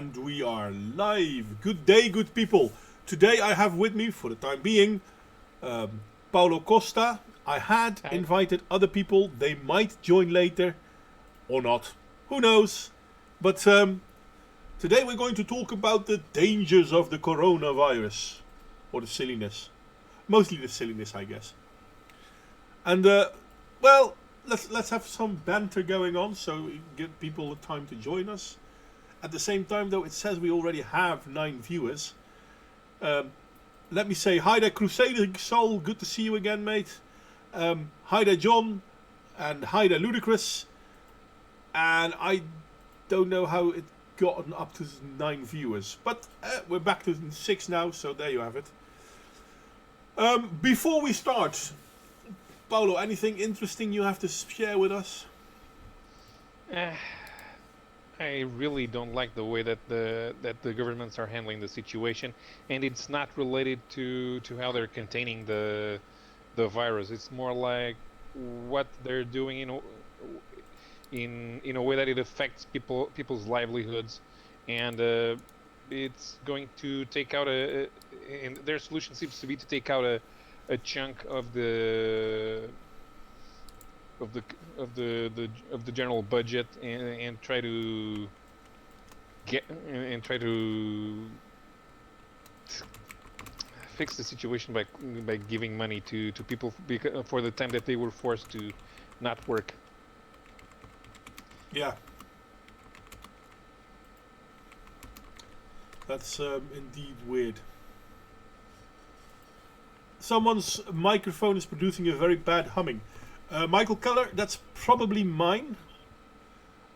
And we are live. Good day, good people. Today I have with me, for the time being, Paulo Costa. I had Hi. invited other people. They might join later or not. Who knows? But today we're going to talk about the dangers of the coronavirus. Or the silliness. Mostly the silliness, I guess. And, well, let's have some banter going on so we give people time to join us. At the same time, though, it says we already have 9 viewers. Um, Let me say hi there, Crusader Soul. Good to see you again, mate. Hi there, John. And hi there, Ludicrous. And I don't know how it gotten up to 9 viewers. But we're back to 6 now, so there you have it. Before we start, Paulo, anything interesting you have to share with us? Eh, I really don't like the way that the governments are handling the situation, and it's not related to how they're containing the virus. It's more like what they're doing in a way that it affects people's livelihoods, and it's going to take out and their solution seems to be to take out a chunk of the of the general budget and try to try to fix the situation by giving money to people for the time that they were forced to not work. Yeah, that's indeed weird. Someone's microphone is producing a very bad humming. Michael Keller, that's probably mine.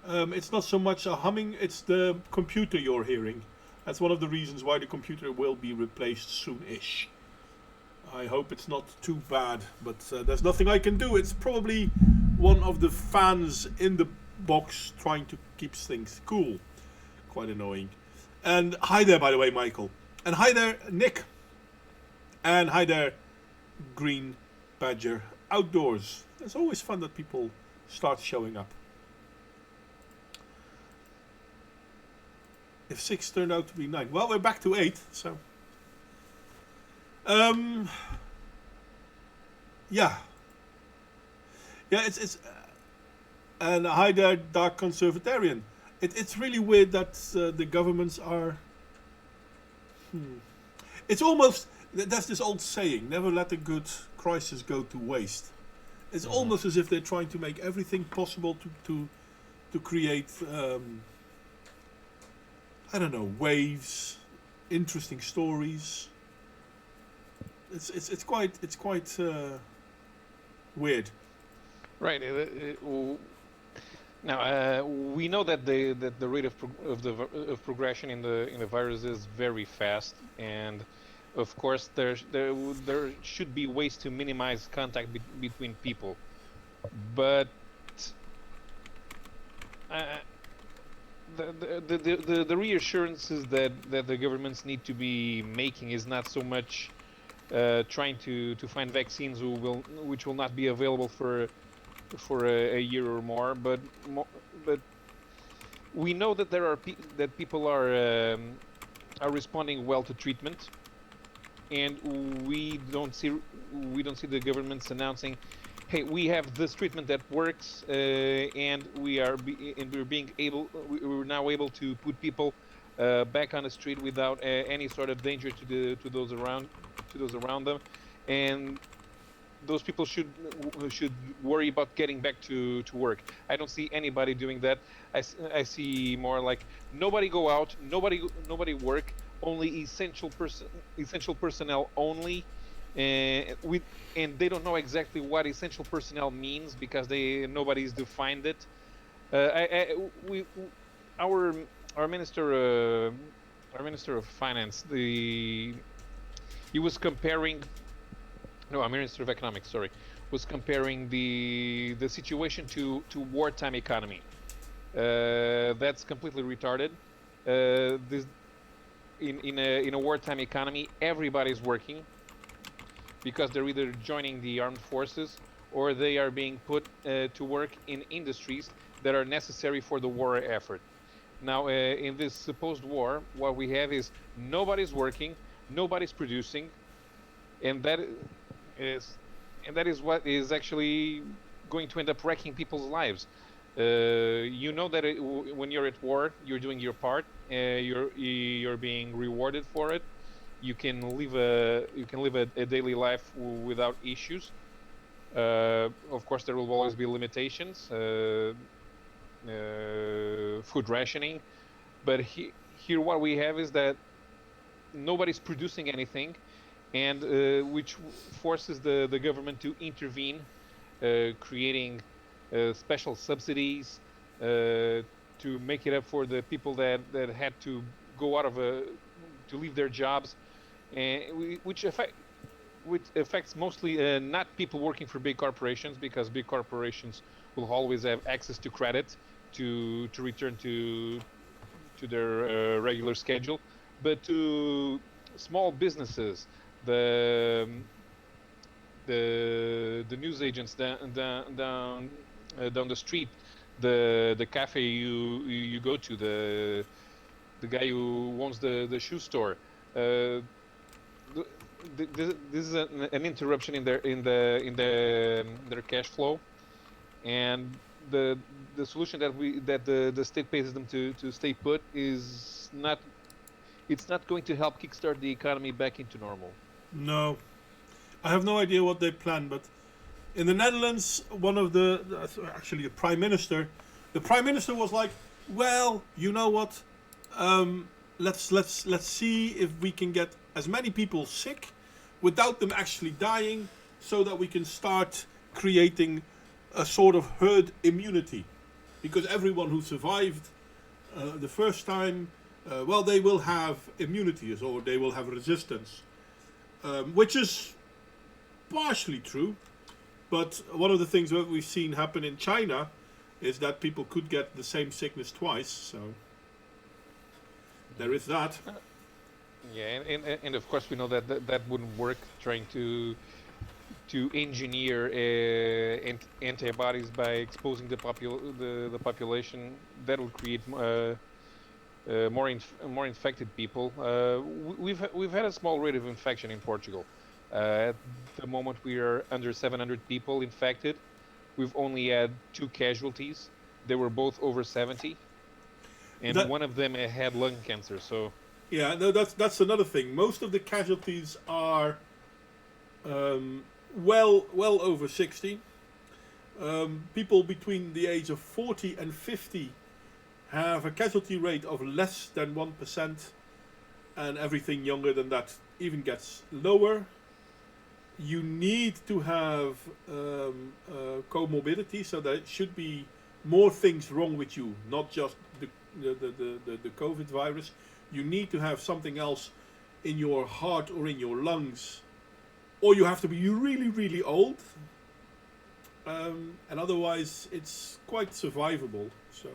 It's not so much a humming, it's the computer you're hearing. That's one of the reasons why the computer will be replaced soon-ish. I hope it's not too bad, but there's nothing I can do. It's probably one of the fans in the box trying to keep things cool. Quite annoying. And hi there, by the way, Michael. And hi there, Nick. And hi there, Green Badger Outdoors. It's always fun that people start showing up. If 6 turned out to be 9. Well, we're back to 8, so. Yeah. Yeah, it's and hi there, Dark Conservatarian. It's really weird that the governments are. It's almost. That's this old saying: never let a good crisis go to waste. It's Hmm. almost as if they're trying to make everything possible to create. I don't know, waves, interesting stories. It's quite weird. Right. Now we know that the rate of progression in the virus is very fast, and of course there should be ways to minimize contact between people, but uh, the reassurances that the governments need to be making is not so much trying to find vaccines which will not be available for a year or more, but we know that that people are responding well to treatment, and we don't see the governments announcing, hey, we have this treatment that works, and we're being able, we're now able to put people back on the street without any sort of danger to those around them, and those people should worry about getting back to work. I don't see anybody doing that. I see more like nobody go out, nobody work, only essential personnel only, and they don't know exactly what essential personnel means because nobody's defined it. We our our minister our minister of finance, he was comparing, no, our Minister of Economics, sorry, was comparing the situation to wartime economy. That's completely retarded. This in a wartime economy, everybody's working because they're either joining the armed forces or they are being put to work in industries that are necessary for the war effort. Now, in this supposed war, what we have is nobody's working, nobody's producing, and is that is what is actually going to end up wrecking people's lives. You know that when you're at war, you're doing your part. You're being rewarded for it. You can live a daily life without issues. Of course, there will always be limitations, food rationing. But here, what we have is that nobody's producing anything, and which forces the government to intervene, creating special subsidies to make it up for the people that had to go out of to leave their jobs, and which affects mostly not people working for big corporations, because big corporations will always have access to credit to return to their regular schedule, but to small businesses, the the news agents down the street, the cafe you go to, the guy who owns the shoe store. Uh, this is an interruption in their cash flow, and the the solution that the state pays them to stay put is not, it's not going to help kickstart the economy back into normal. No, I have no idea what they plan, but in the Netherlands, one of actually the prime minister was like, "Well, you know what? Let's see if we can get as many people sick without them actually dying, so that we can start creating a sort of herd immunity, because everyone who survived the first time, well, they will have immunity, or they will have resistance, which is partially true. But one of the things that we've seen happen in China is that people could get the same sickness twice. So there is that. Yeah, and of course we know that wouldn't work, trying to engineer antibodies by exposing the population. That will create more infected people. We've had a small rate of infection in Portugal. At the moment, we are under 700 people infected. We've only had 2 casualties. They were both over 70, and That one of them had lung cancer. So Yeah, no, that's another thing. Most of the casualties are well over 60. People between the age of 40 and 50 have a casualty rate of less than 1%, and everything younger than that even gets lower. You need to have comorbidity, so there should be more things wrong with you, not just the COVID virus. You need to have something else in your heart or in your lungs, or you have to be really, really old, and otherwise it's quite survivable. So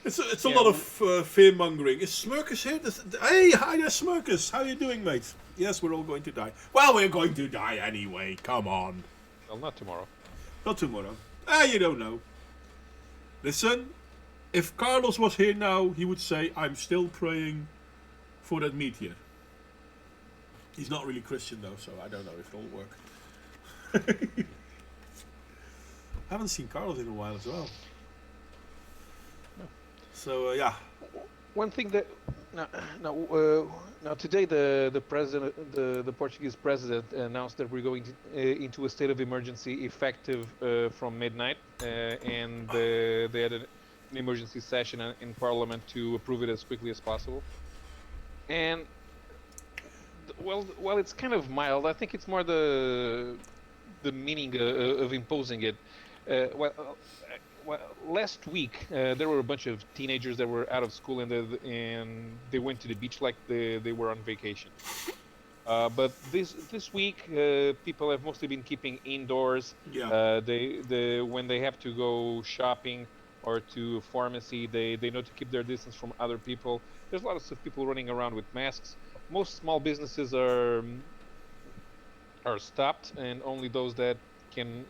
it's a yeah, lot of fear mongering. Is Smirkus here? Hey, hi there, Smirkus. How you doing, mate? Yes, we're all going to die. Well, we're going to die anyway. Come on. well, not tomorrow. Not tomorrow. You don't know. Listen, if Carlos was here now, he would say, I'm still praying for that meteor. He's not really Christian though, so I don't know if it'll work. I haven't seen Carlos in a while as well. No. So, yeah. One thing that now today the president, the Portuguese president, announced that we're going into a state of emergency effective from midnight, and they had an emergency session in Parliament to approve it as quickly as possible. And well, it's kind of mild. I think it's more the meaning of imposing it. Well, last week there were a bunch of teenagers that were out of school, and they went to the beach like they were on vacation. But this week people have mostly been keeping indoors. Yeah. They when they have to go shopping or to a pharmacy, they know to keep their distance from other people. There's lots of people running around with masks. Most small businesses are stopped, and only those that can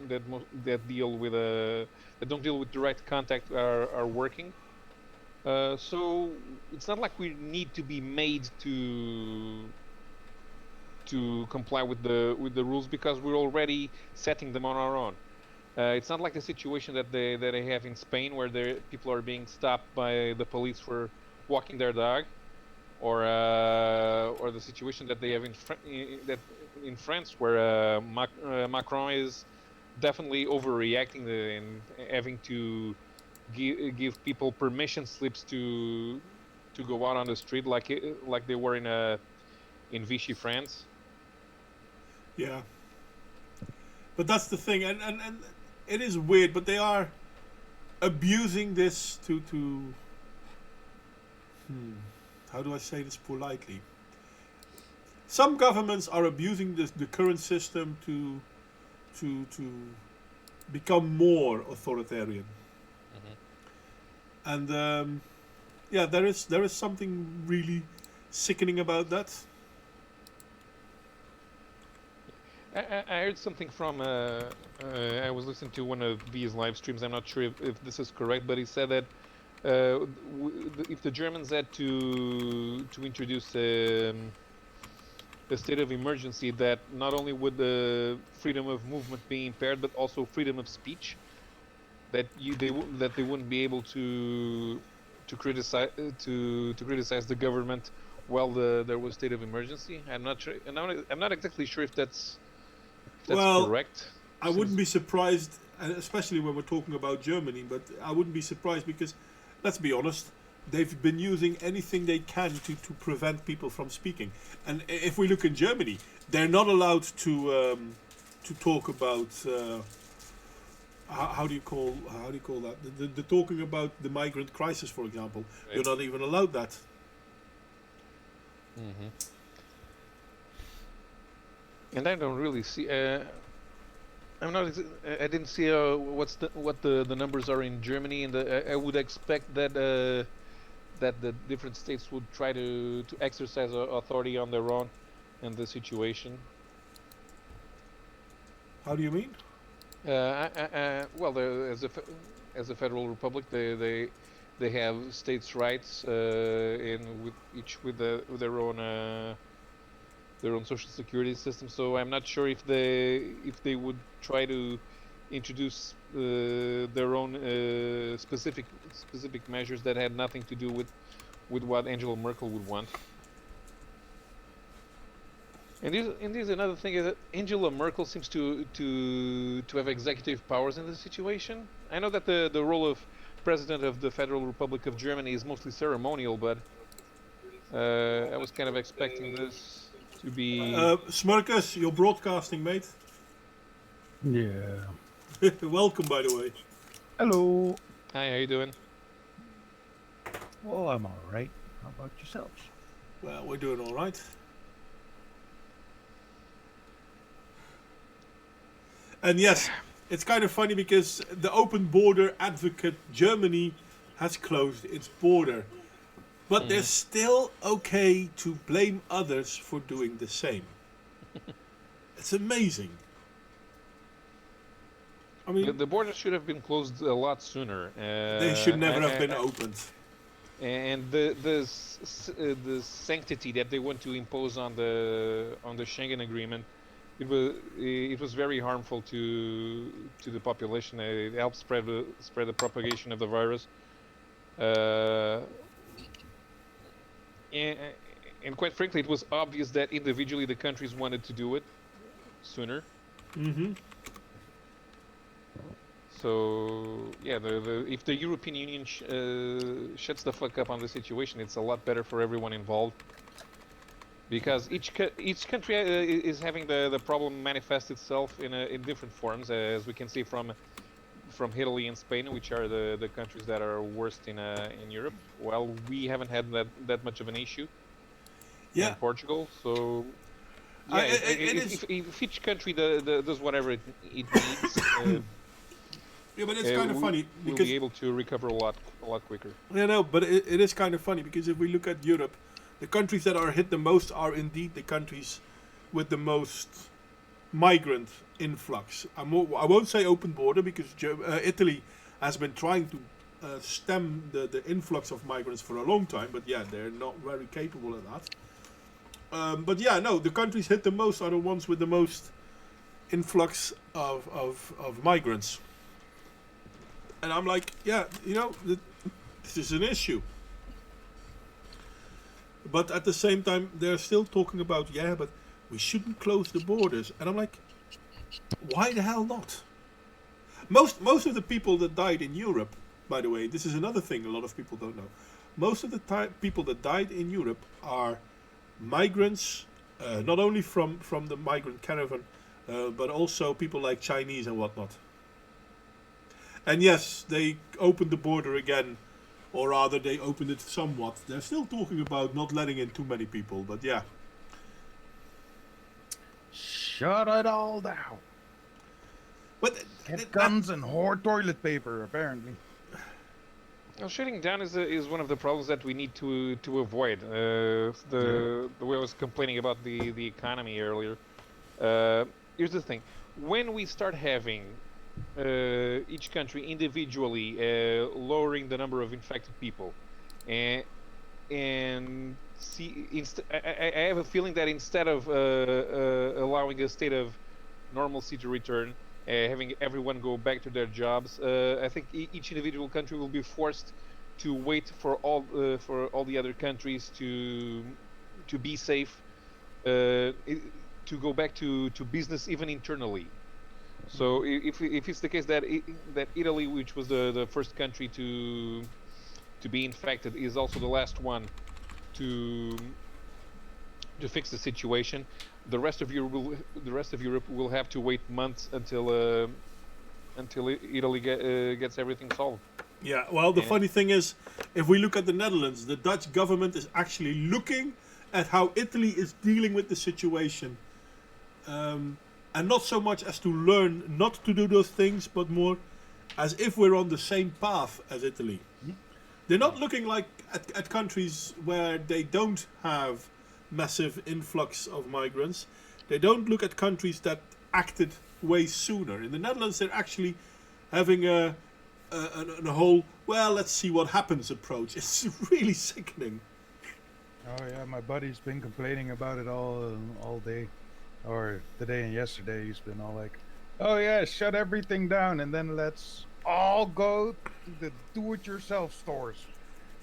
that deal with that don't deal with direct contact are working. So it's not like we need to be made to comply with the rules because we're already setting them on our own. It's not like the situation that they have in Spain where people are being stopped by the police for walking their dog, or the situation that they have that in France where Macron is definitely overreacting and having to give people permission slips to go out on the street like they were in Vichy, France. Yeah. But that's the thing, and it is weird, but they are abusing this to how do I say this politely? Some governments are abusing the current system to become more authoritarian, Mhm. and yeah, there is something really sickening about that. I heard something from I was listening to one of these live streams. I'm not sure if this is correct, but he said that if the Germans had to introduce a state of emergency, that not only would the freedom of movement be impaired, but also freedom of speech. That they wouldn't be able to criticize the government while there was state of emergency. I'm not sure. And I'm not exactly sure if that's Well, correct. I wouldn't Seems be surprised, and especially when we're talking about Germany, but I wouldn't be surprised because, let's be honest, they've been using anything they can to prevent people from speaking. And if we look in Germany, they're not allowed to talk about how do you call that the talking about the migrant crisis, for example. right. You're not even allowed that. Hmm. And I don't really see. I'm not. I didn't see what the numbers are in Germany, and I would expect that the different states would try to exercise authority on their own in the situation. How do you mean? Well, as a federal republic, they have states' rights, and with each with their own social security system. So I'm not sure if they would try to introduce their own specific measures that had nothing to do with what Angela Merkel would want. And this another thing is that Angela Merkel seems to have executive powers in this situation. I know that the role of president of the Federal Republic of Germany is mostly ceremonial, but I was kind of expecting this to be. Smirkus, you're broadcasting, mate. Yeah. Welcome, by the way. Hello. Hi, how you doing? Well, I'm all right. How about yourselves? Well, we're doing all right. And yes, it's kind of funny because the open border advocate Germany has closed its border. But they're still okay to blame others for doing the same. It's amazing. I mean, The border should have been closed a lot sooner. they should never have been opened. And the sanctity that they want to impose on the Schengen agreement, it was very harmful to the population. It helped spread the propagation of the virus. Uh, and, and quite frankly, it was obvious that individually the countries wanted to do it sooner. Hmm. So yeah, if the European Union shuts the fuck up on the situation, it's a lot better for everyone involved. Because each country is having the problem manifest itself in different forms, as we can see from Italy and Spain, which are the countries that are worst in Europe. While we haven't had that much of an issue. Yeah. And Portugal. So yeah, if each country does whatever it needs. Yeah, but it's kind of funny we'll because be able to recover a lot quicker. yeah, no, but it is kind of funny because if we look at Europe, the countries that are hit the most are indeed the countries with the most migrant influx. I won't say open border because Italy has been trying stem the influx of migrants for a long time, but yeah, they're not very capable of that. But yeah, no, the countries hit the most are the ones with the most influx of migrants. And I'm like, yeah, this is an issue. But at the same time, they're still talking about, yeah, but we shouldn't close the borders. And I'm like, why the hell not? Most of the people that died in Europe, by the way, this is another thing a lot of people don't know. Most of the people that died in Europe are migrants, not only from the migrant caravan, but also people like Chinese and whatnot. And yes, they opened the border again, or rather they opened it somewhat. They're still talking about not letting in too many people, but yeah. Shut it all down. But Get guns and hoard toilet paper, apparently. Well, shutting down is one of the problems that we need to avoid. The way I was complaining about the economy earlier. Here's the thing: when we start having each country individually lowering the number of infected people, and I have a feeling that instead of allowing a state of normalcy to return, having everyone go back to their jobs, I think each individual country will be forced to wait for all the other countries to be safe, to go back to business even internally. So if it's the case that Italy, which was the first country to be infected, is also the last one to fix the situation, the rest of Europe will have to wait months until Italy gets everything solved. yeah, well, the funny thing is, if we look at the Netherlands, the Dutch government is actually looking at how Italy is dealing with the situation. And not so much as to learn not to do those things, but more as if we're on the same path as Italy. They're not looking like at countries where they don't have massive influx of migrants. They don't look at countries that acted way sooner. In the Netherlands, they're actually having a whole, well, let's see what happens approach. It's really sickening. Oh yeah, my buddy's been complaining about it all day, or today and yesterday. He's been all like, "Oh yeah, shut everything down, and then let's all go to the do-it-yourself stores."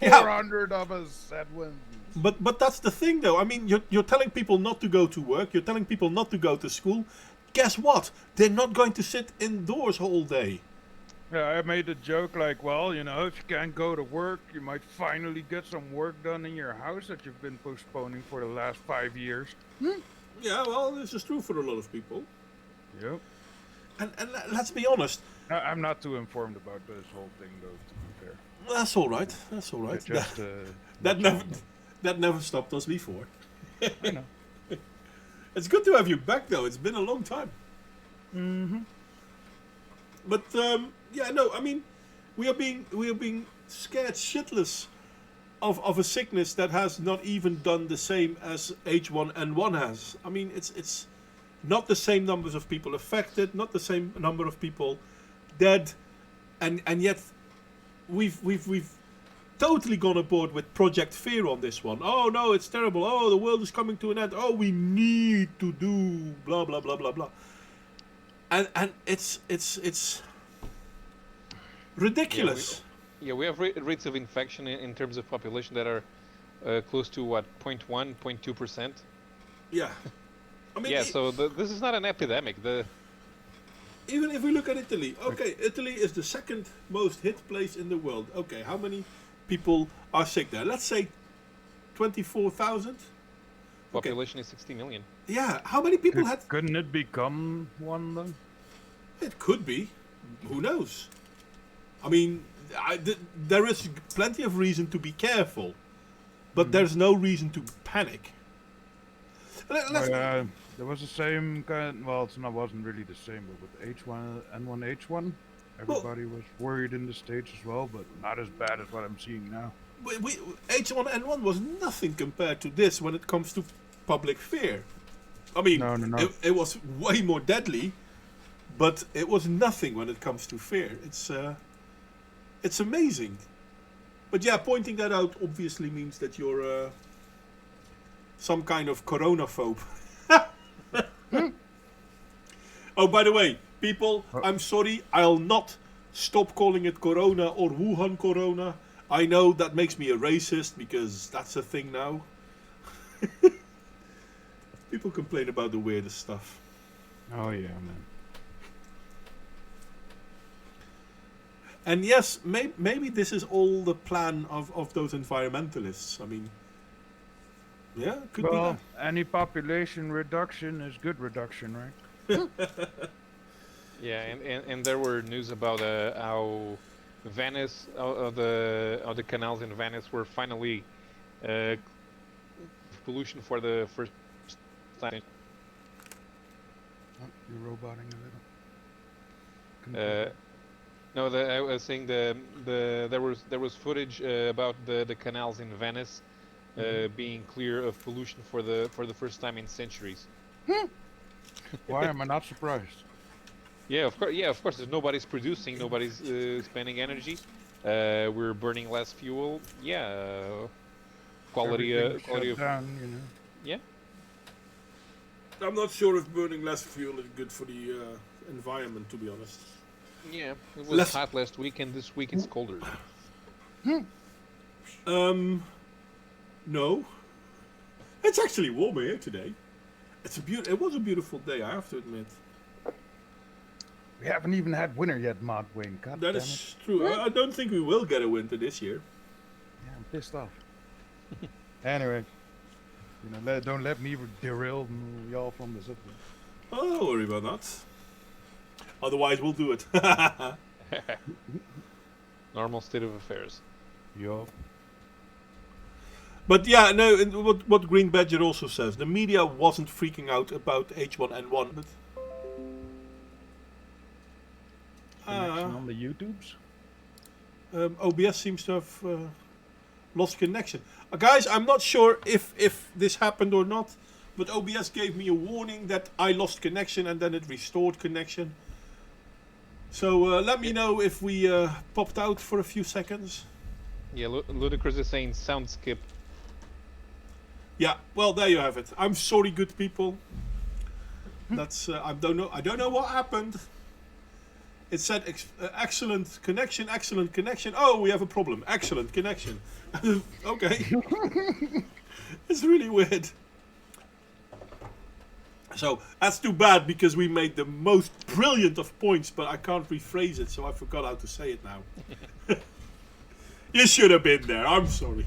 Yeah. 400 of us at once. But that's the thing, though. I mean, you're telling people not to go to work. You're telling people not to go to school. Guess what? They're not going to sit indoors all day. Yeah, I made a joke like, well, if you can't go to work, you might finally get some work done in your house that you've been postponing for the last 5 years. Yeah, well, this is true for a lot of people. Yep. And let's be honest. I'm not too informed about this whole thing, though, to be fair. That's all right. That's all right. Just, That never stopped us before. I know. It's good to have you back, though. It's been a long time. Mm-hmm. But yeah, no. I mean, we are being scared shitless of a sickness that has not even done the same as H1N1 has. I mean, it's not the same numbers of people affected, not the same number of people dead, and yet we've totally gone aboard with Project Fear on this one. Oh no, it's terrible. Oh, the world is coming to an end. Oh, we need to do blah blah blah blah blah. And it's ridiculous. We have rates of infection in terms of population that are close to what 0.1, 0.2%. Yeah. I mean, so this is not an epidemic. Even if we look at Italy, okay, Italy is the second most hit place in the world. Okay, how many people are sick there? Let's say 24,000. Population is 60 million. Yeah, how many people had? Couldn't it become one then? It could be. Who knows? I mean, there is plenty of reason to be careful, but there's no reason to panic. There was the same kind. Well, it wasn't really the same, but with H1N1, everybody was worried in the States as well, but not as bad as what I'm seeing now. H1N1 was nothing compared to this when it comes to public fear. I mean, No. It was way more deadly, but it was nothing when it comes to fear. It's amazing. But yeah, pointing that out obviously means that you're some kind of coronaphobe. Oh, by the way, people, I'm sorry, I'll not stop calling it Corona or Wuhan Corona. I know that makes me a racist because that's a thing now. People complain about the weirdest stuff. Oh yeah, man. And yes, maybe this is all the plan of those environmentalists. I mean, yeah, could be Well, that. any population reduction is good reduction, right? Yeah, and there were news about how Venice, the canals in Venice were finally pollution for the first time. Oh, you're roboting a little. No, I was saying there was footage about the canals in Venice being clear of pollution for the first time in centuries. Why am I not surprised? Yeah, of course. Yeah, of course. Nobody's producing. Nobody's spending energy. We're burning less fuel. Yeah. Quality. Everything Quality shut of. down, you know. Yeah. I'm not sure if burning less fuel is good for the environment, to be honest. Yeah. It was hot last week, and this week it's colder. No. It's actually warmer here today. It was a beautiful day, I have to admit. We haven't even had winter yet, Mod Wing. God That damn is true. I don't think we will get a winter this year. it. Yeah, I'm pissed off. Anyway, you know, don't let me derail y'all from the subject. Oh, don't worry about that. Otherwise, we'll do it. Normal state of affairs. Yo. But yeah, no. And what Green Badger also says, the media wasn't freaking out about H1N1. But Connection on the YouTubes? OBS seems to have lost connection. Guys, I'm not sure if this happened or not, but OBS gave me a warning that I lost connection and then it restored connection. So let me know if we popped out for a few seconds. Yeah, Ludicrous is saying sound skip. Yeah, well, there you have it. I'm sorry, good people. That's I don't know what happened. It said excellent connection, excellent connection. Oh, we have a problem. Excellent connection. Okay. It's really weird. So that's too bad because we made the most brilliant of points, but I can't rephrase it, so I forgot how to say it now. You should have been there. I'm sorry.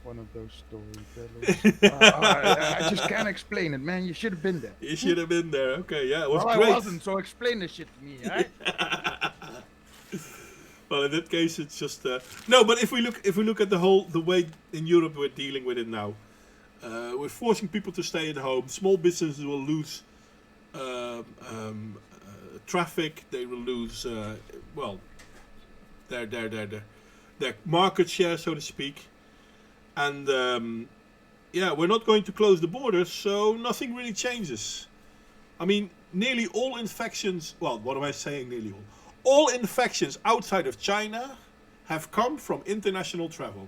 One of those storytellers. I just can't explain it, man. You should have been there. You should have been there. Okay, yeah, it was Well, great. I wasn't, so explain this shit to me, alright? Well, in that case, it's just no. But if we look at the way in Europe we're dealing with it now, we're forcing people to stay at home. Small businesses will lose traffic. They will lose their market share, so to speak. And yeah, we're not going to close the borders, so nothing really changes. I mean, nearly all infections. Well, what am I saying? Nearly all. All infections outside of China have come from international travel.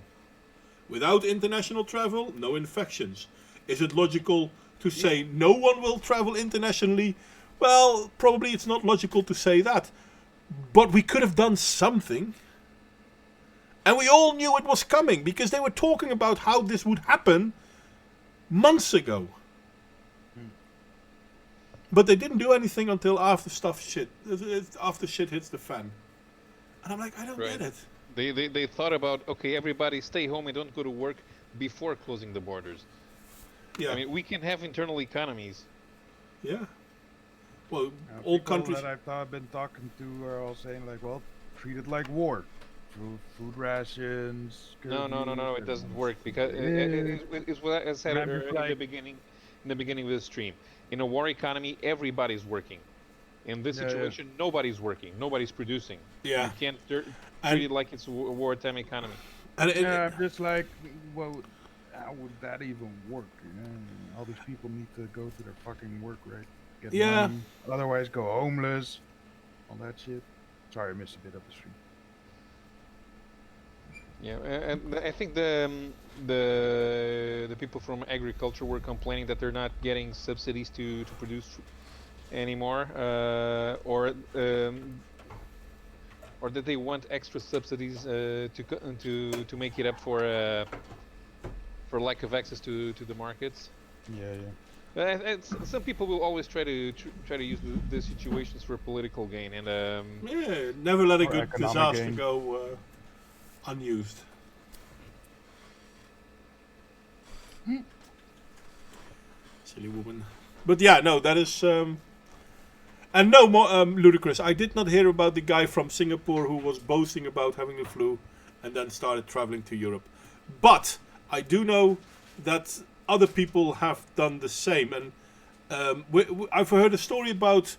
Without international travel, no infections. Is it logical to say no one will travel internationally? Well, probably it's not logical to say that. But we could have done something. And we all knew it was coming because they were talking about how this would happen months ago. But they didn't do anything until after after shit hits the fan. And I'm like, I don't get it. They thought about, okay, everybody stay home and don't go to work before closing the borders. Yeah. I mean, we can have internal economies. Yeah. Well, all countries. That I've been talking to are all saying like, well, treat it like war. Food rations. No, it doesn't work because it's what I said in the beginning of the stream. In a war economy, everybody's working. In this situation, nobody's working, nobody's producing. Yeah. You can't treat it like it's a wartime economy. And I'm just like, well, how would that even work? You know? All these people need to go to their fucking work, right? get Yeah. money. Otherwise, go homeless. All that shit. Sorry, I missed a bit of the stream. Yeah, and I think the people from agriculture were complaining that they're not getting subsidies to produce anymore, or that they want extra subsidies to make it up for lack of access to the markets. Yeah, yeah. Some people will always try to use the situations for political gain, and Yeah, never let a Or good economic disaster gain. go unused. Silly woman. But yeah, no, that is. And no more ludicrous. I did not hear about the guy from Singapore who was boasting about having the flu and then started traveling to Europe. But I do know that other people have done the same. And I've heard a story about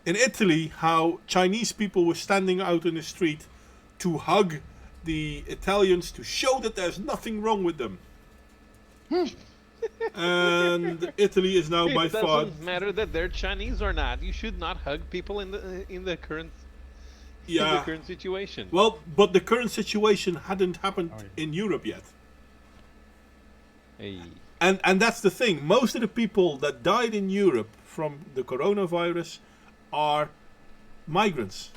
in Italy how Chinese people were standing out in the street to hug the Italians to show that there's nothing wrong with them. And Italy is now by it far. doesn't matter that they're Chinese or not. You should not hug people in the current in the Yeah. current situation. Well, but the current situation hadn't happened Oh, yeah. in Europe yet. Hey. And that's the thing. Most of the people that died in Europe from the coronavirus are migrants,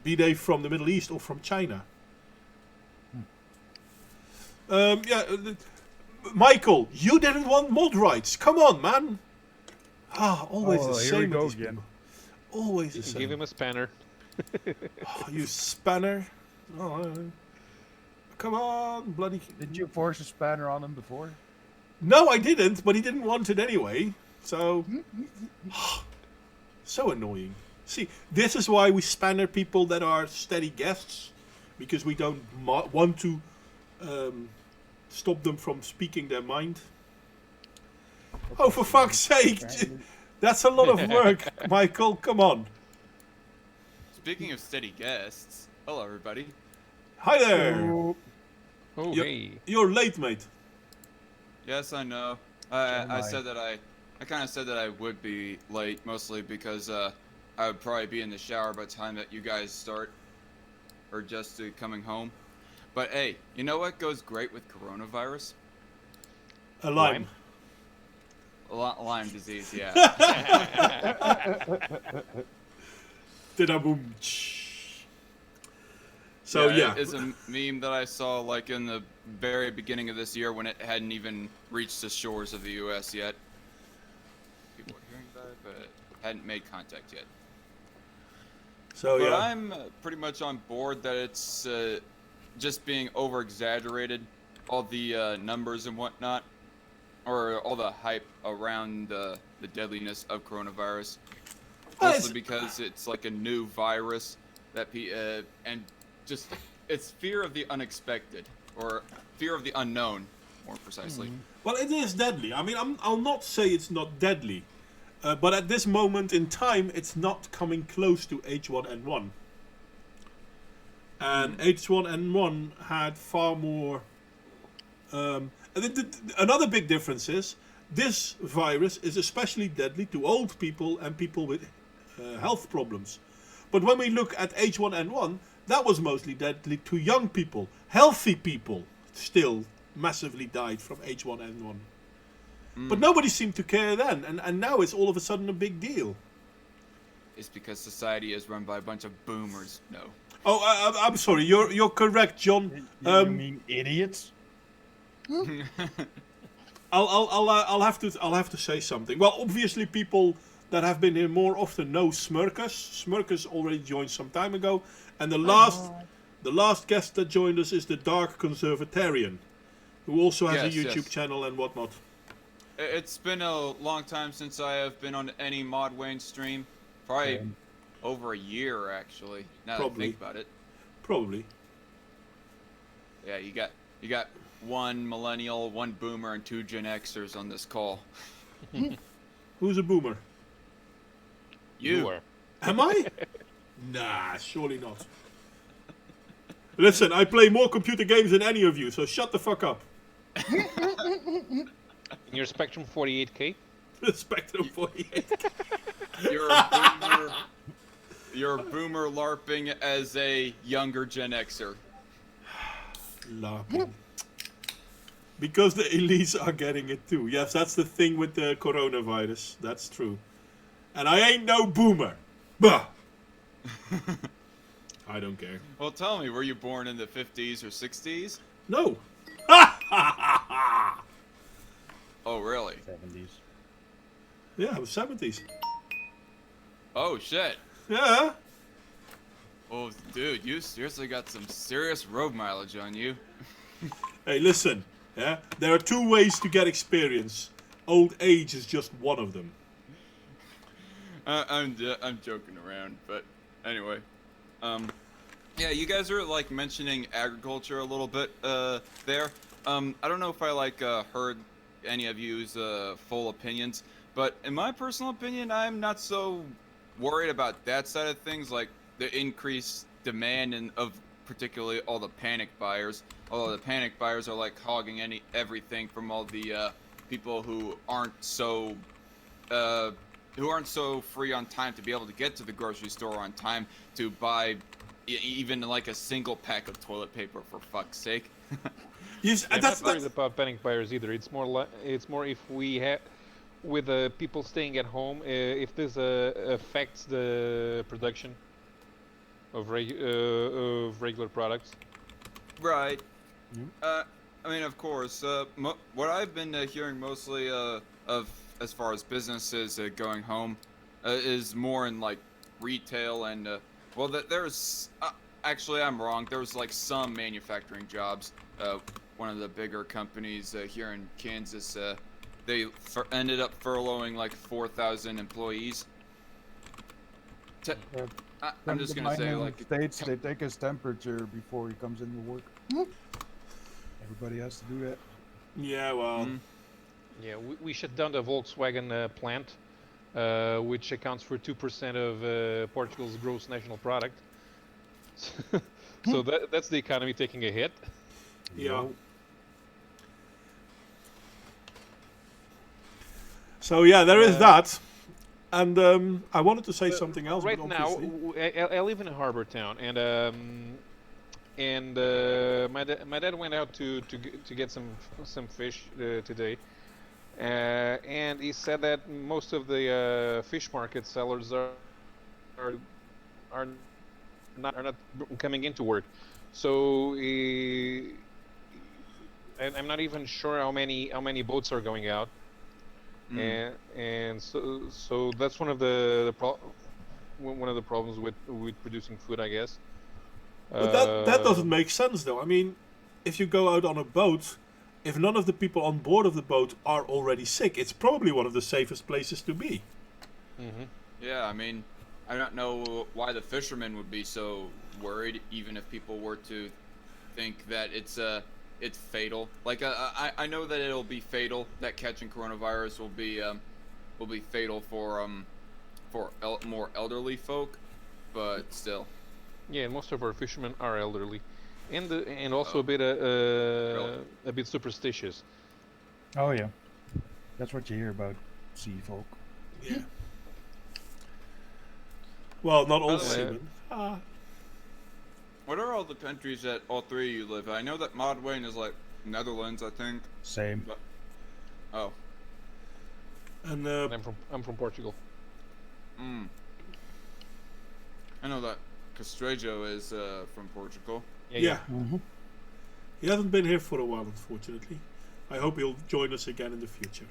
be they from the Middle East or from China. Yeah, Michael, you didn't want mod rights. Come on, man. Ah, always the here same we with go these again. people. Always the Give same. him a spanner. Oh, you spanner. Oh, come on, bloody. Did you force a spanner on him before? No, I didn't, but he didn't want it anyway. So, so annoying. See, this is why we spanner people that are steady guests, because we don't want to stop them from speaking their mind. Oh, for fuck's sake! That's a lot of work, Michael. Come on. Speaking of steady guests, hello everybody. Hi there. Oh, Oh, Yep. hey. You're late, mate. Yes, I know. am I I. said that I kind of said that I would be late, mostly because I would probably be in the shower by the time that you guys start, or just coming home. But hey, you know what goes great with coronavirus? A lime. Lyme disease, yeah. Da-da-boom. So yeah. It's a meme that I saw like in the very beginning of this year when it hadn't even reached the shores of the U.S. yet. People were hearing about it, but hadn't made contact yet. So But yeah. I'm pretty much on board that it's just being over-exaggerated, all the numbers and whatnot, or all the hype around the deadliness of coronavirus. Well, Mostly because it's like a new virus that and just it's fear of the unexpected, or fear of the unknown, more precisely. Well, it is deadly. I mean, I'll not say it's not deadly, but at this moment in time, it's not coming close to H1N1. And H1N1 had far more. Another big difference is this virus is especially deadly to old people and people with health problems. But when we look at H1N1, that was mostly deadly to young people. Healthy people still massively died from H1N1. But nobody seemed to care then, and now it's all of a sudden a big deal. It's because society is run by a bunch of boomers. No. Oh, I'm sorry. You're correct, John. you mean idiots? I'll have to say something. Well, obviously, people that have been here more often know Smirkus. Smirkus already joined some time ago, and the last guest that joined us is the Dark Conservatarian, who also has a Yes, YouTube yes. channel and whatnot. It's been a long time since I have been on any Mod Wayne stream. Probably Same. over a year, actually. Now that I Probably. think about it. Probably. Yeah, you got one millennial, one boomer, and two Gen Xers on this call. Who's a boomer? You. are. Am I? Nah, surely not. Listen, I play more computer games than any of you, so shut the fuck up. In your Spectrum 48K? The Spectrum 48. You're a boomer. You're a boomer LARPing as a younger Gen Xer. LARPing. Because the elites are getting it too. Yes, that's the thing with the coronavirus. That's true. And I ain't no boomer. Bah! I don't care. Well, tell me, were you born in the 50s or 60s? No. Oh, really? 70s. Yeah, the 70s. Oh, shit. Yeah. Oh, dude, you seriously got some serious road mileage on you. Hey, listen. Yeah, there are 2 ways to get experience. Old age is just one of them. I'm joking around, but anyway. Yeah, you guys are like mentioning agriculture a little bit there. I don't know if I heard any of you's full opinions, but in my personal opinion, I'm not so worried about that side of things, like the increased demand and of particularly all the panic buyers. Although the panic buyers are like hogging everything from all the people who aren't so free on time to be able to get to the grocery store on time to buy even like a single pack of toilet paper, for fuck's sake. Yes, I'm that's not worried about panic buyers either. It's more if we have with the people staying at home, if this affects the production of regular products. Right. I mean, of course. What I've been hearing mostly of as far as businesses going home is more in like retail and well, there's actually I'm wrong. There's like some manufacturing jobs. One of the bigger companies here in Kansas, they ended up furloughing like 4,000 employees. I'm just gonna say, like, States, they take his temperature before he comes into work. Everybody has to do that. Yeah, well. Yeah, we shut down the Volkswagen plant, which accounts for 2% of Portugal's gross national product. So that's the economy taking a hit. Yeah. So yeah, there is that. And I wanted to say something else. Right but now, obviously... I live in a harbor town, and my dad went out to get some fish today, and he said that most of the fish market sellers are not coming into work. So I'm not even sure how many boats are going out. And so that's one of the problems with producing food, I guess. But that doesn't make sense, though. I mean, if you go out on a boat, if none of the people on board of the boat are already sick, it's probably one of the safest places to be. Mm-hmm. Yeah, I mean, I don't know why the fishermen would be so worried, even if people were to think that it's fatal. Like I know that it'll be fatal. That catching coronavirus will be fatal for more elderly folk, but still. Yeah, and most of our fishermen are elderly, and also Really? a bit superstitious. Oh yeah, that's what you hear about sea folk. Yeah. Well, not all By the way, seamen. What are all the countries that all three of you live in? I know that Modwayne is like Netherlands, I think. Same. But, oh. And And I'm from Portugal. I know that Castrejo is from Portugal. yeah. Mm-hmm. He hasn't been here for a while, unfortunately. I hope he'll join us again in the future.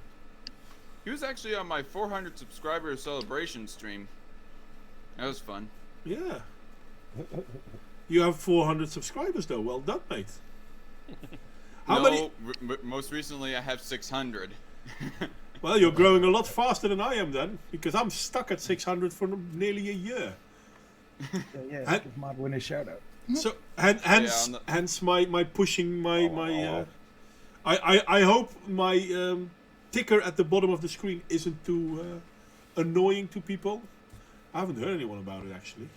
He was actually on my 400 subscriber celebration stream. That was fun. Yeah. You have 400 subscribers, though. Well done, mate. How many? Most recently I have 600. Well, you're growing a lot faster than I am, then, because I'm stuck at 600 for nearly a year. Yeah, give Modwin a shout out. So, hence my pushing my. I hope my ticker at the bottom of the screen isn't too annoying to people. I haven't heard anyone about it, actually.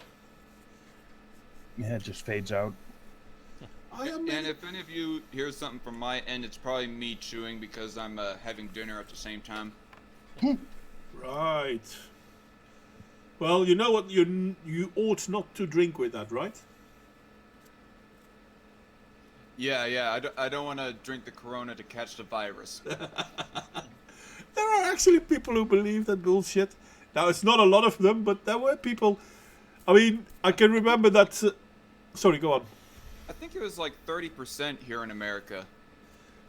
Yeah, it just fades out. And if any of you hear something from my end, it's probably me chewing because I'm having dinner at the same time. Right. Well, you know what? You ought not to drink with that, right? Yeah. I don't want to drink the Corona to catch the virus. There are actually people who believe that bullshit. Now, it's not a lot of them, but there were people. I mean, I can remember that. Sorry, go on. I think it was like 30% here in America.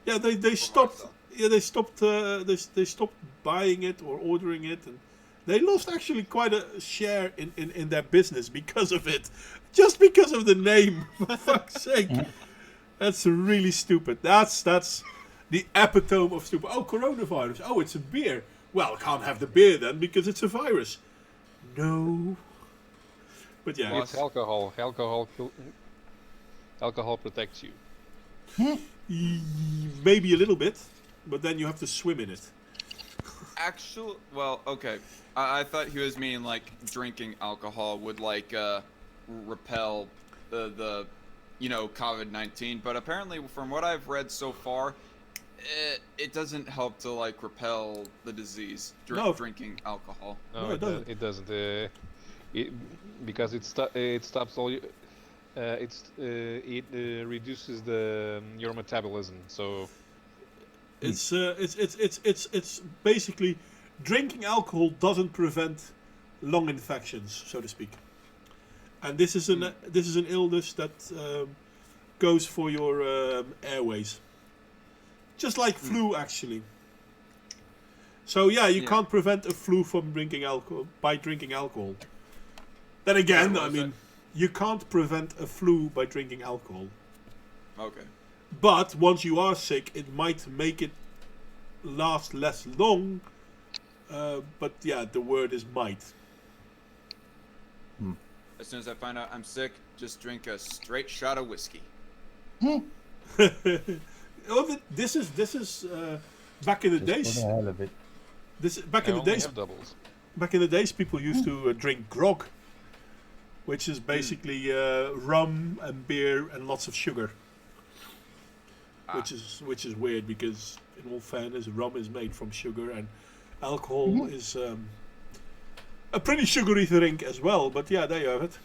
Yeah, they stopped. Yeah, they stopped. They stopped buying it or ordering it, and they lost actually quite a share in their business because of it, just because of the name. For fuck's sake, that's really stupid. That's the epitome of stupid. Oh, coronavirus. Oh, it's a beer. Well, can't have the beer then because it's a virus. No. But yeah, It's alcohol. Alcohol protects you. maybe a little bit, but then you have to swim in it. Actual, well, okay. I thought he was meaning like drinking alcohol would like repel the COVID-19, but apparently from what I've read so far, it doesn't help to like repel the disease. No. Drinking alcohol. No, No, it doesn't. It doesn't. Because it stops all. It reduces your metabolism. So It's basically drinking alcohol doesn't prevent lung infections, so to speak. And this is an illness that goes for your airways, just like flu actually. So yeah, you can't prevent a flu from drinking alcohol by drinking alcohol. Then again, I mean, you can't prevent a flu by drinking alcohol. Okay. But once you are sick, it might make it last less long. But yeah, the word is might. As soon as I find out I'm sick, just drink a straight shot of whiskey. This is back in the days. For the hell of it. Back in the days. Doubles. Back in the days, people used to drink grog, which is basically rum and beer and lots of sugar. Which is weird because, in all fairness, rum is made from sugar and alcohol is a pretty sugary drink as well. But yeah, there you have it.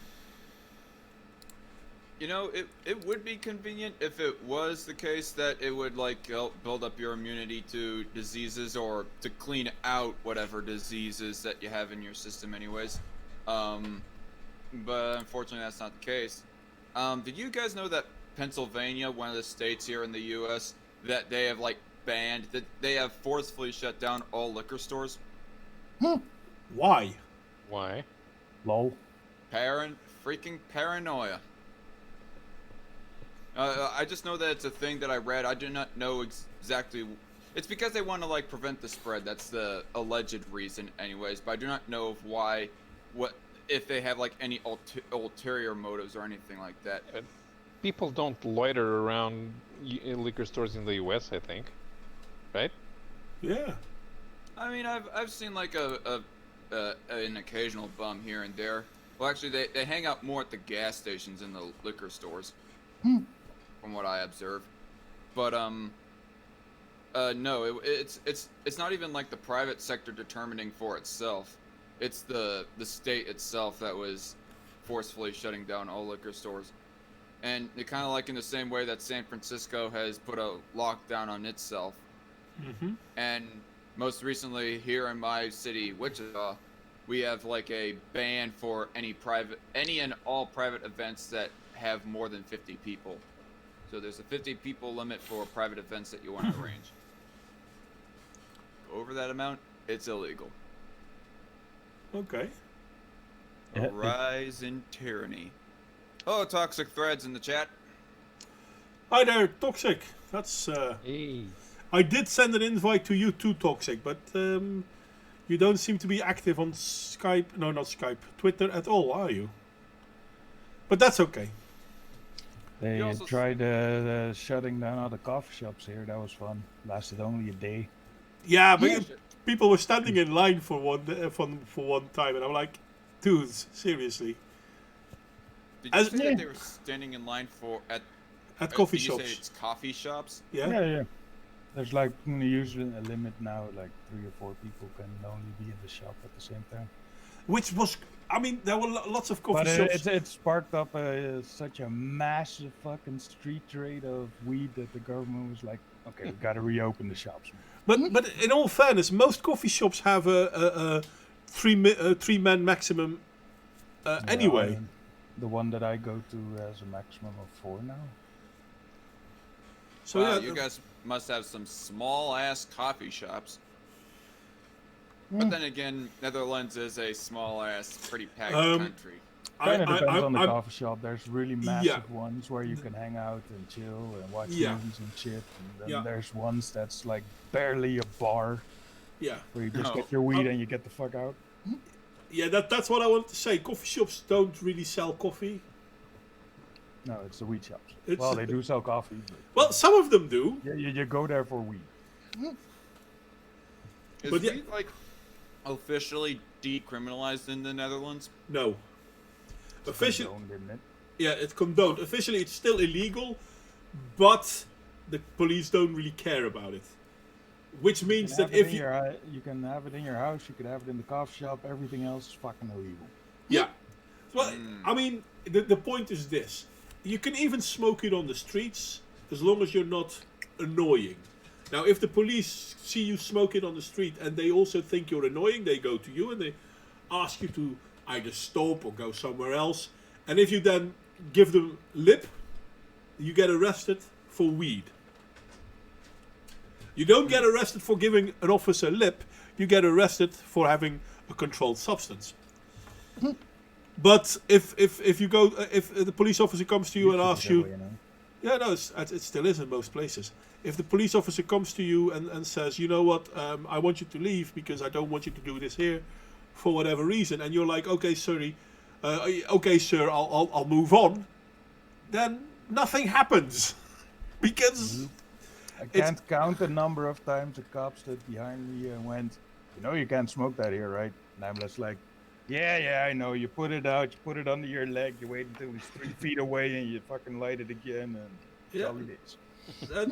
You know, it would be convenient if it was the case that it would like help build up your immunity to diseases or to clean out whatever diseases that you have in your system anyways. But unfortunately that's not the case. Did you guys know that Pennsylvania, one of the states here in the US, that they have like banned, that they have forcefully shut down all liquor stores? Why? Why? Lol. Freaking paranoia. I just know that it's a thing that I read. I do not know exactly. It's because they want to like prevent the spread. That's the alleged reason, anyways. But I do not know of why, if they have like any ulterior motives or anything like that. People don't loiter around liquor stores in the U.S. I think, right? Yeah. I mean, I've seen like an occasional bum here and there. Well, actually, they hang out more at the gas stations than the liquor stores. From what I observe, but no, it's not even like the private sector determining for itself. It's the state itself that was forcefully shutting down all liquor stores, and it kind of like in the same way that San Francisco has put a lockdown on itself, and most recently here in my city, Wichita, we have like a ban for any and all private events that have more than 50 people. So there's a 50 people limit for private events that you want to arrange. Over that amount, it's illegal. Okay. A rise in tyranny. Oh, Toxic Threads in the chat. Hi there, Toxic. That's Hey. I did send an invite to you too, Toxic, but you don't seem to be active on Skype. No, not Skype. Twitter at all, are you? But that's okay. They also tried shutting down all the coffee shops here. That was fun. Lasted only a day. Yeah, but people were standing in line for one time, and I'm like, dudes, seriously. Did you say that they were standing in line for at At coffee did you say shops. it's coffee shops? Yeah. Yeah. There's like usually a limit now, like 3 or 4 people can only be in the shop at the same time. Which was, I mean, there were lots of coffee But shops. it sparked up such a massive fucking street trade of weed that the government was like, okay, we gotta reopen the shops. But in all fairness, most coffee shops have a three-man maximum anyway. The one that I go to has a maximum of 4 now. So Wow, yeah, you guys must have some small ass coffee shops. But then again, Netherlands is a small ass, pretty packed country. Kind of depends on the I'm- coffee shop. There's really massive ones where you can hang out and chill and watch movies and shit. And then there's ones that's like barely a bar yeah. where you just No. get your weed and you get the fuck out. Yeah, that's what I wanted to say. Coffee shops don't really sell coffee. No, it's the weed shops. It's- Well, they do sell coffee. Well, some of them do. But you go there for weed. Is But yeah- weed like officially decriminalized in the Netherlands? No. Officially, Condoned, isn't it? yeah, it's condoned. Officially, it's still illegal, but the police don't really care about it. Which means that if you, you can have it in your house, you can have it in the coffee shop. Everything else is fucking illegal. yeah, well, I mean, the point is this: you can even smoke it on the streets as long as you're not annoying. Now, if the police see you smoke it on the street and they also think you're annoying, they go to you and they ask you to either stop or go somewhere else. And if you then give them lip, you get arrested for weed. You don't get arrested for giving an officer lip, you get arrested for having a controlled substance. But if you go, if the police officer comes to you and asks you, yeah, no, it still is in most places. If the police officer comes to you and says, you know what, I want you to leave because I don't want you to do this here for whatever reason, and you're like, okay, sorry, okay, sir, I'll move on, then nothing happens because I can't count the number of times the cop stood behind me and went, you know, you can't smoke that here, right? And I'm just like, yeah, I know. You put it out, you put it under your leg, you wait until it's 3 feet away, and you fucking light it again, and that's all it is.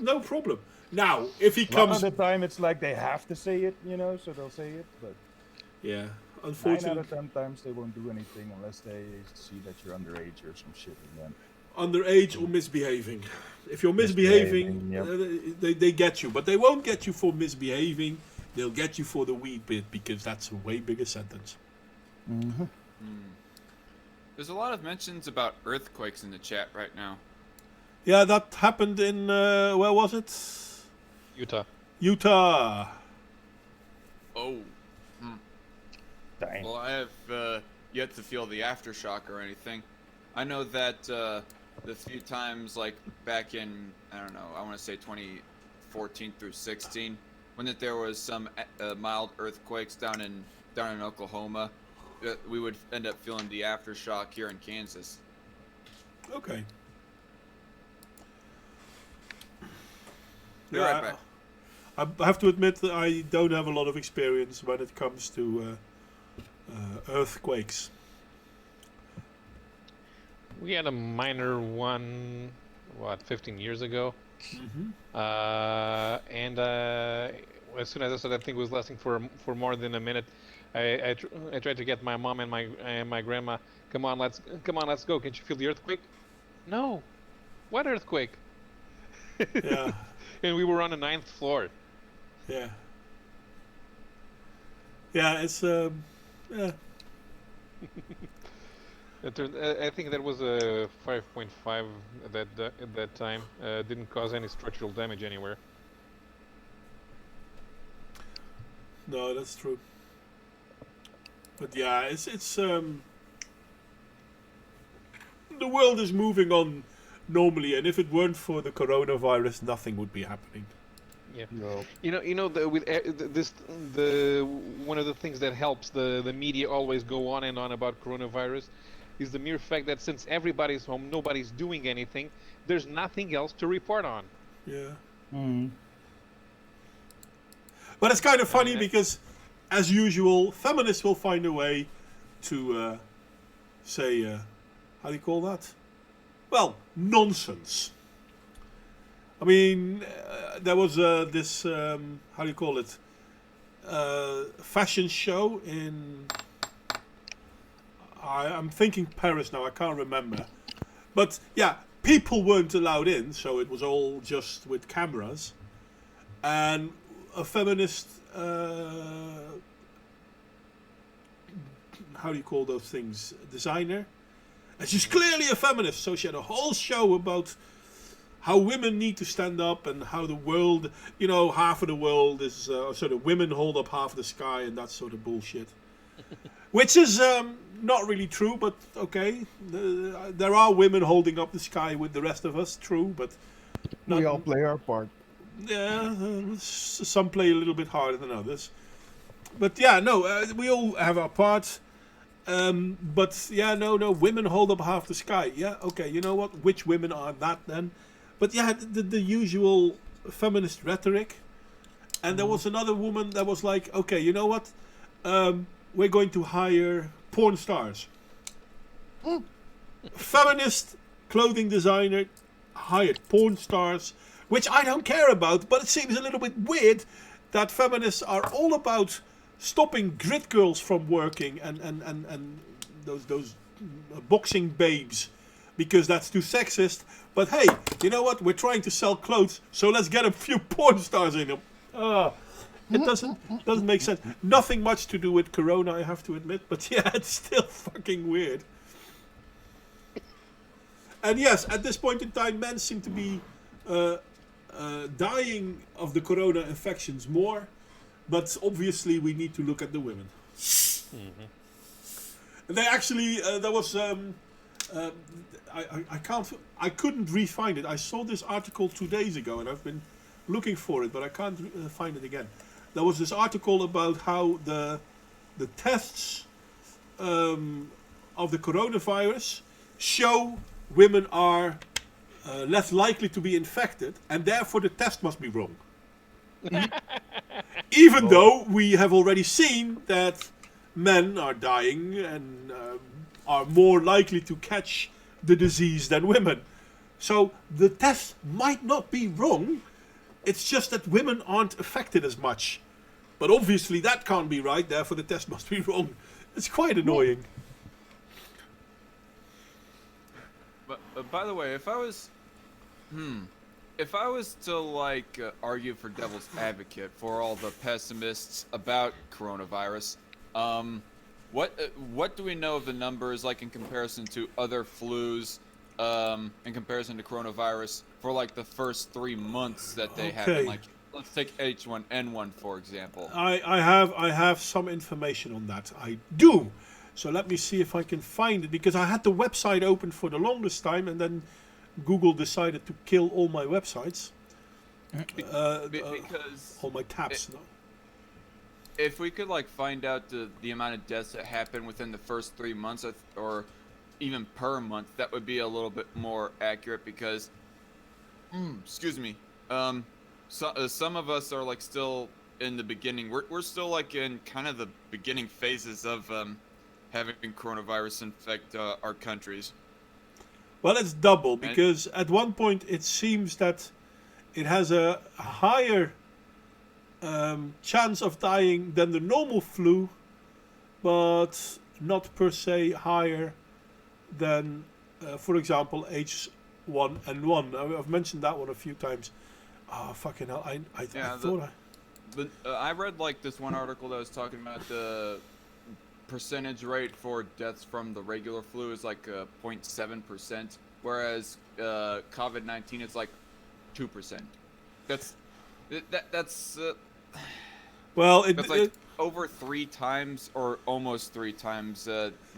no problem. Now, if he A lot comes, of the time, it's like they have to say it, you know, so they'll say it, but yeah, 9 out unfortunately, of 10 times they won't do anything unless they see that you're underage or some shit, and then underage or misbehaving. If you're misbehaving, they get you, but they won't get you for misbehaving. They'll get you for the weed bit because that's a way bigger sentence. There's a lot of mentions about earthquakes in the chat right now. Yeah, that happened in where was it? Utah. Utah. Oh. dang. Well, I have yet to feel the aftershock or anything. I know that the few times, like back in, I don't know, I want to say 2014 through 16, when that there was some mild earthquakes down in Oklahoma, we would end up feeling the aftershock here in Kansas. Okay. Be right back. I have to admit that I don't have a lot of experience when it comes to earthquakes. We had a minor one, 15 years ago. And as soon as I saw that thing was lasting for more than a minute, I tried to get my mom and my grandma. Come on, let's go. Can't you feel the earthquake? No. What earthquake? Yeah. And we were on the 9th floor. Yeah. Yeah, it's yeah. I think that was a 5.5 at that time. Didn't cause any structural damage anywhere. No, that's true. But yeah, it's the world is moving on normally, and if it weren't for the coronavirus, nothing would be happening. Yeah. No. You know, one of the things that helps the media always go on and on about coronavirus is the mere fact that since everybody's home, nobody's doing anything, there's nothing else to report on. Yeah. Mm. But it's kind of funny because, as usual, feminists will find a way to say, how do you call that? Well, nonsense. I mean, there was this how do you call it? Fashion show in. I'm thinking Paris now. I can't remember, but yeah, people weren't allowed in, so it was all just with cameras, and a feminist. How do you call those things? Designer. And she's clearly a feminist, so she had a whole show about how women need to stand up and how the world, half of the world is sort of women hold up half the sky and that sort of bullshit. Which is not really true, but okay. There are women holding up the sky with the rest of us, true, but We all play our part. yeah, some play a little bit harder than others. But yeah, no, we all have our parts. But yeah, no, women hold up half the sky. Yeah, okay, you know what? Which women are that then? But yeah, the usual feminist rhetoric. And there was another woman that was like, okay, you know what? We're going to hire porn stars. Feminist clothing designer hired porn stars, which I don't care about, but it seems a little bit weird that feminists are all about stopping grid girls from working and those boxing babes because that's too sexist. But hey, you know what? We're trying to sell clothes, so let's get a few porn stars in them. It doesn't make sense. Nothing much to do with Corona, I have to admit. But yeah, it's still fucking weird. And yes, at this point in time, men seem to be dying of the Corona infections more. But obviously, we need to look at the women. Mm-hmm. They actually, there was, I couldn't re-find it. I saw this article 2 days ago, and I've been looking for it, but I can't find it again. There was this article about how the tests of the coronavirus show women are less likely to be infected, and therefore the test must be wrong. Even though we have already seen that men are dying and are more likely to catch the disease than women. So the test might not be wrong, it's just that women aren't affected as much. But obviously that can't be right, therefore the test must be wrong. It's quite annoying. But by the way, if I was to argue for devil's advocate for all the pessimists about coronavirus, what do we know of the numbers in comparison to other flus, in comparison to coronavirus for the first 3 months that they happen? Let's take H1N1 for example. I have some information on that. I do. So let me see if I can find it, because I had the website open for the longest time and then Google decided to kill all my websites. Because all my tabs. If we could find out the amount of deaths that happen within the first 3 months or even per month, that would be a little bit more accurate because excuse me, some of us are still in the beginning. We're still in kind of the beginning phases of having coronavirus infect our countries. Well, it's double, because at one point it seems that it has a higher chance of dying than the normal flu, but not per se higher than, for example, H1N1. I've mentioned that one a few times. Oh, fucking hell. I thought I read this one article that was talking about the percentage rate for deaths from the regular flu is 0.7%, whereas COVID-19 is 2%. That's well, that's over 3 times or almost 3 times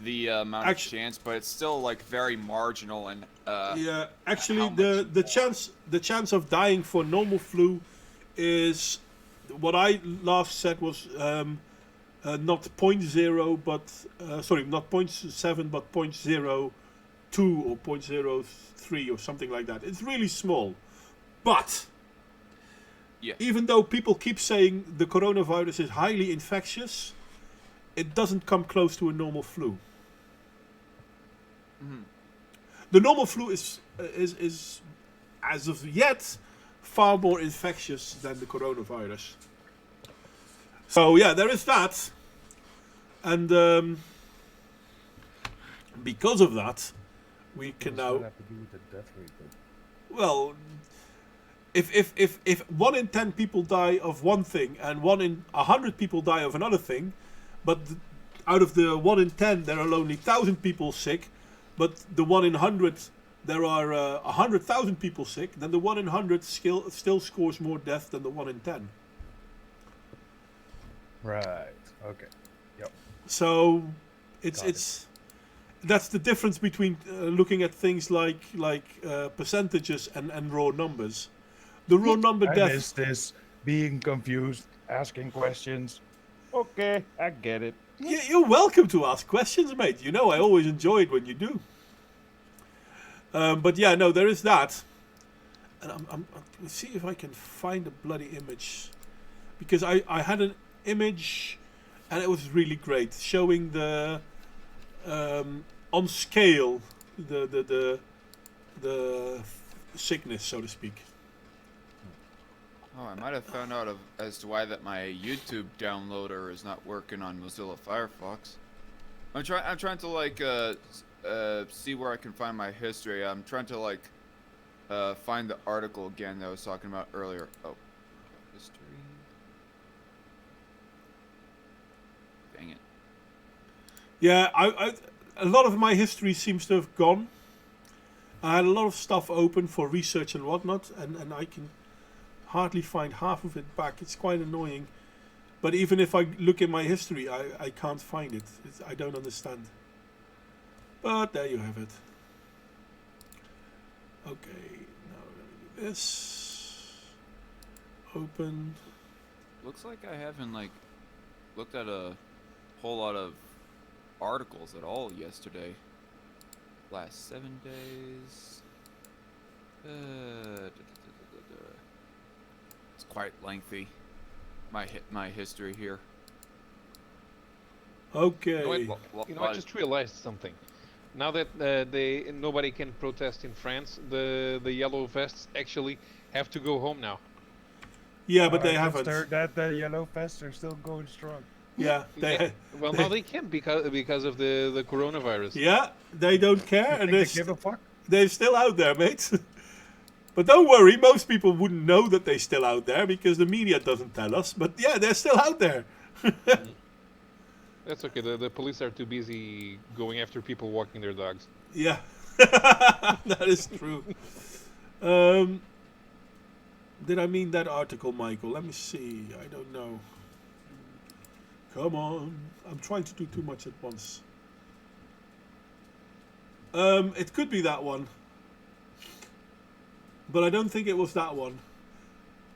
the amount of chance, but it's still very marginal. And yeah, actually the chance of dying for normal flu is, what I last said was not 0.0, but not 0.7, but 0.02 or 0.03 or something like that. It's really small, but yeah. Even though people keep saying the coronavirus is highly infectious, it doesn't come close to a normal flu. Mm-hmm. The normal flu is as of yet far more infectious than the coronavirus. So yeah, there is that. And because of that, we can What does that now... have to do with the death rate, though? Well, if 1 in 10 people die of one thing and 1 in 100 people die of another thing, but out of the 1 in 10 there are only 1,000 people sick, but the 1 in 100 there are 100,000 people sick, then the 1 in 100 still scores more death than the 1 in 10. Right. Okay. Yep. So Got it's that's the difference between looking at things like percentages and raw numbers. The raw number I death. missed this. Being confused, asking questions. Okay, I get it. You're welcome to ask questions, mate. You know I always enjoy it when you do. But yeah, no, there is that. And let's see if I can find a bloody image, because I had an image, and it was really great, showing the on scale the sickness, so to speak. Oh, I might have found out as to why that my YouTube downloader is not working on Mozilla Firefox. I'm trying to like see where I can find my history. I'm trying to like find the article again that I was talking about earlier. Oh, history. Dang it. Yeah, a lot of my history seems to have gone. I had a lot of stuff open for research and whatnot, and I can hardly find half of it back. It's quite annoying. But even if I look in my history, I can't find it. I don't understand. But there you have it. Okay, now we're going to do this. Open. Looks like I haven't like looked at a whole lot of articles at all yesterday. Last 7 days. It's quite lengthy. My history here. Okay. I just realized something. Now that nobody can protest in France, the yellow vests actually have to go home now. Yeah, but they I just haven't. heard that the yellow vests are still going strong. Yeah, they. Well, now they can't because of the coronavirus. Yeah, they don't care, and Think they give a fuck? they're still out there, mate. But don't worry, most people wouldn't know that they're still out there because the media doesn't tell us. But yeah, they're still out there. That's okay. The police are too busy going after people walking their dogs. Yeah, that is true. Did I mean that article, Michael? Let me see. I don't know. Come on. I'm trying to do too much at once. It could be that one. But I don't think it was that one.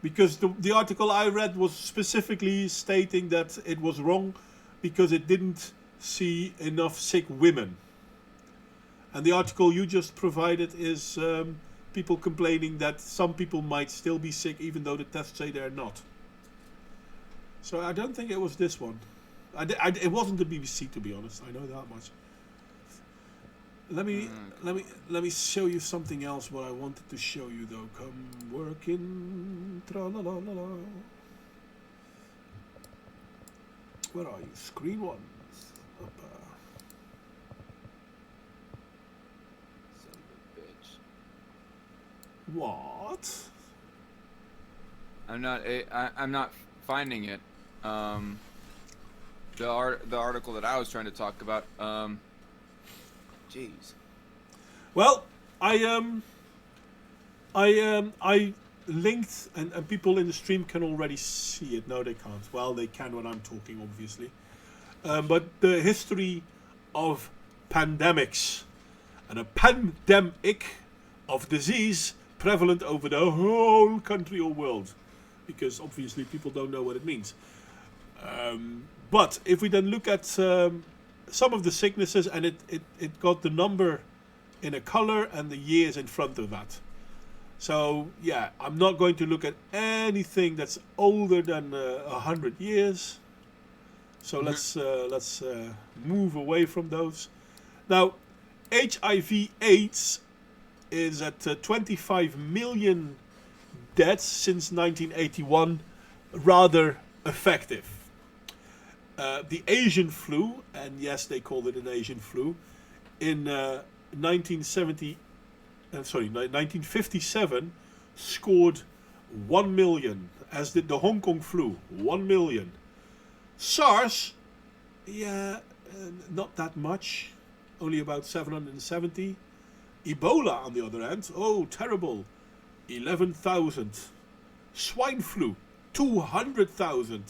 Because the article I read was specifically stating that it was wrong because it didn't see enough sick women. And the article you just provided is people complaining that some people might still be sick even though the tests say they're not. So I don't think it was this one. It wasn't the BBC, to be honest. I know that much. Let me show you something else. What I wanted to show you though. Come working. Tra la la la la. Where are you? Screen one. Up, Son of a bitch. What? I'm not finding it. The article that I was trying to talk about. Jeez. Well, I linked, and people in the stream can already see it. No, they can't. Well, they can when I'm talking, obviously. But the history of pandemics, and a pandemic of disease prevalent over the whole country or world, because obviously people don't know what it means. But if we then look at some of the sicknesses, and it got the number in a color and the years in front of that. So yeah, I'm not going to look at anything that's older than 100 years. So let's move away from those. Now, HIV/AIDS is at 25 million deaths since 1981 rather effective. The Asian flu, and yes, they called it an Asian flu, in 1957 scored 1 million, as did the Hong Kong flu, 1 million. SARS, not that much, only about 770. Ebola, on the other hand, oh, terrible, 11,000. Swine flu, 200,000.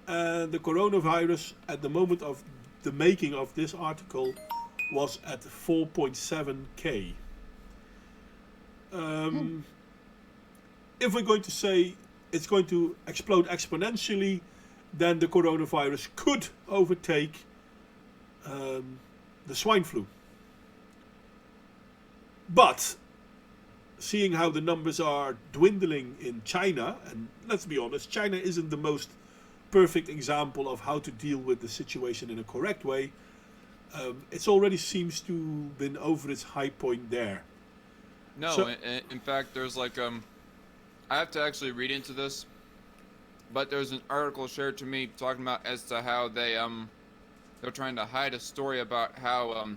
And the coronavirus, at the moment of the making of this article, was at 4.7k. If we're going to say it's going to explode exponentially, then the coronavirus could overtake the swine flu. But seeing how the numbers are dwindling in China, and let's be honest, China isn't the most perfect example of how to deal with the situation in a correct way. It already seems to been over its high point there. No, So- in fact, there's like I have to actually read into this, but there's an article shared to me talking about as to how they're trying to hide a story about how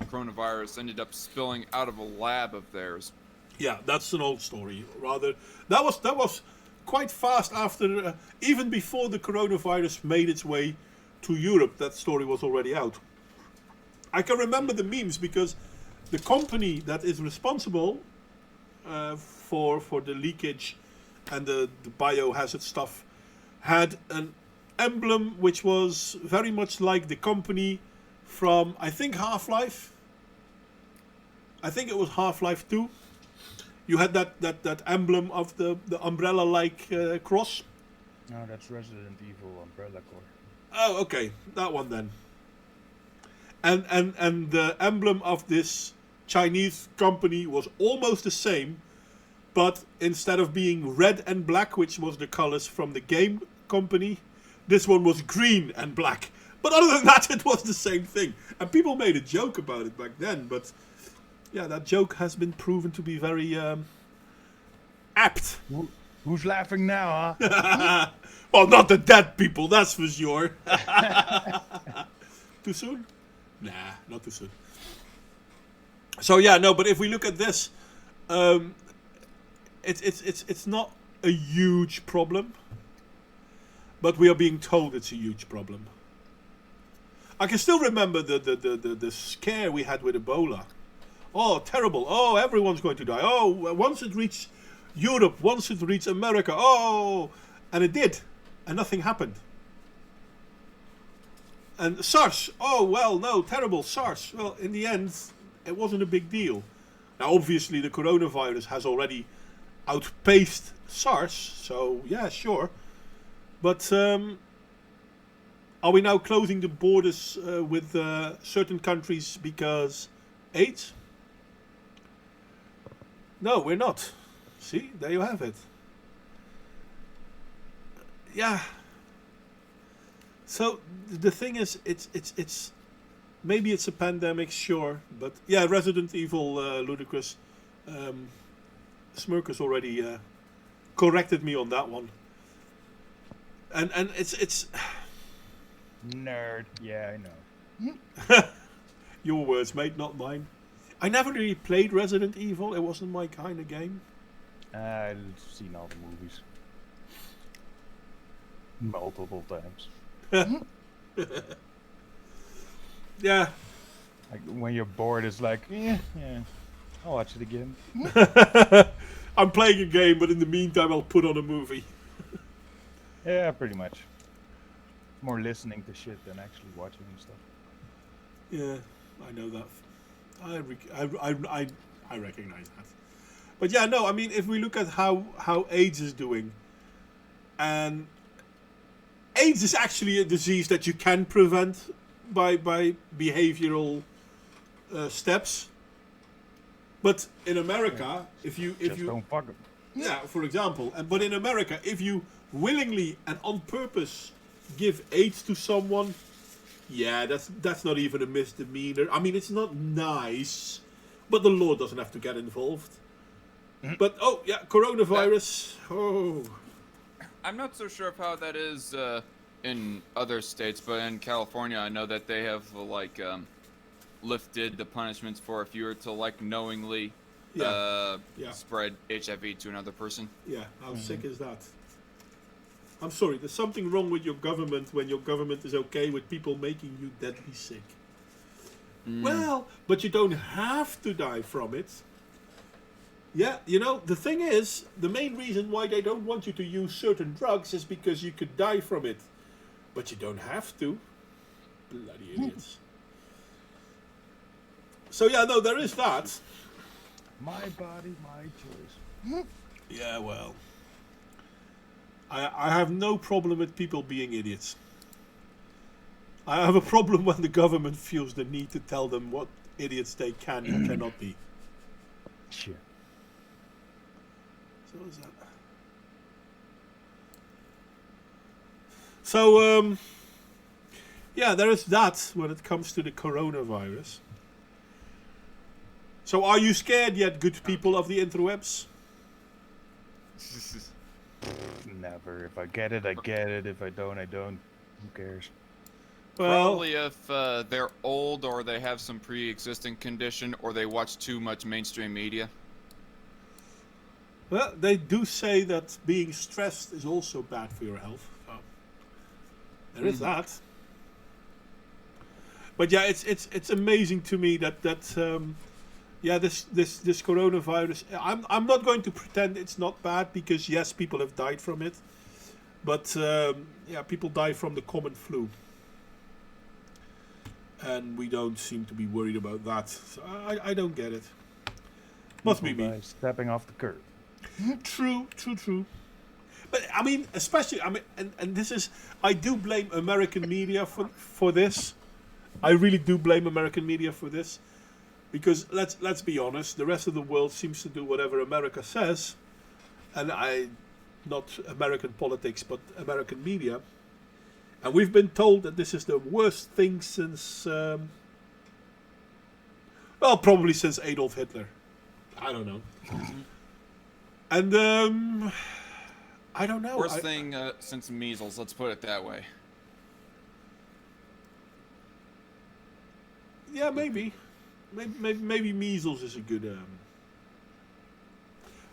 coronavirus ended up spilling out of a lab of theirs. Yeah, that's an old story. Rather, that was quite fast after, even before the coronavirus made its way to Europe. That story was already out. I can remember the memes because the company that is responsible for the leakage and the biohazard stuff had an emblem which was very much like the company from, I think, Half-Life. I think it was Half-Life 2. You had that emblem of the umbrella-like cross. No, that's Resident Evil Umbrella Corps. Oh, okay, that one then. And the emblem of this Chinese company was almost the same, but instead of being red and black, which was the colors from the game company, this one was green and black. But other than that, it was the same thing. And people made a joke about it back then, but yeah, that joke has been proven to be very apt. Who's laughing now, huh? Well, not the dead people, that's for sure. Too soon? Nah, not too soon. So yeah, no, but if we look at this, it's not a huge problem, but we are being told it's a huge problem. I can still remember the scare we had with Ebola. Oh, terrible. Oh, everyone's going to die. Oh, once it reached Europe, once it reached America. Oh, and it did. And nothing happened. And SARS. Oh, well, no, terrible. SARS. Well, in the end, it wasn't a big deal. Now, obviously, the coronavirus has already outpaced SARS. So, yeah, sure. But are we now closing the borders with certain countries because AIDS? No, we're not. See, there you have it. Yeah. So the thing is, it's maybe it's a pandemic, sure, but yeah, Resident Evil Ludicrous Smirkus already corrected me on that one. And it's Nerd. Yeah, I know. your words, mate, not mine. I never really played Resident Evil. It wasn't my kind of game. I've seen all the movies. Multiple times. Yeah. Like, when you're bored, it's like, yeah, I'll watch it again. I'm playing a game, but in the meantime, I'll put on a movie. Yeah, pretty much. More listening to shit than actually watching stuff. Yeah, I know that. I recognize that. But yeah, no, I mean, if we look at how AIDS is doing, and AIDS is actually a disease that you can prevent by behavioral steps. But in America, if you Don't fuck 'em. yeah, for example, but in America, if you willingly and on purpose give AIDS to someone, yeah, that's not even a misdemeanor. I mean, it's not nice, but the law doesn't have to get involved. But oh yeah, coronavirus. Oh, I'm not so sure of how that is in other states, but in California, I know that they have like lifted the punishments for if you were to like knowingly Yeah. spread HIV to another person. Yeah, how sick is that? I'm sorry, there's something wrong with your government when your government is okay with people making you deadly sick. Well, but you don't have to die from it. Yeah, the thing is, the main reason why they don't want you to use certain drugs is because you could die from it. But you don't have to. Bloody idiots. So yeah, no, there is that. My body, my choice. Yeah, well. I have no problem with people being idiots. I have a problem when the government feels the need to tell them what idiots they can and cannot be. Shit. So is that. So, yeah, there is that when it comes to the coronavirus. So are you scared yet, good people of the interwebs? Never. If I get it, I get it. If I don't, I don't. Who cares? Well, Probably if they're old or they have some pre-existing condition or they watch too much mainstream media. well, they do say that being stressed is also bad for your health. So there is that. But yeah, it's amazing to me that yeah, this coronavirus. I'm not going to pretend it's not bad because yes, people have died from it, but yeah, people die from the common flu, and we don't seem to be worried about that. So I don't get it. Must be me. Stepping off the curb. True. But I mean, especially and this is I do blame American media for this. I really do blame American media for this. Because let's be honest, the rest of the world seems to do whatever America says, and not American politics, but American media, and we've been told that this is the worst thing since, well, probably since Adolf Hitler. I don't know, and I don't know. Worst thing since measles, let's put it that way. Yeah, maybe. Maybe measles is a good.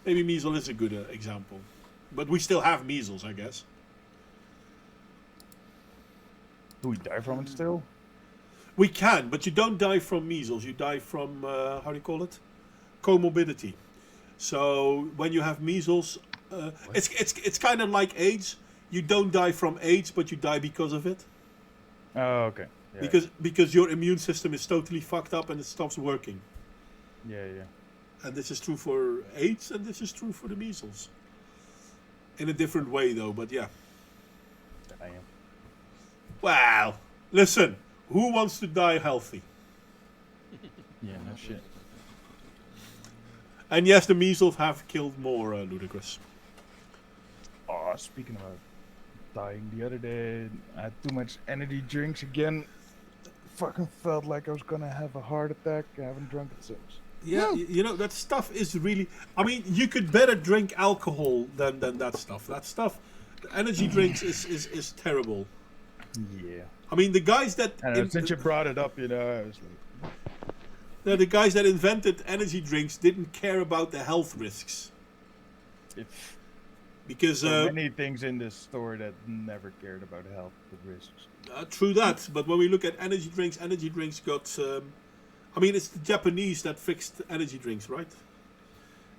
Maybe measles is a good example, but we still have measles, I guess. Do we die from it still? We can, but you don't die from measles. You die from how do you call it? Comorbidity. So when you have measles, it's kind of like AIDS. You don't die from AIDS, but you die because of it. Oh, okay. Yeah. Because your immune system is totally fucked up and it stops working. Yeah. And this is true for AIDS and this is true for the measles. In a different way though, but yeah. I am. Well, listen, who wants to die healthy? Yeah, no shit. And yes, the measles have killed more, Ludicrous. Oh, speaking about dying the other day, I had too much energy drinks again. Fucking felt like I was gonna have a heart attack. I haven't drunk it since. Yeah, that stuff is really... I mean, you could better drink alcohol than that stuff. That stuff, energy drinks is terrible. Yeah. I mean, the guys that... I know, since you brought it up, I was like... the guys that invented energy drinks didn't care about the health risks. Because... so many things in this store that never cared about health risks. True that, but when we look at energy drinks got... I mean, it's the Japanese that fixed energy drinks, right?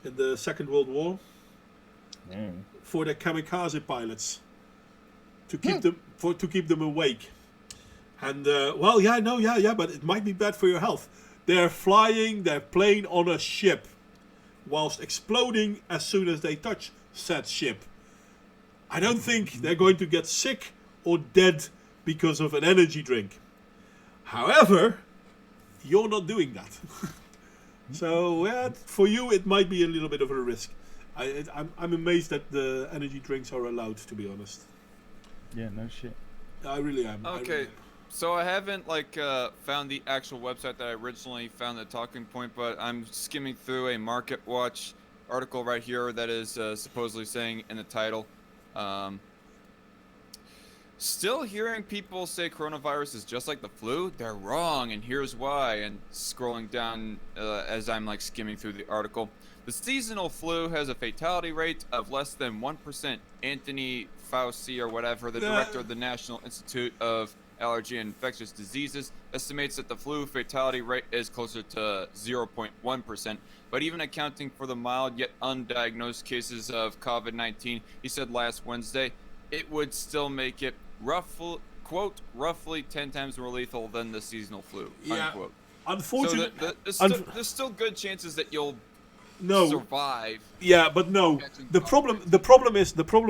In the Second World War. For the kamikaze pilots. To keep them awake. And, well, yeah, but it might be bad for your health. They're flying their plane on a ship. Whilst exploding as soon as they touch said ship. I don't think they're going to get sick or dead because of an energy drink. However, you're not doing that. So, yeah, for you it might be a little bit of a risk. I'm amazed that the energy drinks are allowed, to be honest. Yeah, no shit. I really am. Okay, so I haven't found the actual website that I originally found the talking point, but I'm skimming through a market watch article right here that is supposedly saying in the title. Still hearing people say coronavirus is just like the flu? They're wrong, and here's why. And scrolling down as I'm like skimming through the article. The seasonal flu has a fatality rate of less than 1%. Anthony Fauci, or whatever, the director of the National Institute of Allergy and Infectious Diseases, estimates that the flu fatality rate is closer to 0.1%. But even accounting for the mild yet undiagnosed cases of COVID-19, he said last Wednesday, it would still make it roughly 10 times more lethal than the seasonal flu, unquote. Unfortunately, so there's still good chances that you'll survive. Yeah, but no. The problem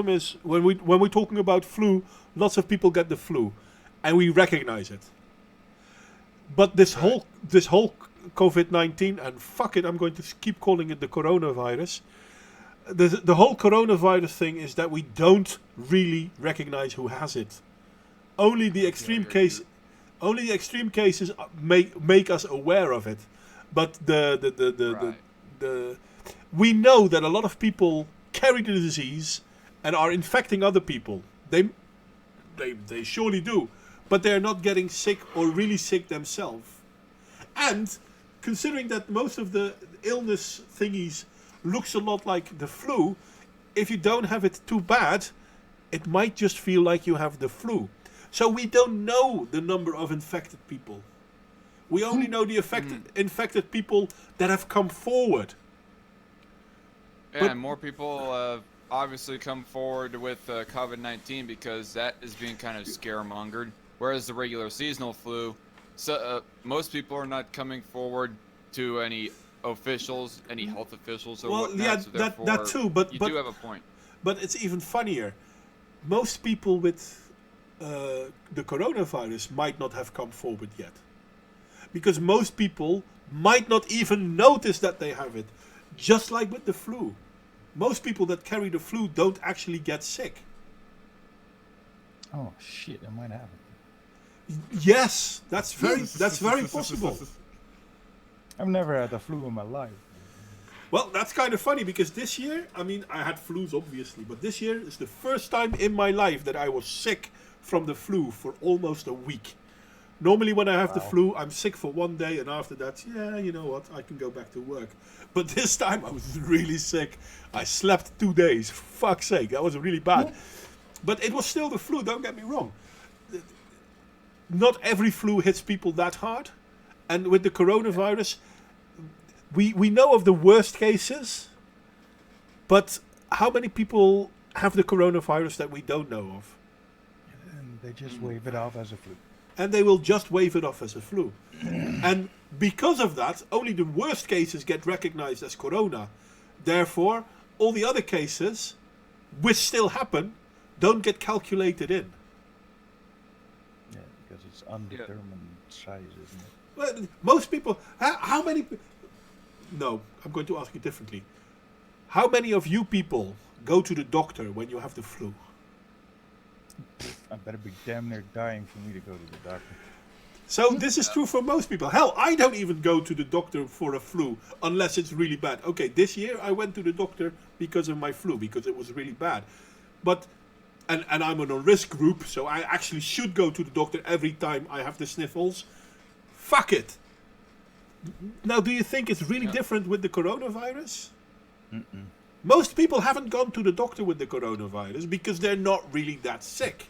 is when we're talking about flu, lots of people get the flu, and we recognize it. But this whole COVID-19, and fuck it, I'm going to keep calling it the coronavirus. The whole coronavirus thing is that we don't really recognize who has it. Only the extreme cases make us aware of it. But we know that a lot of people carry the disease and are infecting other people. They surely do, but they're not getting sick or really sick themselves. And considering that most of the illness thingies looks a lot like the flu, if you don't have it too bad, it might just feel like you have the flu. So we don't know the number of infected people. We only know the infected people that have come forward. Yeah, and more people have obviously come forward with COVID-19 because that is being kind of scaremongered. Whereas the regular seasonal flu, most people are not coming forward to any officials, any health officials or whatnot. Yeah, so that too, but you do have a point. But it's even funnier. Most people with the coronavirus might not have come forward yet. Because most people might not even notice that they have it. Just like with the flu. Most people that carry the flu don't actually get sick. Oh shit, I might have it. Yes, that's very possible. I've never had the flu in my life. Well, that's kind of funny because this year, I mean, I had flus obviously, but this year is the first time in my life that I was sick from the flu for almost a week. Normally when I have the flu, I'm sick for one day and after that, yeah, you know what, I can go back to work. But this time I was really sick. I slept 2 days. For fuck's sake, that was really bad. But it was still the flu, don't get me wrong. Not every flu hits people that hard. And with the coronavirus, we know of the worst cases, but how many people have the coronavirus that we don't know of? And they just wave it off as a flu. And they will just wave it off as a flu. And because of that, only the worst cases get recognized as corona. Therefore, all the other cases, which still happen, don't get calculated in. Yeah, because it's undetermined size, isn't it? Well, most people... How many... No, I'm going to ask you differently. How many of you people go to the doctor when you have the flu? I better be damn near dying for me to go to the doctor. So this is true for most people. Hell, I don't even go to the doctor for a flu unless it's really bad. Okay, this year I went to the doctor because of my flu, because it was really bad. But, and I'm on a risk group, so I actually should go to the doctor every time I have the sniffles. Fuck it. Now, do you think it's really different with the coronavirus? Mm-mm. Most people haven't gone to the doctor with the coronavirus because they're not really that sick.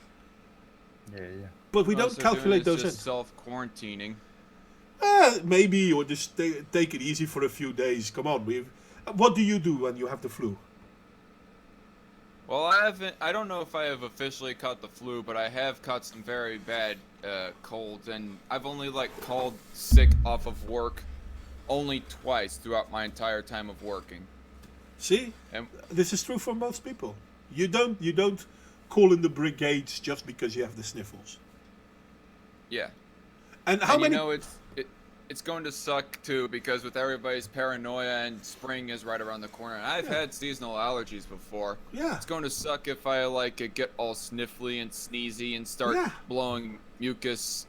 Yeah. But we don't calculate those in. Just self-quarantining. Maybe, or just take it easy for a few days. Come on, what do you do when you have the flu? Well, I don't know if I have officially caught the flu, but I have caught some very bad colds, and I've only called sick off of work only twice throughout my entire time of working. See, this is true for most people. You don't call in the brigades just because you have the sniffles. Yeah. And how many? You know, it's going to suck too because with everybody's paranoia and spring is right around the corner. And I've had seasonal allergies before. Yeah. It's going to suck if I get all sniffly and sneezy and start blowing mucus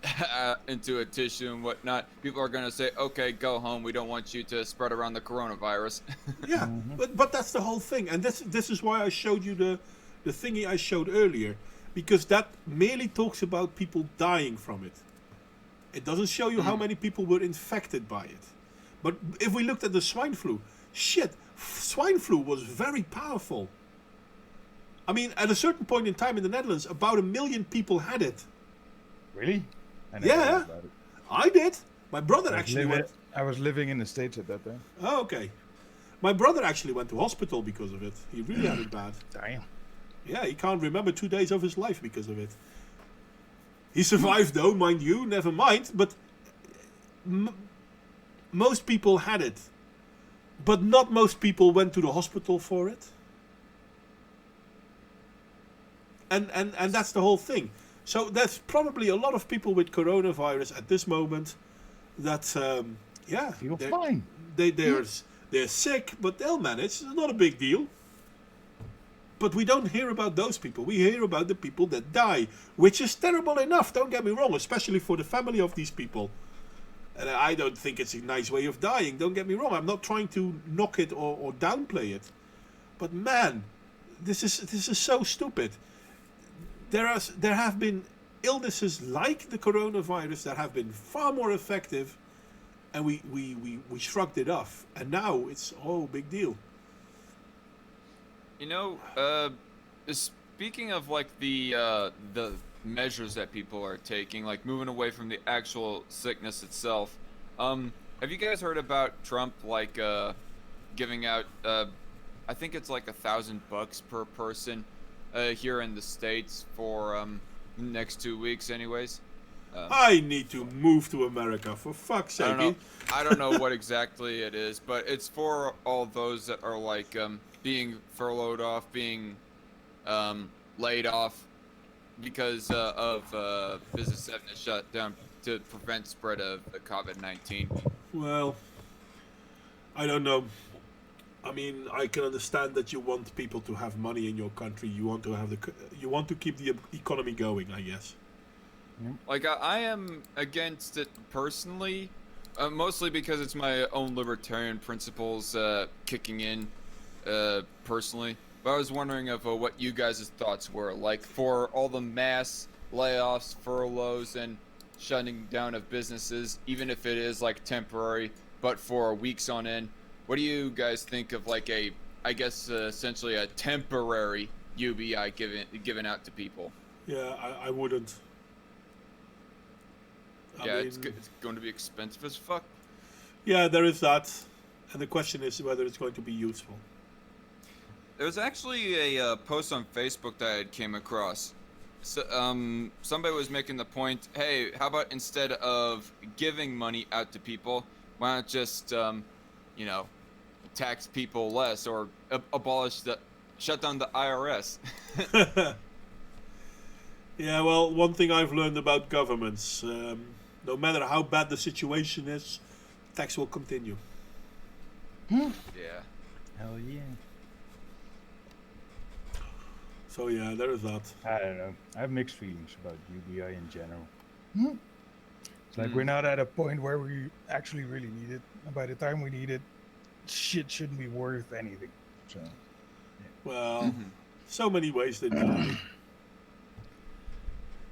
into a tissue and whatnot, people are gonna say, "Okay, go home. We don't want you to spread around the coronavirus." Yeah, but that's the whole thing, and this is why I showed you the thingy I showed earlier, because that merely talks about people dying from it. It doesn't show you how many people were infected by it. But if we looked at the swine flu, shit, swine flu was very powerful. I mean, at a certain point in time in the Netherlands, about 1 million people had it. Really? I never Yeah, heard about it. I did. My brother I was actually living- went. I was living in the States at that time. Oh, okay. My brother actually went to hospital because of it. He really had it bad. Damn. Yeah, he can't remember 2 days of his life because of it. He survived though, mind you, never mind. But most people had it. But not most people went to the hospital for it. And that's the whole thing. So there's probably a lot of people with coronavirus at this moment that, Feel they're, fine. they're sick, but they'll manage. It's not a big deal. But we don't hear about those people. We hear about the people that die, which is terrible enough, don't get me wrong, especially for the family of these people. And I don't think it's a nice way of dying, don't get me wrong. I'm not trying to knock it or downplay it. But man, this is so stupid. There have been illnesses like the coronavirus that have been far more effective, and we shrugged it off. And now it's big deal. You know, speaking of like the measures that people are taking, like moving away from the actual sickness itself, have you guys heard about Trump like giving out I think it's like $1,000 per person here in the States for the next 2 weeks anyways? I need to move to America, for fuck's sake. I don't know what exactly it is, but it's for all those that are like being furloughed off, being laid off because of business having to shut down to prevent spread of the COVID-19. Well, I don't know. I mean, I can understand that you want people to have money in your country. You want to keep the economy going, I guess. Like I am against it personally, mostly because it's my own libertarian principles kicking in personally. But I was wondering of what you guys' thoughts were, like for all the mass layoffs, furloughs, and shutting down of businesses, even if it is like temporary, but for weeks on end. What do you guys think of like essentially a temporary UBI given out to people? Yeah, I wouldn't. I mean, it's going to be expensive as fuck. Yeah, there is that. And the question is whether it's going to be useful. There was actually a post on Facebook that I came across. So, somebody was making the point, hey, how about instead of giving money out to people, why not just, tax people less or shut down the IRS? Yeah, well, one thing I've learned about governments, no matter how bad the situation is, tax will continue. Yeah. Hell yeah. So yeah, there is that. I don't know. I have mixed feelings about UBI in general. It's like we're not at a point where we actually really need it. And by the time we need it, shit shouldn't be worth anything. So, Well, so many ways to die.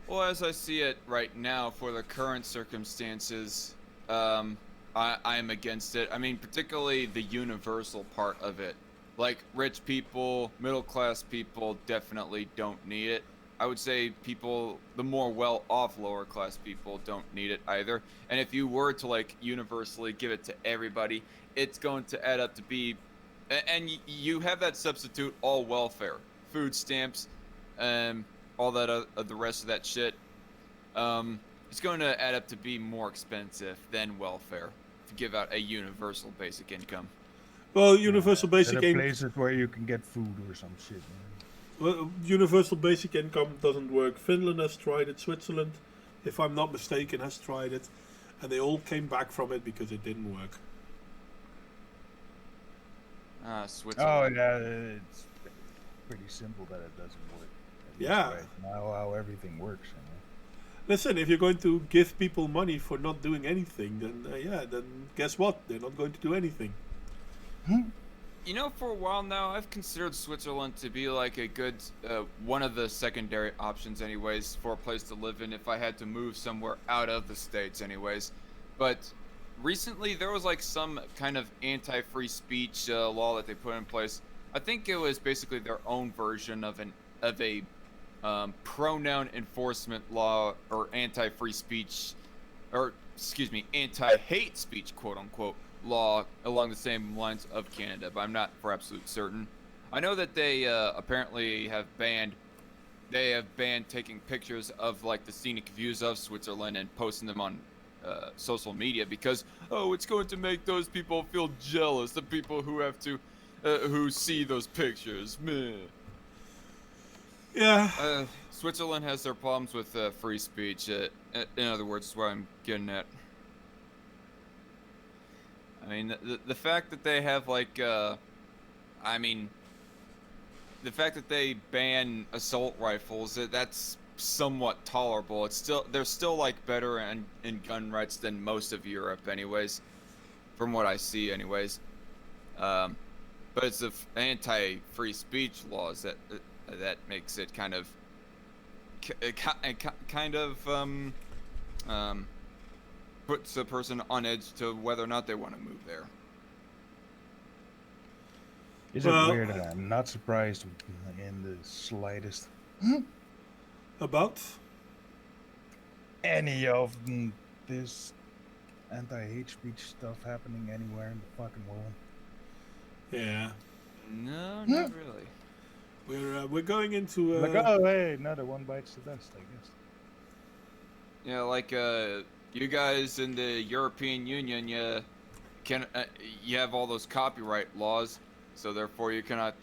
Well, as I see it right now, for the current circumstances, I am against it. I mean, particularly the universal part of it. Like, rich people, middle-class people definitely don't need it. I would say people, the more well-off lower-class people don't need it either. And if you were to, like, universally give it to everybody, it's going to add up to be... And you have that substitute all welfare. Food stamps, all that, the rest of that shit. It's going to add up to be more expensive than welfare to give out a universal basic income. Well, universal basic there are income. places where you can get food or some shit. Well, universal basic income doesn't work. Finland has tried it. Switzerland, if I'm not mistaken, has tried it, and they all came back from it because it didn't work. Switzerland. Oh yeah, it's pretty simple that it doesn't work. Yeah. Right now, how everything works. Listen, if you're going to give people money for not doing anything, then guess what? They're not going to do anything. You know, for a while now, I've considered Switzerland to be like a good, one of the secondary options anyways, for a place to live in if I had to move somewhere out of the States anyways. But recently there was like some kind of anti-free speech law that they put in place. I think it was basically their own version of a pronoun enforcement law, or anti-free speech, or excuse me, anti-hate speech, quote unquote, law along the same lines of Canada, but I'm not for absolute certain. I know that they apparently have banned taking pictures of like the scenic views of Switzerland and posting them on social media because it's going to make those people feel jealous, the people who have to who see those pictures. Meh. Yeah. Switzerland has their problems with free speech. In other words, is what I'm getting at. I mean, the fact that they have like, the fact that they ban assault rifles, that's somewhat tolerable. They're still like better in gun rights than most of Europe, anyways, from what I see, anyways. But it's the anti-free speech laws that makes it kind of puts a person on edge to whether or not they want to move there. Is Well- it weird that I'm not surprised in the slightest About? any of this anti-hate speech stuff happening anywhere in the fucking world? Yeah. No, not really. We're going into. Like, oh, hey, another one bites the dust, I guess. Yeah, like you guys in the European Union, you have all those copyright laws, so therefore you cannot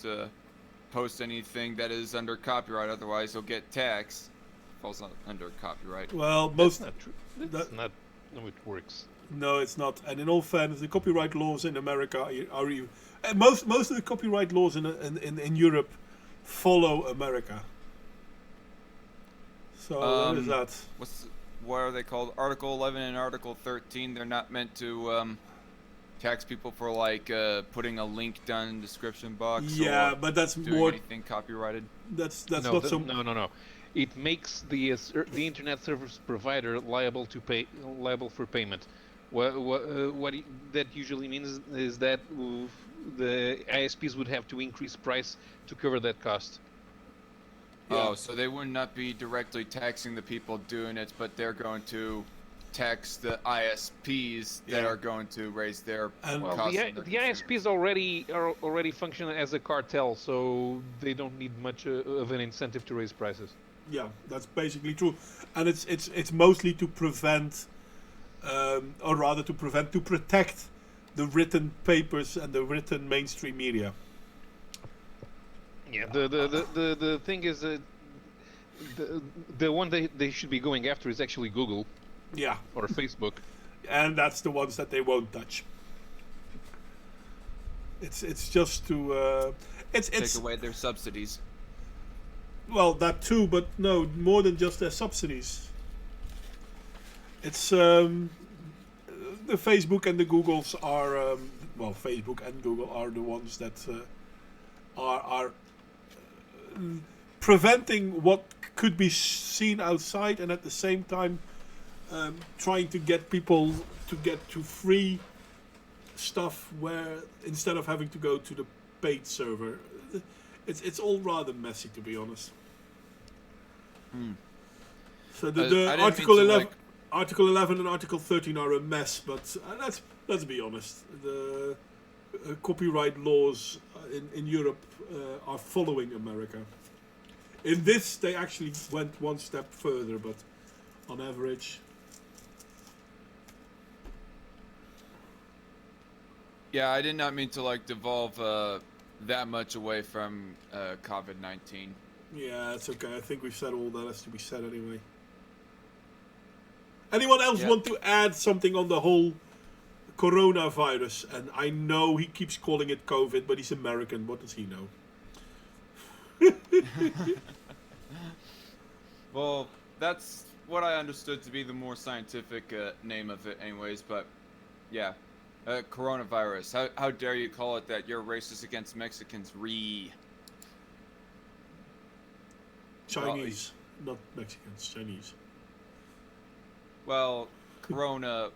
post anything that is under copyright, otherwise you'll get taxed. Falls under copyright. Well, most. That's not true. that- That's not how it works. No, it's not. And in all fairness, the copyright laws in America are even. Most of the copyright laws in Europe follow America. So there is that. What are they called? Article 11 and Article 13. They're not meant to tax people for like putting a link down in the description box. Yeah, or but that's doing more. anything copyrighted. That's no, not so. no. It makes the internet service provider liable for payment. That usually means is that the ISPs would have to increase price to cover that cost. Yeah. Oh, so they would not be directly taxing the people doing it, but they're going to tax the ISPs that Yeah. are going to raise their And- Well, costs. the on their ISPs already function as a cartel, so they don't need much of an incentive to raise prices. Yeah, that's basically true, and it's mostly to prevent, to protect the written papers and the written mainstream media. Yeah, the thing is the one they should be going after is actually Google Yeah, or Facebook. and that's the ones that they won't touch. It's just to it's take away their subsidies. well, that too, but no, more than just their subsidies. It's the Facebook and the Googles are Facebook and Google are the ones that are preventing what could be seen outside, and at the same time trying to get people to get to free stuff where instead of having to go to the paid server. It's all rather messy, to be honest. So I the didn't mean Article to, 11, like- Article 11 and Article 13 are a mess, but let's be honest. The copyright laws in Europe are following America. In this, they actually went one step further, but on average, Yeah, I did not mean to like devolve that much away from COVID-19. yeah, it's okay. I think we've said all that has to be said anyway. Anyone else Yeah. want to add something on the whole coronavirus? And I know he keeps calling it COVID, but he's American. What does he know? Well, that's what I understood to be the more scientific name of it, anyways. But yeah, coronavirus. How dare you call it that? You're racist against Mexicans. Chinese, not Mexicans, Chinese. Well, corona.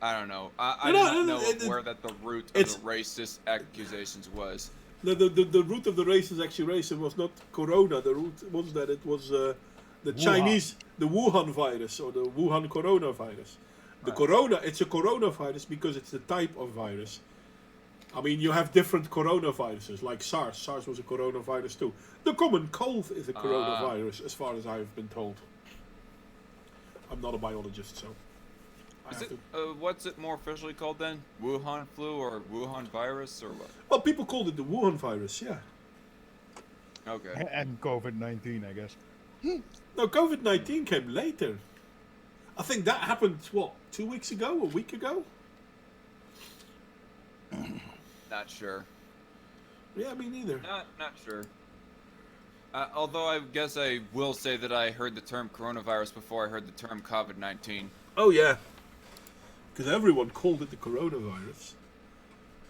I don't know. I No, do no, not no, know where that the root of it's- the racist accusations was. The root of the racist accusation was not corona. The root was that it was the Wuhan. Chinese, the Wuhan virus or the Wuhan coronavirus. The Right. corona, it's a coronavirus because it's the type of virus. I mean, you have different coronaviruses, like SARS. SARS was a coronavirus too. The common cold is a coronavirus, as far as I've been told. I'm not a biologist, so. I Is have it, to- what's it more officially called then? Wuhan flu or Wuhan virus or what? Well, people called it the Wuhan virus, yeah. Okay. And COVID-19, I guess. No, COVID-19 came later. I think that happened, what, 2 weeks ago, a week ago? Not sure. Yeah, me neither. Not sure. Although I guess I will say that I heard the term coronavirus before I heard the term COVID-19. Oh, yeah. Because everyone called it the coronavirus.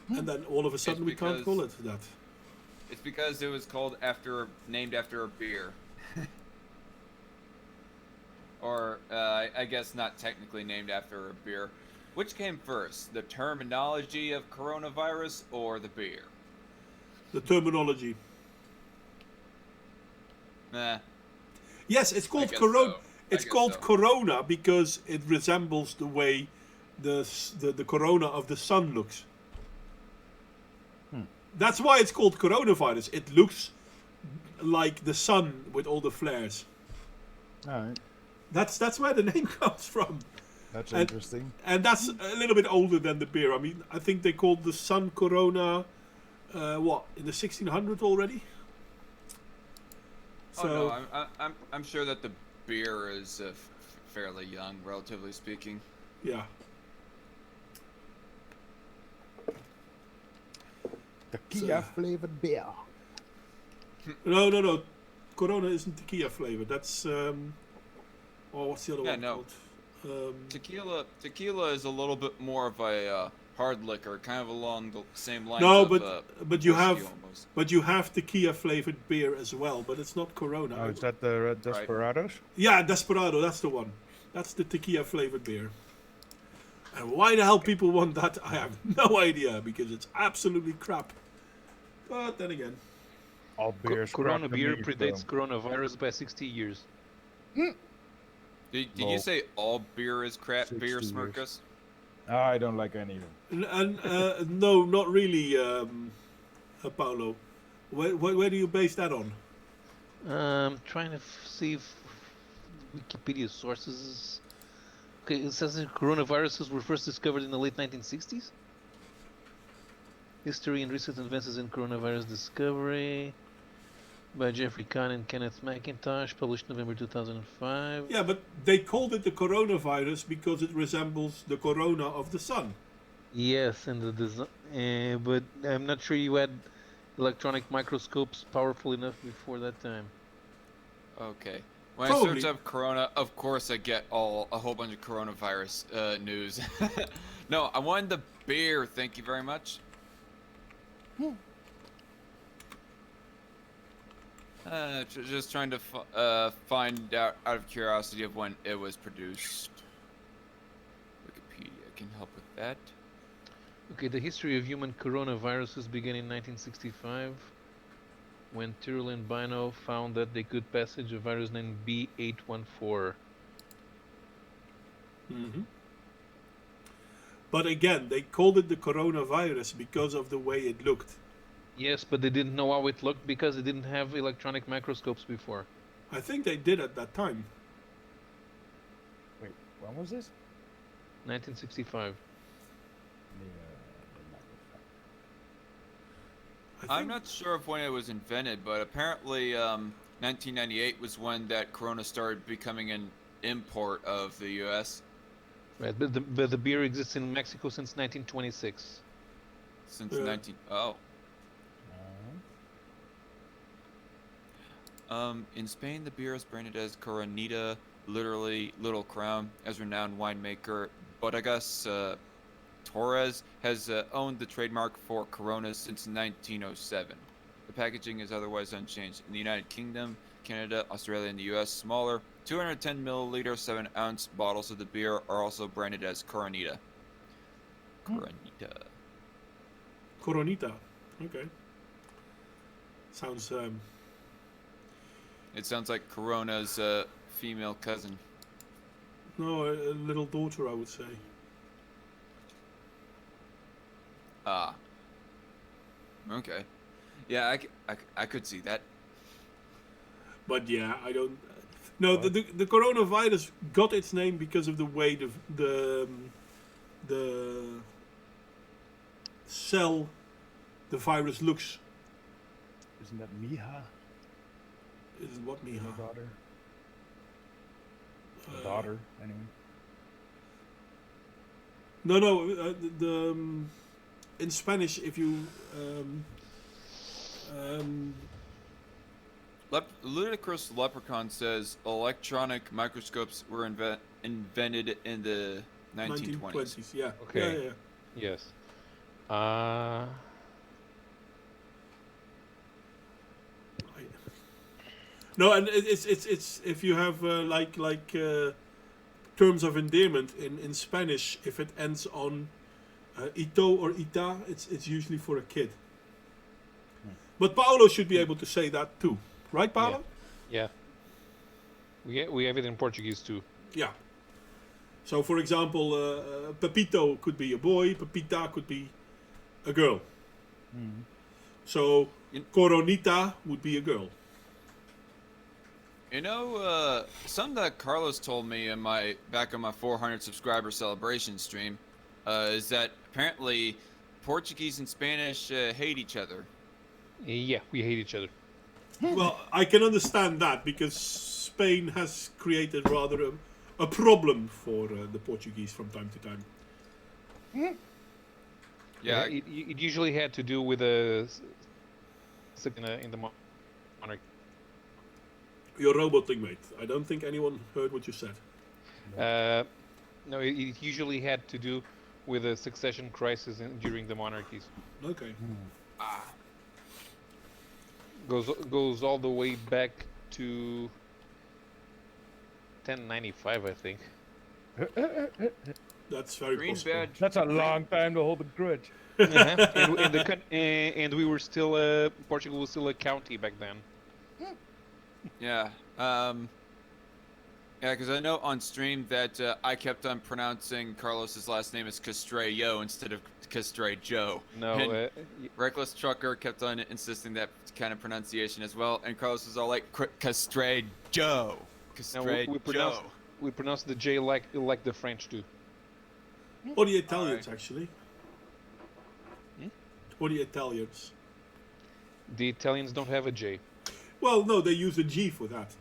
And then all of a sudden we can't because- call it that. It's because it was named after a beer. Or, I guess not technically named after a beer. Which came first, the terminology of coronavirus or the beer? The terminology. Nah. Yes, it's called guess corona. so. I It's guess called so. corona because it resembles the way the corona of the sun looks. That's why it's called coronavirus. It looks like the sun with all the flares. All right. That's where the name comes from. That's And- interesting. And that's a little bit older than the beer. I mean, I think they called the sun Corona, in the 1600s already? So, Oh no, I'm sure that the beer is fairly young, relatively speaking. yeah. Tequila flavored beer. No. Corona isn't tequila flavored. That's, what's the other Yeah, one no. called? Tequila is a little bit more of a hard liquor, kind of along the same lines No, of but you whiskey have almost. but you have tequila flavored beer as well, but it's not Corona. Oh, is that the Red Desperados? Yeah, Desperado, that's the one. That's the tequila flavored beer. And why the hell people want that, I have no idea, because it's absolutely crap. But then again, All beers. Corona crap to beer me, predates bro. coronavirus by 60 years. Did Well, you say all beer is crap 60 beer, years. Smirkus? I don't like any of them. and no, not really, Paolo. Where do you base that on? Trying to see if Wikipedia sources. Okay, it says that coronaviruses were first discovered in the late 1960s. History and recent advances in coronavirus discovery by Jeffrey Kahn and Kenneth McIntosh, published November 2005. Yeah, but they called it the coronavirus because it resembles the corona of the sun. Yes, and the design, but I'm not sure you had electronic microscopes powerful enough before that time. Okay. When I Probably. search up Corona, of course I get a whole bunch of coronavirus news. No, I wanted the beer. Thank you very much. Just trying to find out of curiosity of when it was produced. Wikipedia can help with that. Okay, the history of human coronaviruses began in 1965 when Tyrrell and Bino found that they could passage a virus named B814. Mm-hmm. But again, they called it the coronavirus because of the way it looked. Yes, but they didn't know how it looked because they didn't have electronic microscopes before. I think they did at that time. Wait, when was this? 1965. I I'm not sure of when it was invented, but apparently 1998 was when that Corona started becoming an import of the U.S. Right, but the beer exists in Mexico since 1926. since Yeah. 19. Oh. In Spain, the beer is branded as Coronita literally Little Crown, as renowned winemaker Bodegas Torres has owned the trademark for Corona since 1907. The packaging is otherwise unchanged. In the United Kingdom, Canada, Australia, and the U.S., smaller 210 milliliter, 7-ounce bottles of the beer are also branded as Coronita. Coronita. Coronita. Okay. Sounds. It sounds like Corona's female cousin. No, a little daughter, I would say. Ah. Okay. Yeah, I could see that. But yeah, I don't. No, the coronavirus got its name because of the way the cell, the virus looks. Isn't that Miha? Is what My Miha? daughter. Daughter, anyway. No. In Spanish, if you Ludicrous Leprechaun says electronic microscopes were invented in the 1920s. 1920s, yeah. Okay. Yeah. Yes. No, and it's if you have terms of endearment in Spanish, if it ends on ito or ita, it's usually for a kid. But Paolo should be able to say that too, right, Paolo? Yeah. We have it in Portuguese too. Yeah. So, for example, Pepito could be a boy, Pepita could be a girl. So, Coronita would be a girl. You know, something that Carlos told me in back on my 400 subscriber celebration stream is that apparently Portuguese and Spanish hate each other. Yeah, we hate each other. Well, I can understand that because Spain has created rather a problem for the Portuguese from time to time. Yeah, It usually had to do with a in the monarchy. Your roboting, mate. I don't think anyone heard what you said. No, it usually had to do with a succession crisis during the monarchies. Okay. Goes all the way back to 1095, I think. That's very Green possible. badge. That's a long time to hold a grudge. And we were still Portugal was still a county back then. Yeah. Yeah, because I know on stream that I kept on pronouncing Carlos's last name as Castrello instead of Castrello. No, And Reckless Trucker kept on insisting that kind of pronunciation as well, and Carlos was all like Castrello. no, Castrello. we pronounce the J like the French do. Or the Italians, actually. Hmm? Or the Italians. The Italians don't have a J. Well, no, they use a G for that.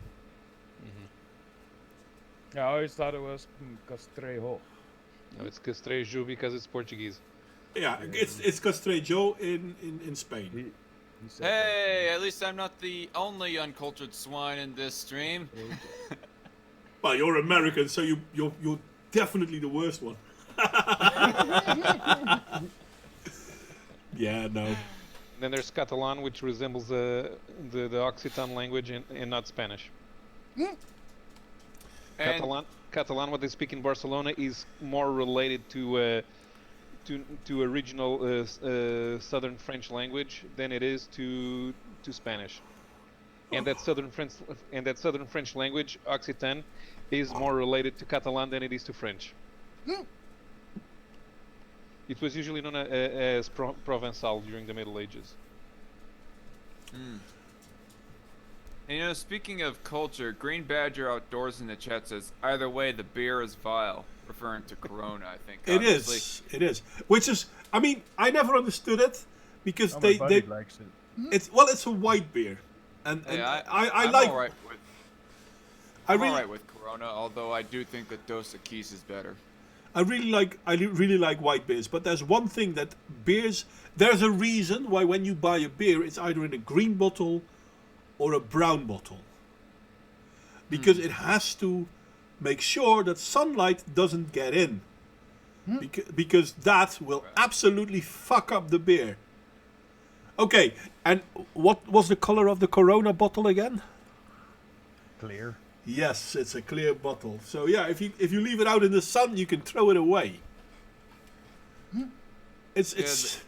Yeah, I always thought it was Castrejo. No, it's Castrejo because it's Portuguese. Yeah, it's Castrejo in Spain. He said Hey, at least I'm not the only uncultured swine in this stream. Well, you're American, so you're definitely the worst one. Yeah, no. Then there's Catalan, which resembles the Occitan language and not Spanish. And Catalan, what they speak in Barcelona, is more related to original Southern French language than it is to Spanish. And that Southern French language, Occitan, is more related to Catalan than it is to French. It was usually known as Provençal during the Middle Ages. you know, speaking of culture, Green Badger Outdoors in the chat says, either way, the beer is vile, referring to Corona, I think. It is. Which is, I mean, I never understood it because my they buddy likes it. it's a white beer, and Hey, I I'm like. all right with, I I'm really, all right with Corona, although I do think that Dos Equis is better. I really like white beers, but there's one thing that beers. There's a reason why when you buy a beer, it's either in a green bottle or a brown bottle, because it has to make sure that sunlight doesn't get in. Because that will absolutely fuck up the beer. Okay, and what was the color of the Corona bottle again? Clear. Yes, it's a clear bottle. So yeah, if you leave it out in the sun, you can throw it away. It's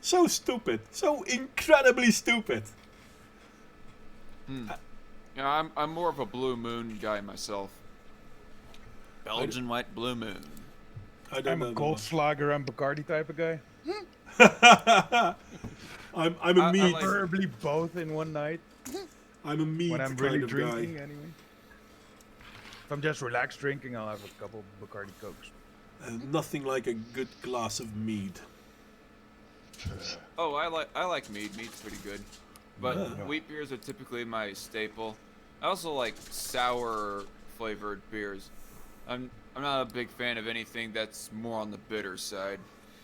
so stupid, so incredibly stupid. Yeah, I'm more of a Blue Moon guy myself. Belgian White Blue Moon. I don't I'm know. a Goldschlager and Bacardi type of guy. I'm a mead. like- Preferably both in one night. I'm a mead When I'm kind really of drinking, guy. anyway. If I'm just relaxed drinking, I'll have a couple Bacardi Cokes. Nothing like a good glass of mead. Oh, I like mead. Mead's pretty good. But Yeah. wheat beers are typically my staple. I also like sour flavored beers. I'm not a big fan of anything that's more on the bitter side,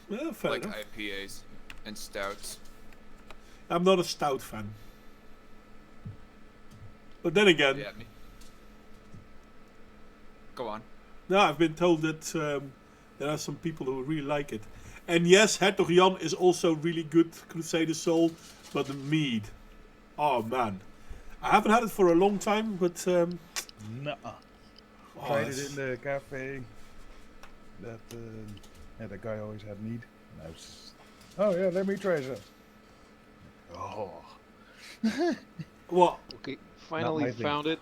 Yeah, fair like enough. IPAs and stouts. I'm not a stout fan. But then again, Yeah. Go on. no, I've been told that there are some people who really like it. And yes, Hertog Jan is also really good Crusader Soul, but the mead, oh man, I haven't had it for a long time, but Nuh-uh. oh, Tried it it's- in the cafe. That the guy always had mead. And I was, oh yeah, let me try some. Oh. Well, Okay, finally my thing. found it.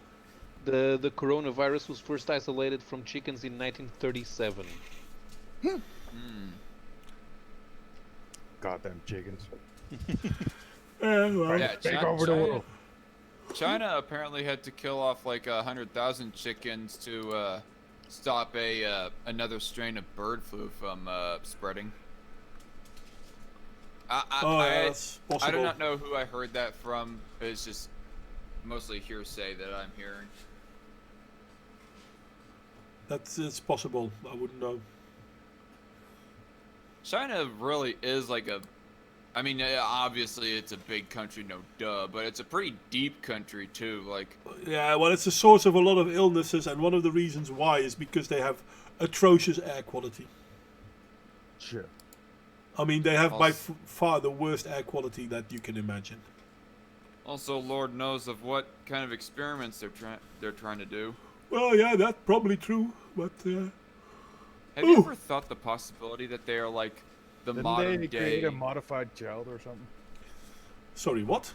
The coronavirus was first isolated from chickens in 1937. Goddamn chickens. well, Yeah, Take over the world. China apparently had to kill off like 100,000 chickens to stop another strain of bird flu from spreading. that's I possible. do not know who I heard that from. It's just mostly hearsay that I'm hearing. It's possible. I wouldn't know. China really is like a. I mean, obviously it's a big country, no duh, but it's a pretty deep country too. Like, Yeah, well, it's a source of a lot of illnesses, and one of the reasons why is because they have atrocious air quality. Sure. I mean, they have by Also- far the worst air quality that you can imagine. also, Lord knows of what kind of experiments they're trying to do. Well, yeah, that's probably true, but Have you Ooh. ever thought the possibility that they are like the Didn't modern they day create a modified child or something? sorry, what?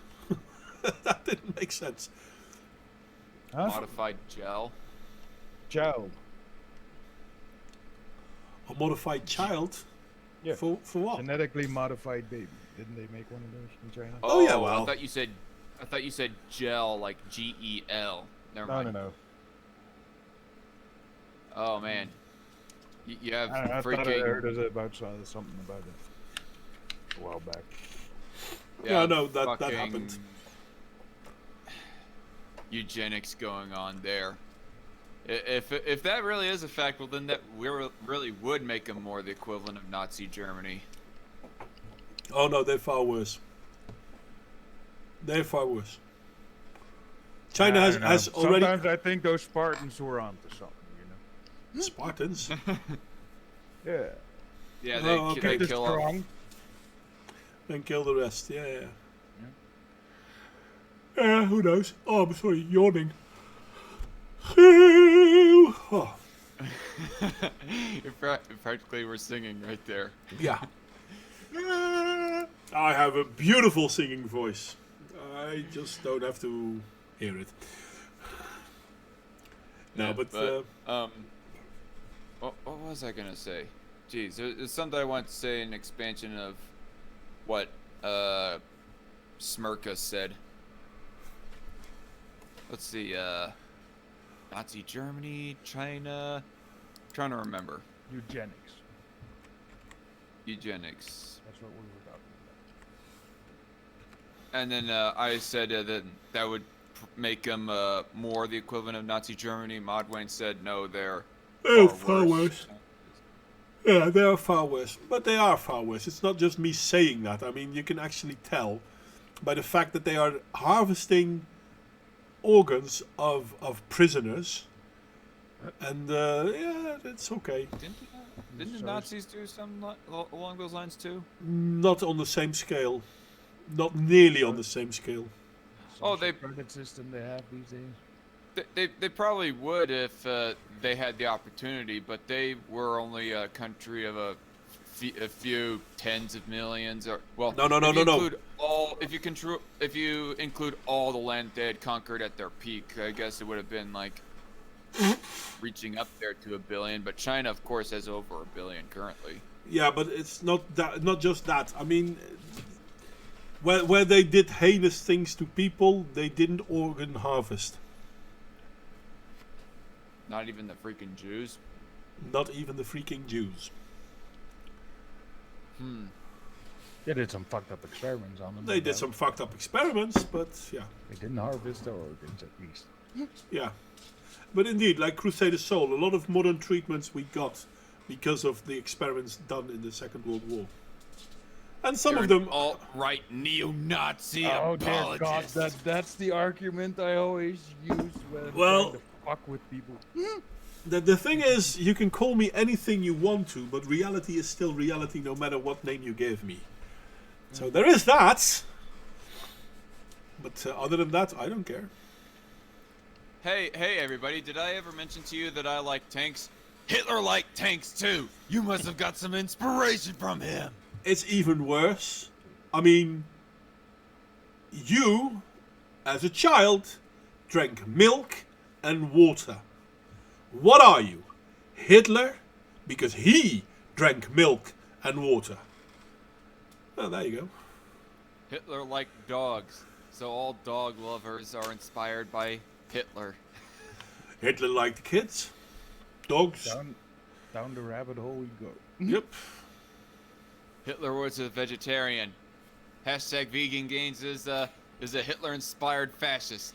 That didn't make sense. Huh? modified gel? Child. A modified child? Yeah. For what? Genetically modified baby. Didn't they make one of those in China? Oh, yeah, well. I thought you said gel like GEL. Never No, mind. no. Oh man, you have I thought I freaking heard about something about it a while back. Yeah, no, that fucking happened. Eugenics going on there. If that really is a fact, well then that really would make them more the equivalent of Nazi Germany. Oh no, they're far worse. They're far worse. China I don't know. has already Sometimes I think those Spartans were onto something, you know. Spartans. Yeah. Yeah, Oh, they, okay. they Keep it kill off. strong. And kill the rest. Yeah. Who knows? Oh, I'm sorry, yawning. Oh, Practically, we're singing right there. yeah. I have a beautiful singing voice. I just don't have to hear it. No, Yeah, but what was I gonna say? Jeez, there's something I want to say in expansion of what Smirka said. Let's see, Nazi Germany, China. Trying to remember. Eugenics. Eugenics. That's what we were talking And then I said that would make them more the equivalent of Nazi Germany. Modwayne said no, they're far worse. Yeah, they are far worse. But they are far worse. It's not just me saying that. I mean, you can actually tell by the fact that they are harvesting organs of prisoners And yeah, it's okay. Didn't the Nazis do something along those lines too? Not on the same scale. Not nearly on the same scale. Oh, Social they- credit system they have these days. They probably would if they had the opportunity, but they were only a country of a few tens of millions, or well, No. if you include all the land they had conquered at their peak, I guess it would have been like reaching up there to 1 billion. But China, of course, has over 1 billion currently. Yeah, but it's not that. Not just that. I mean, where they did heinous things to people, they didn't organ harvest. Not even the freaking Jews. Not even the freaking Jews. They did some fucked up experiments on them. They did some fucked up experiments, but yeah. They didn't harvest their organs, at least. Yeah. But indeed, like Crusader Soul, a lot of modern treatments we got because of the experiments done in the Second World War. And some of them... alt-right neo-Nazi Oh dear God, apologist. that's the argument I always use when Well- trying to fuck with people. The thing is, you can call me anything you want to, but reality is still reality no matter what name you give me. So there is that. But other than that, I don't care. Hey, everybody! Did I ever mention to you that I like tanks? Hitler liked tanks too. You must have got some inspiration from him. It's even worse. I mean, you, as a child, drank milk and water. What are you? Hitler? Because he drank milk and water. Oh, there you go. Hitler liked dogs, so all dog lovers are inspired by Hitler. Hitler liked kids. Dogs. Down the rabbit hole we go. Yep. Hitler was a vegetarian. Hashtag vegan gains is a Hitler-inspired fascist.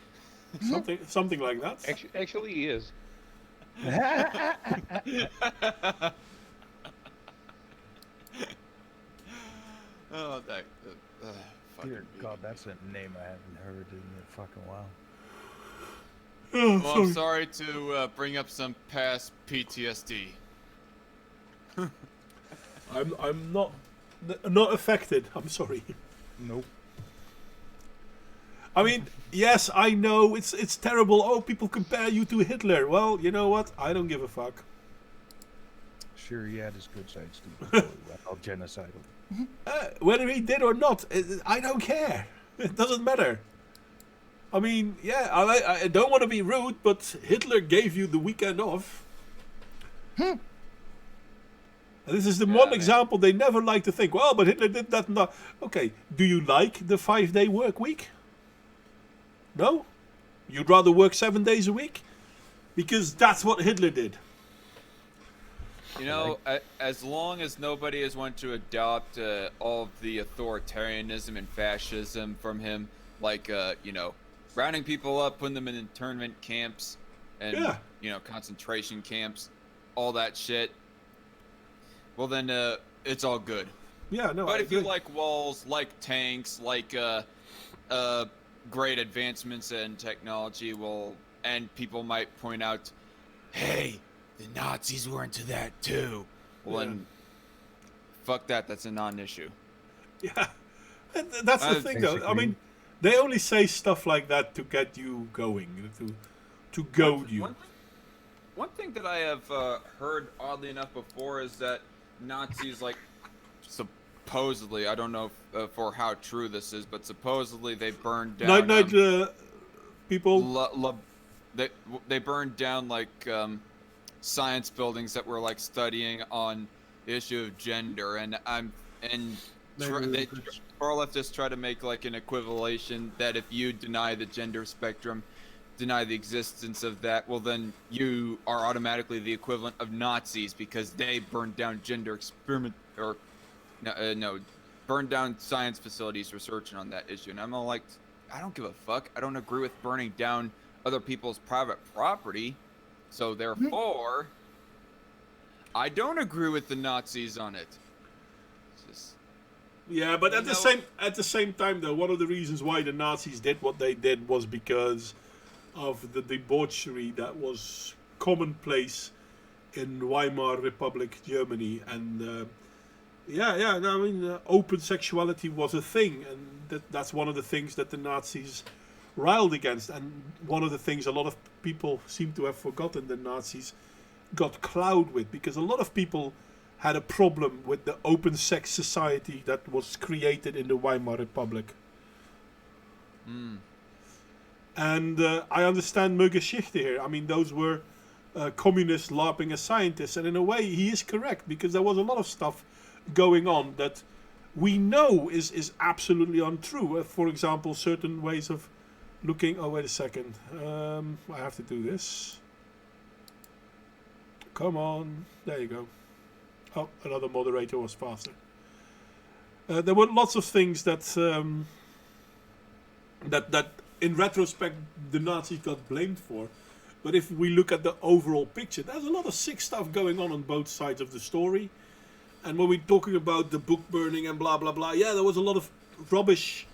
Something like that. Actually, he is. Oh, that. Fucking Dear vegan. God, that's a name I haven't heard in a fucking while. Oh, Well, I'm sorry to bring up some past PTSD. I'm not affected. I'm sorry. Nope. I mean, yes, I know it's terrible. Oh, people compare you to Hitler. Well, you know what? I don't give a fuck. Sure, he had his good sides too. All genocidal. Whether he did or not, I don't care. It doesn't matter. I mean, yeah, I don't want to be rude, but Hitler gave you the weekend off. And this is the one man. example they never like to think. Well, but Hitler did that and that. Okay, do you like the 5-day work week? No? You'd rather work 7 days a week? Because that's what Hitler did. You know, as long as nobody has wanted to adopt all of the authoritarianism and fascism from him, like, rounding people up, putting them in internment camps, and, Yeah. concentration camps, all that shit, well then, it's all good. Yeah, no, But I if you agree. like walls, like tanks, like, great advancements in technology, well, and people might point out, hey, the Nazis were into that too. Well, Yeah. then, fuck that. That's a non-issue. Yeah, and that's the thing, though. I basically- mean, they only say stuff like that to get you going, to goad you. One thing that I have heard oddly enough before is that Nazis, like, supposedly, I don't know for how true this is, but supposedly they burned down. Night, people. They burned down like science buildings that were like studying on the issue of gender, and far leftists try to make like an equivalation that if you deny the gender spectrum, deny the existence of that, well then you are automatically the equivalent of Nazis because they burned down gender experiment or burned down science facilities researching on that issue. And I'm all like, I don't give a fuck. I don't agree with burning down other people's private property. So therefore, I don't agree with the Nazis on it. It's just, Yeah, but at You the same time, though, one of the reasons why the Nazis did what they did was because of the debauchery that was commonplace in Weimar Republic Germany, and no, I mean, open sexuality was a thing, and that's one of the things that the Nazis riled against, and one of the things a lot of people seem to have forgotten the Nazis got clout with, because a lot of people had a problem with the open sex society that was created in the Weimar Republic. And I understand Mögeschichte here. I mean, those were communists LARPing as scientists, and in a way he is correct, because there was a lot of stuff going on that we know is absolutely untrue. For example, certain ways of looking... Oh, wait a second. I have to do this. Come on. There you go. Oh, another moderator was faster. There were lots of things that that in retrospect the Nazis got blamed for. But if we look at the overall picture, there's a lot of sick stuff going on both sides of the story. And when we're talking about the book burning and blah, blah, blah, yeah, there was a lot of rubbish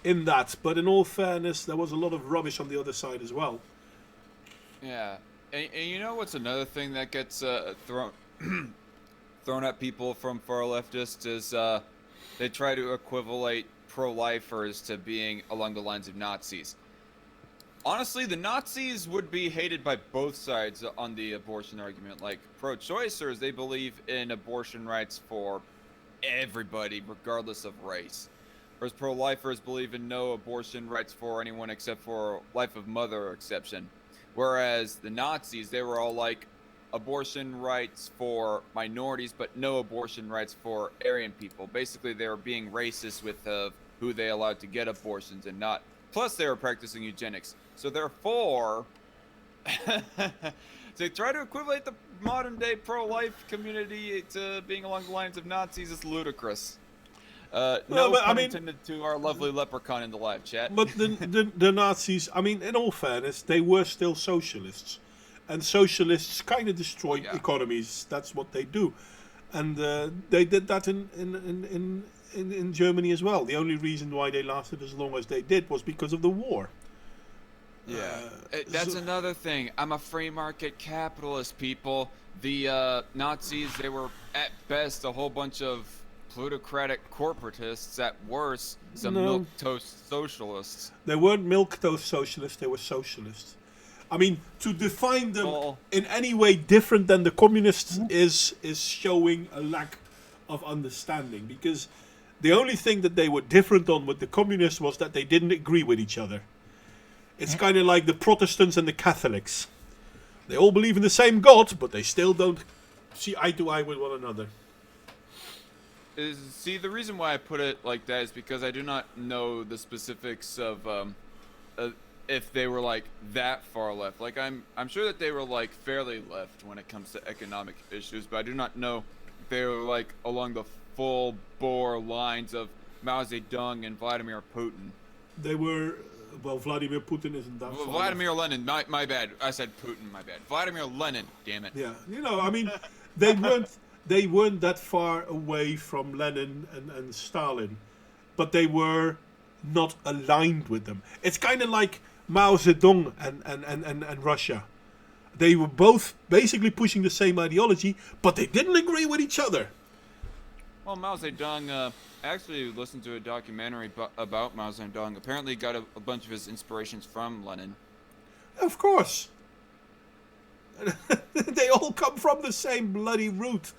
in that. But in all fairness, there was a lot of rubbish on the other side as well. Yeah. And you know what's another thing that gets thrown at people from far leftists is they try to equivalate pro-lifers to being along the lines of Nazis. Honestly, the Nazis would be hated by both sides on the abortion argument. Like, pro-choicers, they believe in abortion rights for everybody, regardless of race. Whereas pro-lifers believe in no abortion rights for anyone except for life of mother exception. Whereas the Nazis, they were all like, abortion rights for minorities, but no abortion rights for Aryan people. Basically, they were being racist with who they allowed to get abortions and not. Plus, they were practicing eugenics. So therefore, to try to equivalent the modern-day pro-life community to being along the lines of Nazis is ludicrous. Pun intended to our lovely leprechaun in the live chat. But the Nazis, I mean, in all fairness, they were still socialists. And socialists kind of destroy economies. That's what they do. And they did that in Germany as well. The only reason why they lasted as long as they did was because of the war. Yeah, that's another thing. I'm a free market capitalist, people. The Nazis, they were at best a whole bunch of plutocratic corporatists, at worst some milquetoast socialists. They weren't milquetoast socialists, they were socialists. I mean, to define them in any way different than the communists is showing a lack of understanding, because the only thing that they were different on with the communists was that they didn't agree with each other. It's kind of like the Protestants and the Catholics. They all believe in the same God, but they still don't see eye to eye with one another. See, the reason why I put it like that is because I do not know the specifics of if they were like that far left. Like I'm sure that they were like fairly left when it comes to economic issues, but I do not know if they were like along the full bore lines of Mao Zedong and Vladimir Putin. They were, well, Vladimir Putin isn't that far Vladimir Lenin, my bad. I said Putin, my bad. Vladimir Lenin, damn it. Yeah, you know, I mean, they weren't that far away from Lenin and Stalin, but they were not aligned with them. It's kind of like Mao Zedong and Russia. They were both basically pushing the same ideology, but they didn't agree with each other. Well, Mao Zedong, actually listened to a documentary about Mao Zedong. Apparently got a bunch of his inspirations from Lenin. Of course. They all come from the same bloody root.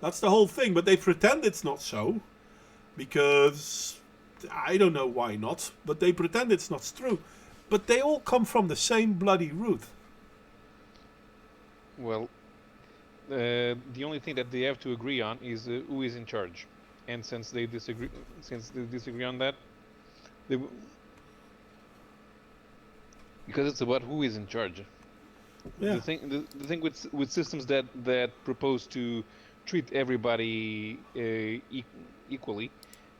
That's the whole thing, but they pretend it's not so. Because, I don't know why not, but they pretend it's not true. But they all come from the same bloody root. Well, the only thing that they have to agree on is who is in charge, and since they disagree on that, because it's about who is in charge. Yeah. The thing with systems that propose to treat everybody equally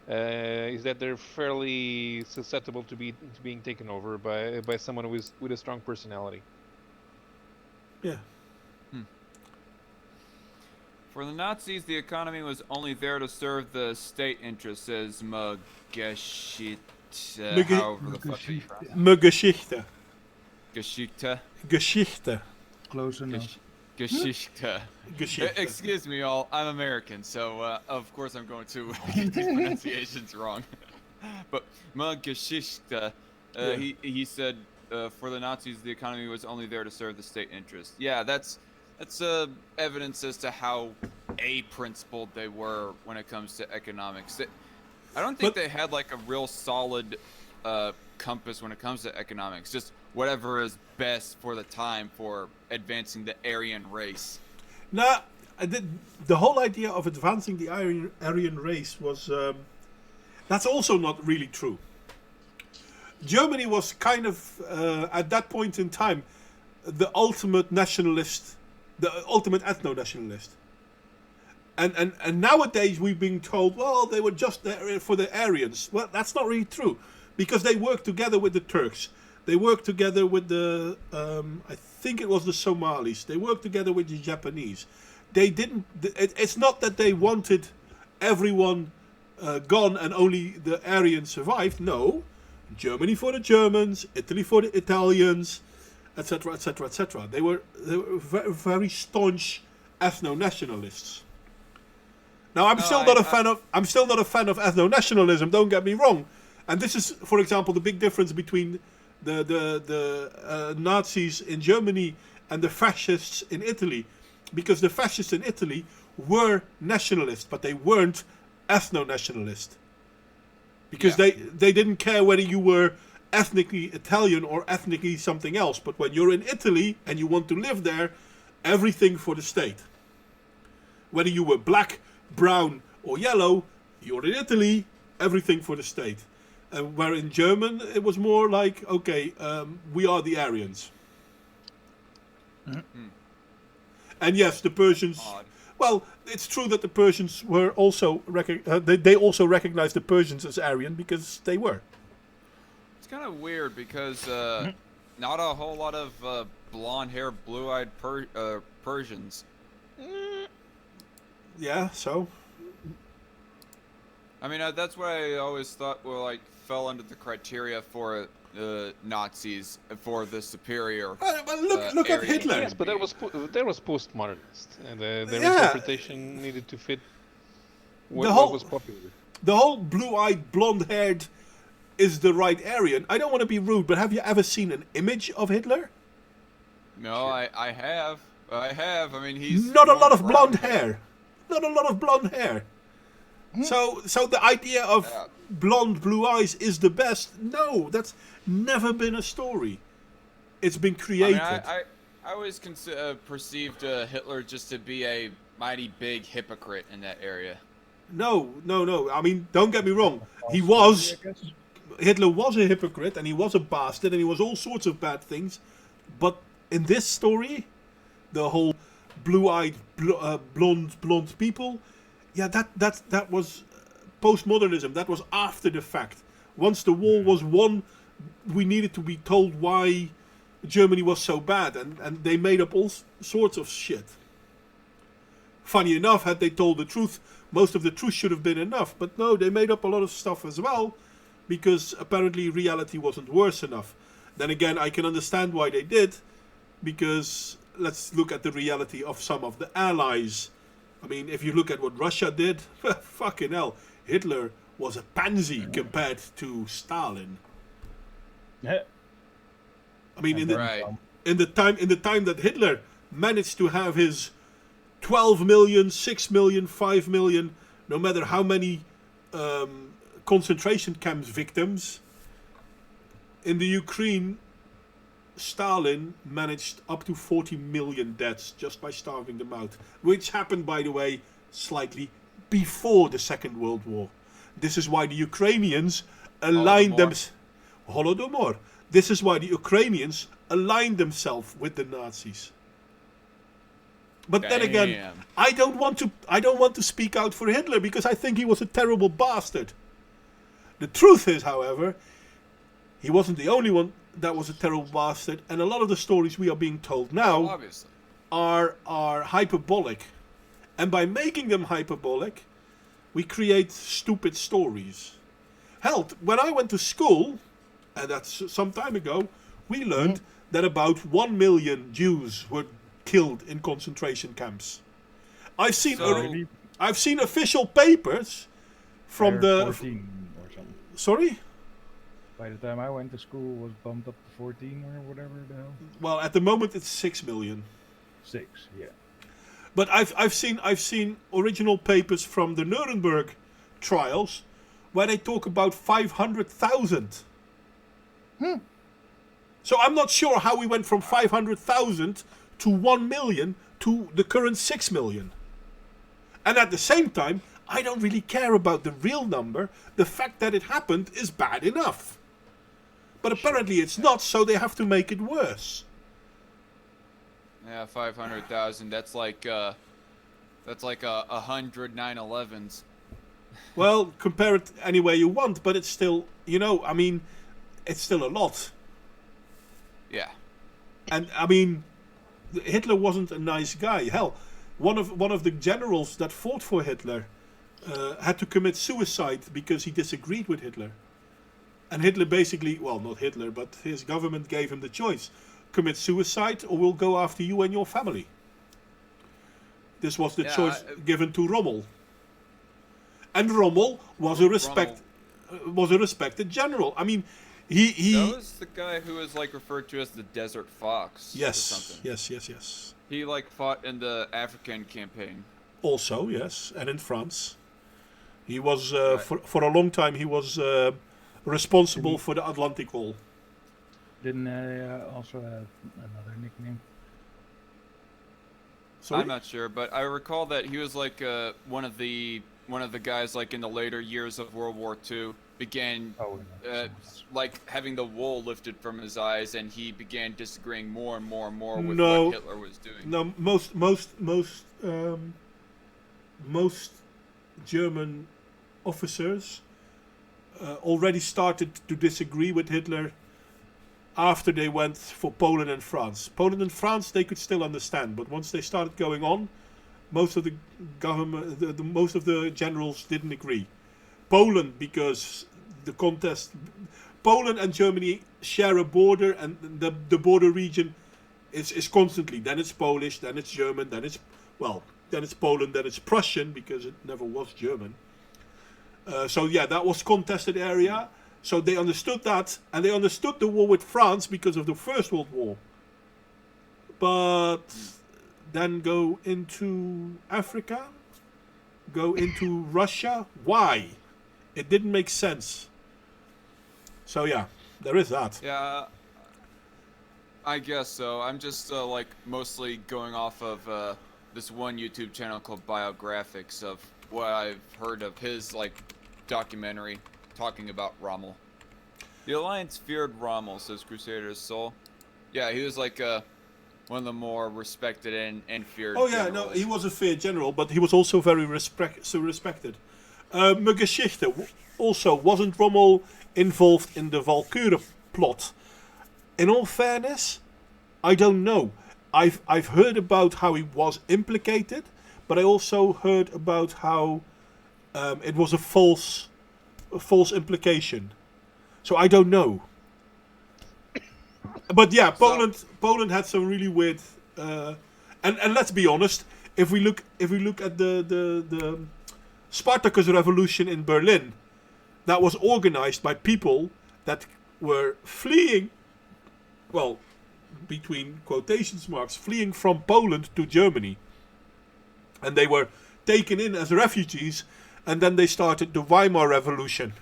is that they're fairly susceptible to being taken over by someone with a strong personality. Yeah. For the Nazis, the economy was only there to serve the state interests, says Mögeschichte, however the fuck they pronounce it. Mögeschichte. Geschichte. Geschichte. close enough. Geschichte. Geschichte. Excuse me, all. I'm American, so of course I'm going to get these pronunciations wrong. But Geschichte, Yeah. he said for the Nazis the economy was only there to serve the state interest. Yeah, that's evidence as to how principled they were when it comes to economics. I don't think But- they had like a real solid compass when it comes to economics. Just whatever is best for the time for advancing the Aryan race. Now, the whole idea of advancing the Aryan race was... that's also not really true. Germany was kind of, at that point in time, the ultimate nationalist, the ultimate ethno-nationalist. And nowadays we've been told, well, they were just there for the Aryans. Well, that's not really true, because they worked together with the Turks. They worked together with the, I think it was the Somalis. They worked together with the Japanese. They didn't. It's not that they wanted everyone gone and only the Aryans survived. No, Germany for the Germans, Italy for the Italians, etc., etc., etc. They were very, very staunch ethno-nationalists. Now, I'm still not a fan of ethno-nationalism. Don't get me wrong. And this is, for example, the big difference between the Nazis in Germany and the fascists in Italy, because the fascists in Italy were nationalists, but they weren't ethno-nationalist, because they didn't care whether you were ethnically Italian or ethnically something else. But when you're in Italy and you want to live there, everything for the state. Whether you were black, brown or yellow, you're in Italy, everything for the state. Where in German it was more like, okay, we are the Aryans. And yes, the Persians. Odd. Well, it's true that the Persians were also they also recognized the Persians as Aryan because they were. It's kind of weird because not a whole lot of blonde-haired, blue-eyed Persians. Yeah, so I mean, that's what I always thought were like fell under the criteria for Nazis for the superior. but look at Aryan Hitler. Yes, but that was postmodernist, and their Yeah. interpretation needed to fit what whole- was popular. The whole blue-eyed, blonde-haired is the right Aryan. I don't want to be rude, but have you ever seen an image of Hitler? No, I have. I mean, he's Not a more lot of brown. blonde hair. Not a lot of blonde hair. So the idea of Yeah. blonde blue eyes is the best. No, that's never been a story. It's been I created. mean, I always perceived Hitler just to be a mighty big hypocrite in that area. No. I mean, don't get me wrong. Hitler was a hypocrite, and he was a bastard, and he was all sorts of bad things. But in this story, the whole blue-eyed, blonde people, yeah, that was postmodernism. That was after the fact. Once the war was won, we needed to be told why Germany was so bad, and they made up all sorts of shit. Funny enough, had they told the truth, most of the truth should have been enough. But no, they made up a lot of stuff as well, because apparently reality wasn't worse enough. Then again, I can understand why they did, because let's look at the reality of some of the allies. I mean, if you look at what Russia did, fucking hell, Hitler was a pansy compared to Stalin. Yeah. I mean, in the Right. in the time that Hitler managed to have his 12 million, 6 million, 5 million, no matter how many concentration camps victims, in the Ukraine, Stalin managed up to 40 million deaths just by starving them out, which happened, by the way, slightly before the Second World War. This is why the Ukrainians aligned them. Holodomor. This is why the Ukrainians aligned themselves with the Nazis. But then again, Damn. I don't want to speak out for Hitler because I think he was a terrible bastard. The truth is, however, he wasn't the only one that was a terrible bastard, and a lot of the stories we are being told now Obviously. are hyperbolic. And by making them hyperbolic, we create stupid stories. Hell, when I went to school, and that's some time ago, we learned that about 1 million Jews were killed in concentration camps. I've seen So- Really? I've seen official papers from I heard the 14 or something. sorry. By the time I went to school, it was bumped up to 14 or whatever the hell. Well, at the moment it's 6 million. 6, yeah. But I've seen original papers from the Nuremberg trials where they talk about 500,000. So I'm not sure how we went from 500,000 to 1 million to the current 6 million. And at the same time, I don't really care about the real number. The fact that it happened is bad enough. But apparently it's not, so they have to make it worse. Yeah, 500,000. That's like a 100 9/11s. Well, compare it any way you want, but it's still, I mean, it's still a lot. Yeah. And I mean, Hitler wasn't a nice guy. Hell, one of the generals that fought for Hitler had to commit suicide because he disagreed with Hitler. And Hitler basically, well, not Hitler, but his government gave him the choice: commit suicide or we'll go after you and your family. This was the Yeah, choice given to Rommel. And Rommel was a respected general. I mean, he That was the guy who was like referred to as the Desert Fox. Or yes, something. yes. He like fought in the African campaign. Also, yes, and in France. He was, Right. for a long time, he was responsible for the Atlantic Wall. Didn't I also have another nickname? Sorry? I'm not sure, but I recall that he was like one of the guys like in the later years of World War II began Oh, no. like having the wool lifted from his eyes, and he began disagreeing more and more and more with No. what Hitler was doing. No, most German officers already started to disagree with Hitler after they went for Poland and France. Poland and France they could still understand, but once they started going on, most of the government, most of the generals didn't agree. Poland, because the contest, Poland and Germany share a border, and the border region is constantly. Then it's Polish, then it's German, then it's Poland, then it's Prussian because it never was German. So yeah, that was contested area. So they understood that, and they understood the war with France because of the First World War. But then go into Africa, go into Russia. Why? It didn't make sense. So yeah, there is that. Yeah, I guess so. I'm just like mostly going off of this one YouTube channel called Biographics of what I've heard of his like documentary talking about Rommel. The Alliance feared Rommel, says Crusader's Soul. Yeah, he was like one of the more respected and feared. Oh yeah, generals. no, he was a fair general, but he was also very respected. Geschichte also, wasn't Rommel involved in the Walküre plot? In all fairness, I don't know. I've heard about how he was implicated, but I also heard about how it was a false implication. So I don't know. But yeah, Poland had some really weird. And let's be honest, if we look at the Spartacus revolution in Berlin, that was organized by people that were fleeing, well, between quotations marks, fleeing from Poland to Germany. And they were taken in as refugees, and then they started the Weimar Revolution.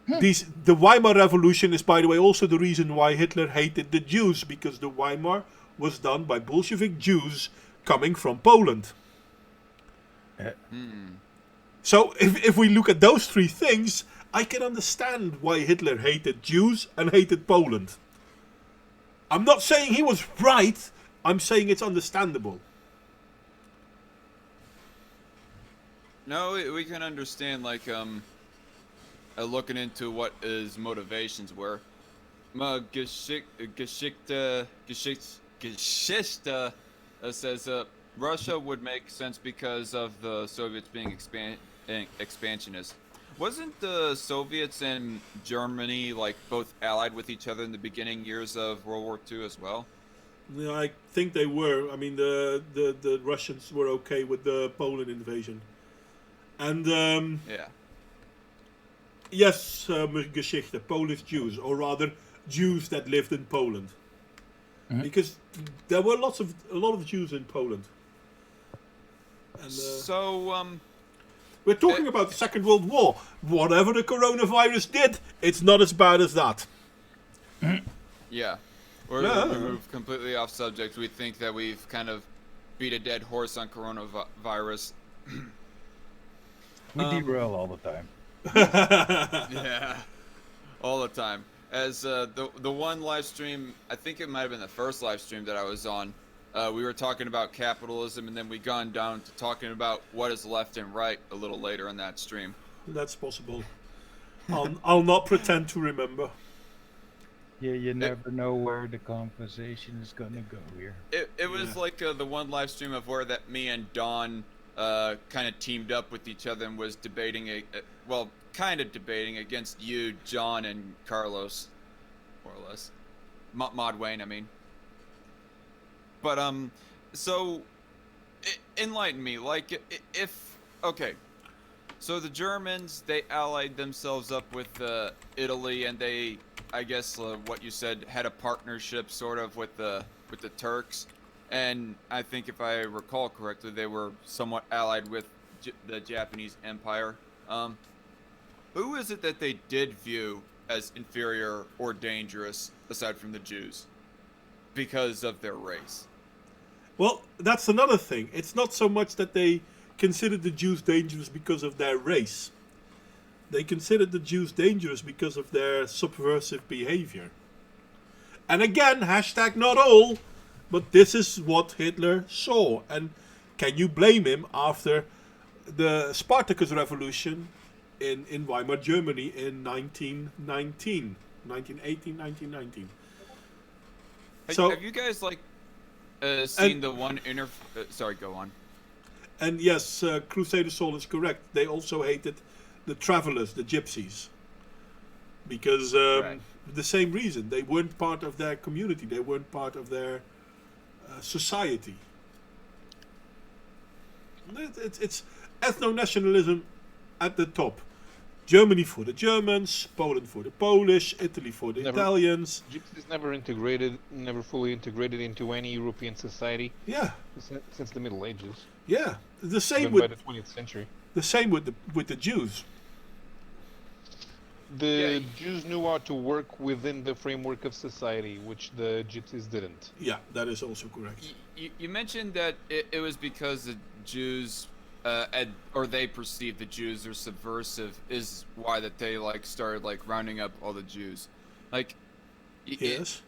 The Weimar Revolution is, by the way, also the reason why Hitler hated the Jews, because the Weimar was done by Bolshevik Jews coming from Poland. So if we look at those three things, I can understand why Hitler hated Jews and hated Poland. I'm not saying he was right, I'm saying it's understandable. No, we can understand like looking into what his motivations were. Geschichte says Russia would make sense because of the Soviets being expansionist. Wasn't the Soviets and Germany like both allied with each other in the beginning years of World War II as well? Yeah, I think they were. I mean, the Russians were okay with the Poland invasion. And Yeah. yes, Geschichte, Polish Jews, or rather Jews that lived in Poland, because there were a lot of Jews in Poland. And So, we're talking about the Second World War. Whatever the coronavirus did, it's not as bad as that. yeah. We move completely off subject. We think that we've kind of beat a dead horse on coronavirus. We derail all the time. Yeah, all the time. As the one live stream, I think it might have been the first live stream that I was on. We were talking about capitalism, and then we gone down to talking about what is left and right a little later in that stream. That's possible. I'll not pretend to remember. Yeah, you never know where the conversation is gonna go here. It was like the one live stream of where that me and Don kind of teamed up with each other and was debating kind of debating against you, John, and Carlos, more or less. Mod Wayne, I mean. But so enlighten me. Like okay. So the Germans, they allied themselves up with Italy, and they, I guess what you said, had a partnership sort of with the Turks, and I think if I recall correctly, they were somewhat allied with the Japanese Empire. Who is it that they did view as inferior or dangerous aside from the Jews because of their race? Well, that's another thing. It's not so much that they considered the Jews dangerous because of their race. They considered the Jews dangerous because of their subversive behavior. And again, hashtag not all, but this is what Hitler saw. And can you blame him after the Spartacus Revolution in Weimar, Germany in 1918, 1919? Have you guys seen the one sorry, go on. And yes, Crusader Soul is correct. They also hated the travelers, the gypsies. Because the same reason. They weren't part of their community. They weren't part of their society. It's ethno-nationalism at the top. Germany for the Germans, Poland for the Polish, Italy for the Italians. Gypsies never fully integrated into any European society. Yeah. Since the Middle Ages. Yeah. The same Even with by the 20th century. The same with the Jews. The Jews knew how to work within the framework of society, which the Gypsies didn't. Yeah, that is also correct. You mentioned that it was because the Jews, or they perceived the Jews are subversive, is why that they started rounding up all the Jews. Yes.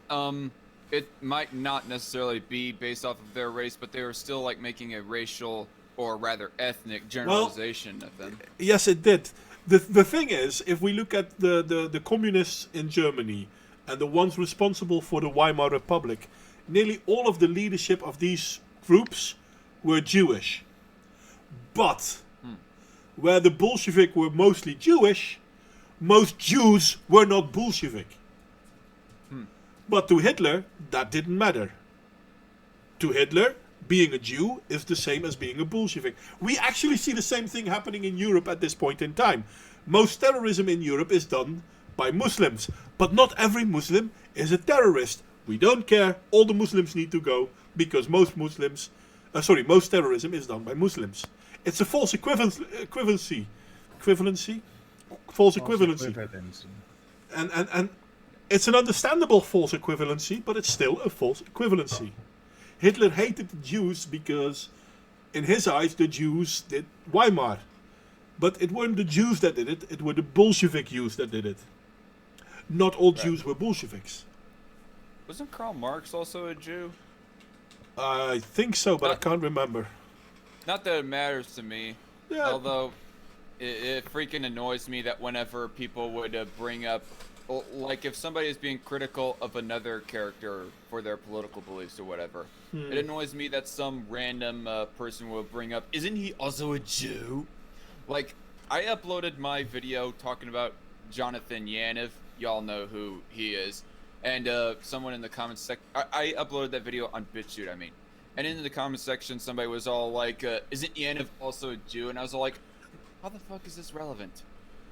It might not necessarily be based off of their race, but they were still making a racial or rather ethnic generalization of them. Yes, it did. The thing is, if we look at the communists in Germany and the ones responsible for the Weimar Republic, nearly all of the leadership of these groups were Jewish. But where the Bolshevik were mostly Jewish, most Jews were not Bolshevik. But to Hitler, that didn't matter. To Hitler, being a Jew is the same as being a Bolshevik. We actually see the same thing happening in Europe at this point in time. Most terrorism in Europe is done by Muslims. But not every Muslim is a terrorist. We don't care. All the Muslims need to go because most terrorism is done by Muslims. It's a false equivalency. False equivalency. And it's an understandable false equivalency, but it's still a false equivalency. Hitler hated the Jews because, in his eyes, the Jews did Weimar. But it weren't the Jews that did it, it were the Bolshevik Jews that did it. Not all Jews were Bolsheviks. Wasn't Karl Marx also a Jew? I think so, but I can't remember. Not that it matters to me. Yeah. Although, it freaking annoys me that whenever people would bring up, if somebody is being critical of another character for their political beliefs or whatever, it annoys me that some random person will bring up, isn't he also a Jew? I uploaded my video talking about Jonathan Yaniv. Y'all know who he is. And someone in the comments section, I uploaded that video on BitChute, I mean. And in the comment section, somebody was all like, isn't Yanov also a Jew? And I was all like, how the fuck is this relevant?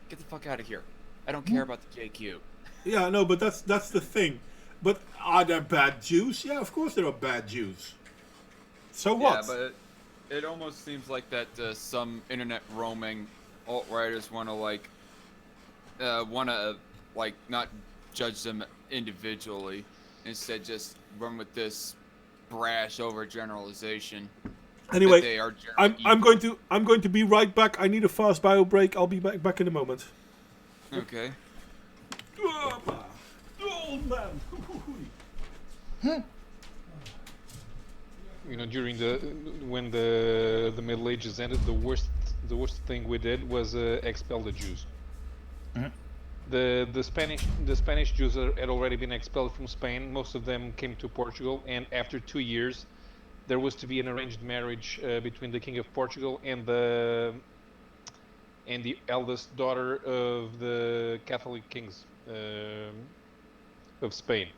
Get the fuck out of here. I don't care about the JQ. Yeah, no, but that's the thing. But are there bad Jews? Yeah, of course there are bad Jews. So what? Yeah, but it almost seems like that some internet roaming alt-righters want to not judge them individually, instead just run with this brash overgeneralization. Anyway, they are I'm going to be right back. I need a fast bio break. I'll be back in a moment. Okay. Old man. You know, during when the Middle Ages ended, the worst thing we did was expel the Jews. The Spanish Jews had already been expelled from Spain. Most of them came to Portugal, and after 2 years, there was to be an arranged marriage between the King of Portugal and the eldest daughter of the Catholic kings of Spain,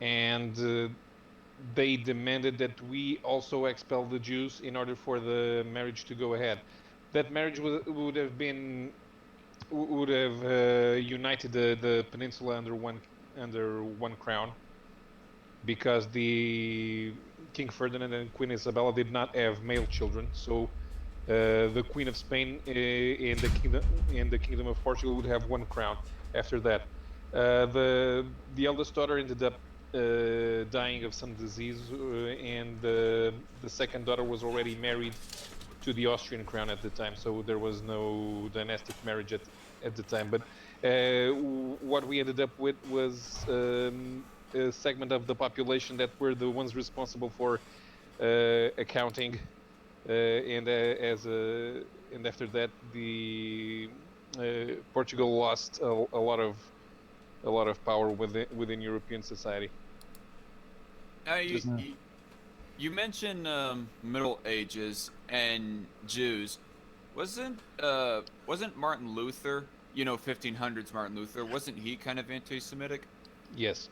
and they demanded that we also expel the Jews in order for the marriage to go ahead. That marriage would have united the peninsula under one crown, because the King Ferdinand and Queen Isabella did not have male children, so the Queen of Spain and the Kingdom of Portugal would have one crown. After that, the eldest daughter ended up dying of some disease, and the second daughter was already married to the Austrian crown at the time, so there was no dynastic marriage at the time. But what we ended up with was a segment of the population that were the ones responsible for accounting, and after that, the Portugal lost a lot of power within European society. You mentioned Middle Ages and Jews. Wasn't Martin Luther, 1500s Martin Luther, wasn't he kind of anti-Semitic? Yes.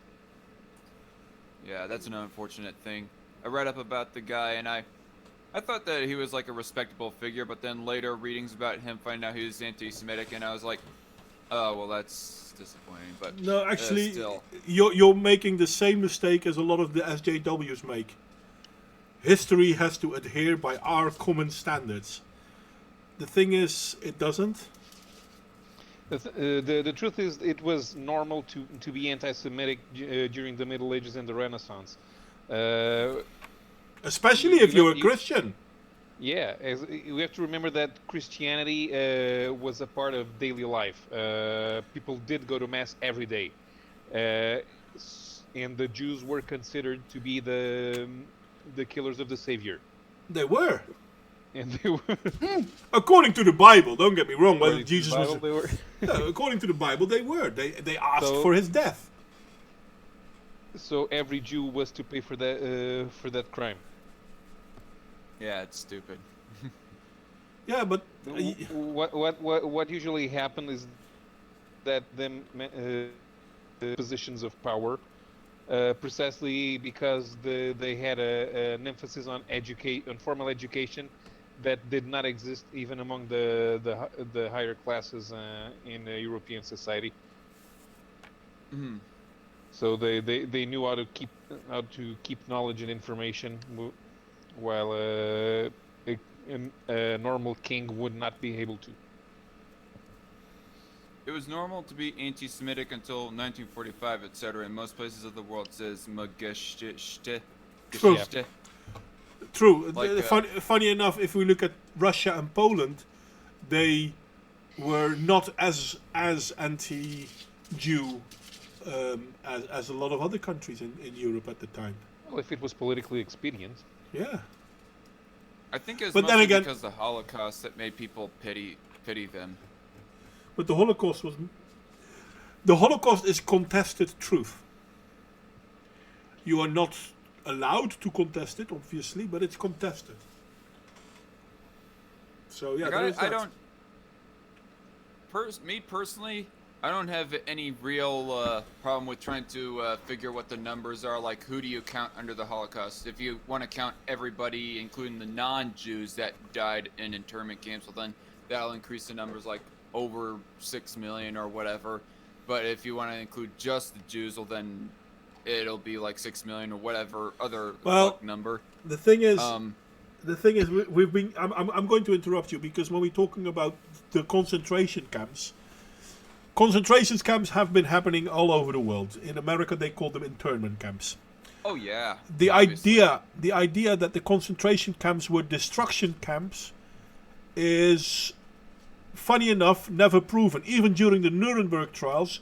Yeah, that's an unfortunate thing. I read up about the guy, and I thought that he was like a respectable figure, but then later readings about him find out he was anti-Semitic, and I was like, oh, well, that's disappointing. But no, actually, still. You're making the same mistake as a lot of the SJWs make. History has to adhere by our common standards. The thing is, it doesn't. The truth is, it was normal to be anti-Semitic during the Middle Ages and the Renaissance. Especially if you're a Christian. Yeah, we have to remember that Christianity was a part of daily life. People did go to Mass every day. And the Jews were considered to be the killers of the Savior. They were. And they were. According to the Bible, don't get me wrong. Whether According Jesus to the was. Bible, they were. Yeah, according to the Bible, they were. They asked for his death. So every Jew was to pay for that crime. Yeah, it's stupid. Yeah, but what usually happened is that them positions of power, precisely because they had an emphasis on formal education that did not exist even among the higher classes in European society. Mm-hmm. So they knew how to keep knowledge and information, while a normal king would not be able to. It was normal to be anti-Semitic until 1945, etc. In most places of the world, it says Geschichte. True. Like, funny enough, if we look at Russia and Poland, they were not as anti-Jew as a lot of other countries in Europe at the time. Well, if it was politically expedient. Yeah. I think it's but mostly then again, because the Holocaust that made people pity them. But the Holocaust is contested truth. You are not allowed to contest it, obviously, but it's contested. So yeah, Like, there is that. me personally, I don't have any real problem with trying to figure what the numbers are. Like, who do you count under the Holocaust? If you want to count everybody, including the non-Jews that died in internment camps, well, then that'll increase the numbers like over 6 million or whatever. But if you want to include just the Jews, well, then it'll be like 6 million or whatever other number. The thing is, we've been. I'm going to interrupt you because when we're talking about the concentration camps have been happening all over the world. In America, they call them internment camps. Oh yeah. The idea that the concentration camps were destruction camps is, funny enough, never proven. Even during the Nuremberg trials,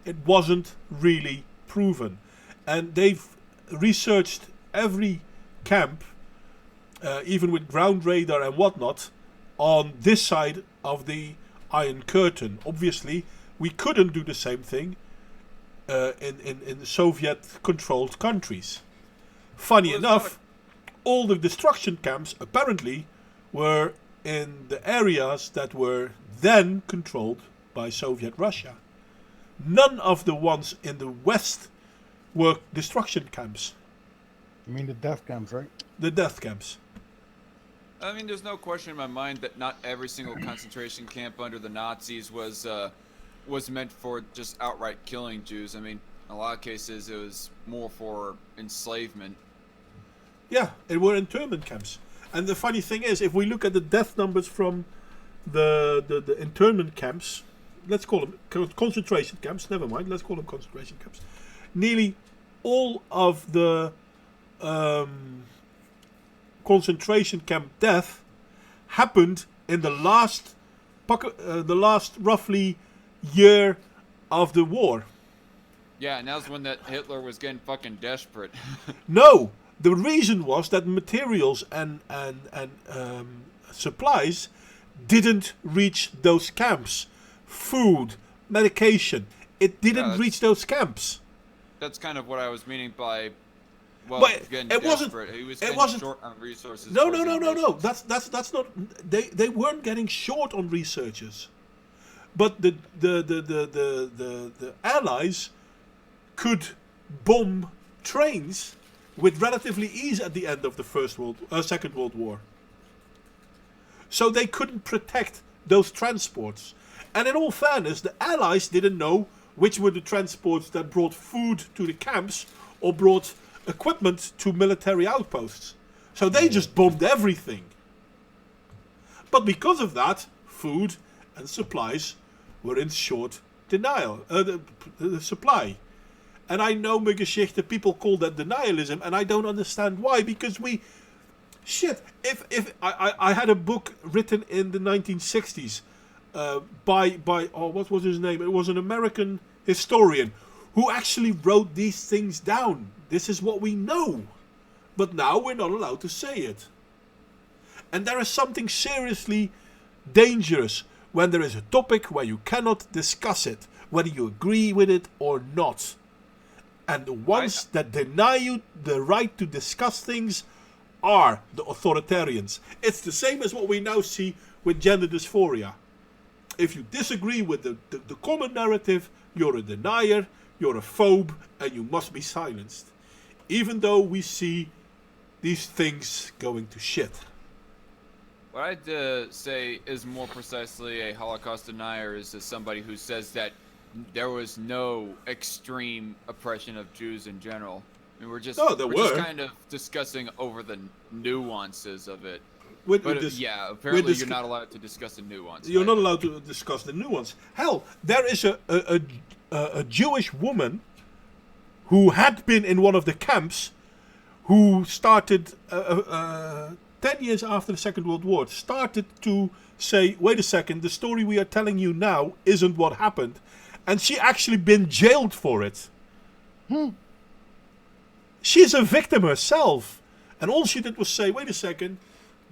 it wasn't really proven. And they've researched every camp, even with ground radar and whatnot, on this side of the Iron Curtain. Obviously, we couldn't do the same thing in Soviet-controlled countries. Funny enough, all the destruction camps apparently were in the areas that were then controlled by Soviet Russia. None of the ones in the West were destruction camps. You mean the death camps, right? The death camps. I mean, there's no question in my mind that not every single concentration camp under the Nazis was meant for just outright killing Jews. I mean, in a lot of cases, it was more for enslavement. Yeah, it were internment camps. And the funny thing is, if we look at the death numbers from the internment camps, let's call them concentration camps, never mind, let's call them concentration camps. Nearly all of the concentration camp death happened in the last roughly year of the war. Yeah, and that was when that Hitler was getting fucking desperate. No, the reason was that materials and supplies didn't reach those camps. Food, medication, it didn't reach those camps. That's kind of what I was meaning by, well, but getting it desperate. He was getting short on resources. No. That's not. They weren't getting short on researchers, but the Allies could bomb trains with relatively ease at the end of the Second World War. So they couldn't protect those transports. And in all fairness, the Allies didn't know which were the transports that brought food to the camps or brought equipment to military outposts. So they just bombed everything. But because of that, food and supplies were in short denial. The supply. And I know, Muggeschichte, people call that denialism, and I don't understand why, because if I had a book written in the 1960s by what was his name? It was an American historian who actually wrote these things down. This is what we know. But now we're not allowed to say it. And there is something seriously dangerous when there is a topic where you cannot discuss it, whether you agree with it or not. And the ones that deny you the right to discuss things are the authoritarians. It's the same as what we now see with gender dysphoria. If you disagree with the common narrative, you're a denier, you're a phobe, and you must be silenced. Even though we see these things going to shit. What I'd say is more precisely a Holocaust denier is somebody who says that there was no extreme oppression of Jews in general. I mean, we're just kind of discussing over the nuances of it. Apparently you're not allowed to discuss the nuance. You're not allowed to discuss the nuance. Hell, there is a Jewish woman who had been in one of the camps, who started 10 years after the Second World War, started to say, wait a second, the story we are telling you now isn't what happened. And she actually been jailed for it. She's a victim herself. And all she did was say, wait a second,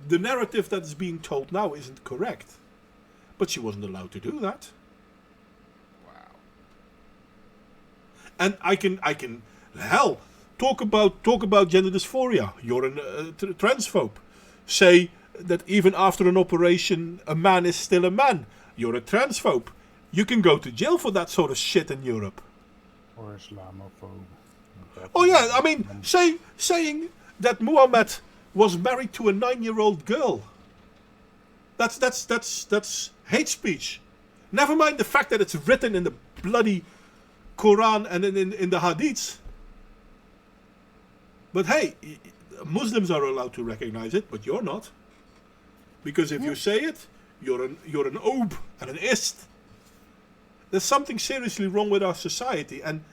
the narrative that is being told now isn't correct. But she wasn't allowed to do that. Wow. And I can talk about gender dysphoria. You're a transphobe. Say that even after an operation, a man is still a man. You're a transphobe. You can go to jail for that sort of shit in Europe. Or Islamophobe. Oh yeah, I mean, saying that Muhammad was married to a 9-year-old girl. That's hate speech. Never mind the fact that it's written in the bloody Quran and in the Hadiths. But hey, Muslims are allowed to recognize it, but you're not. Because if you say it, you're an obe and an ist. There's something seriously wrong with our society, and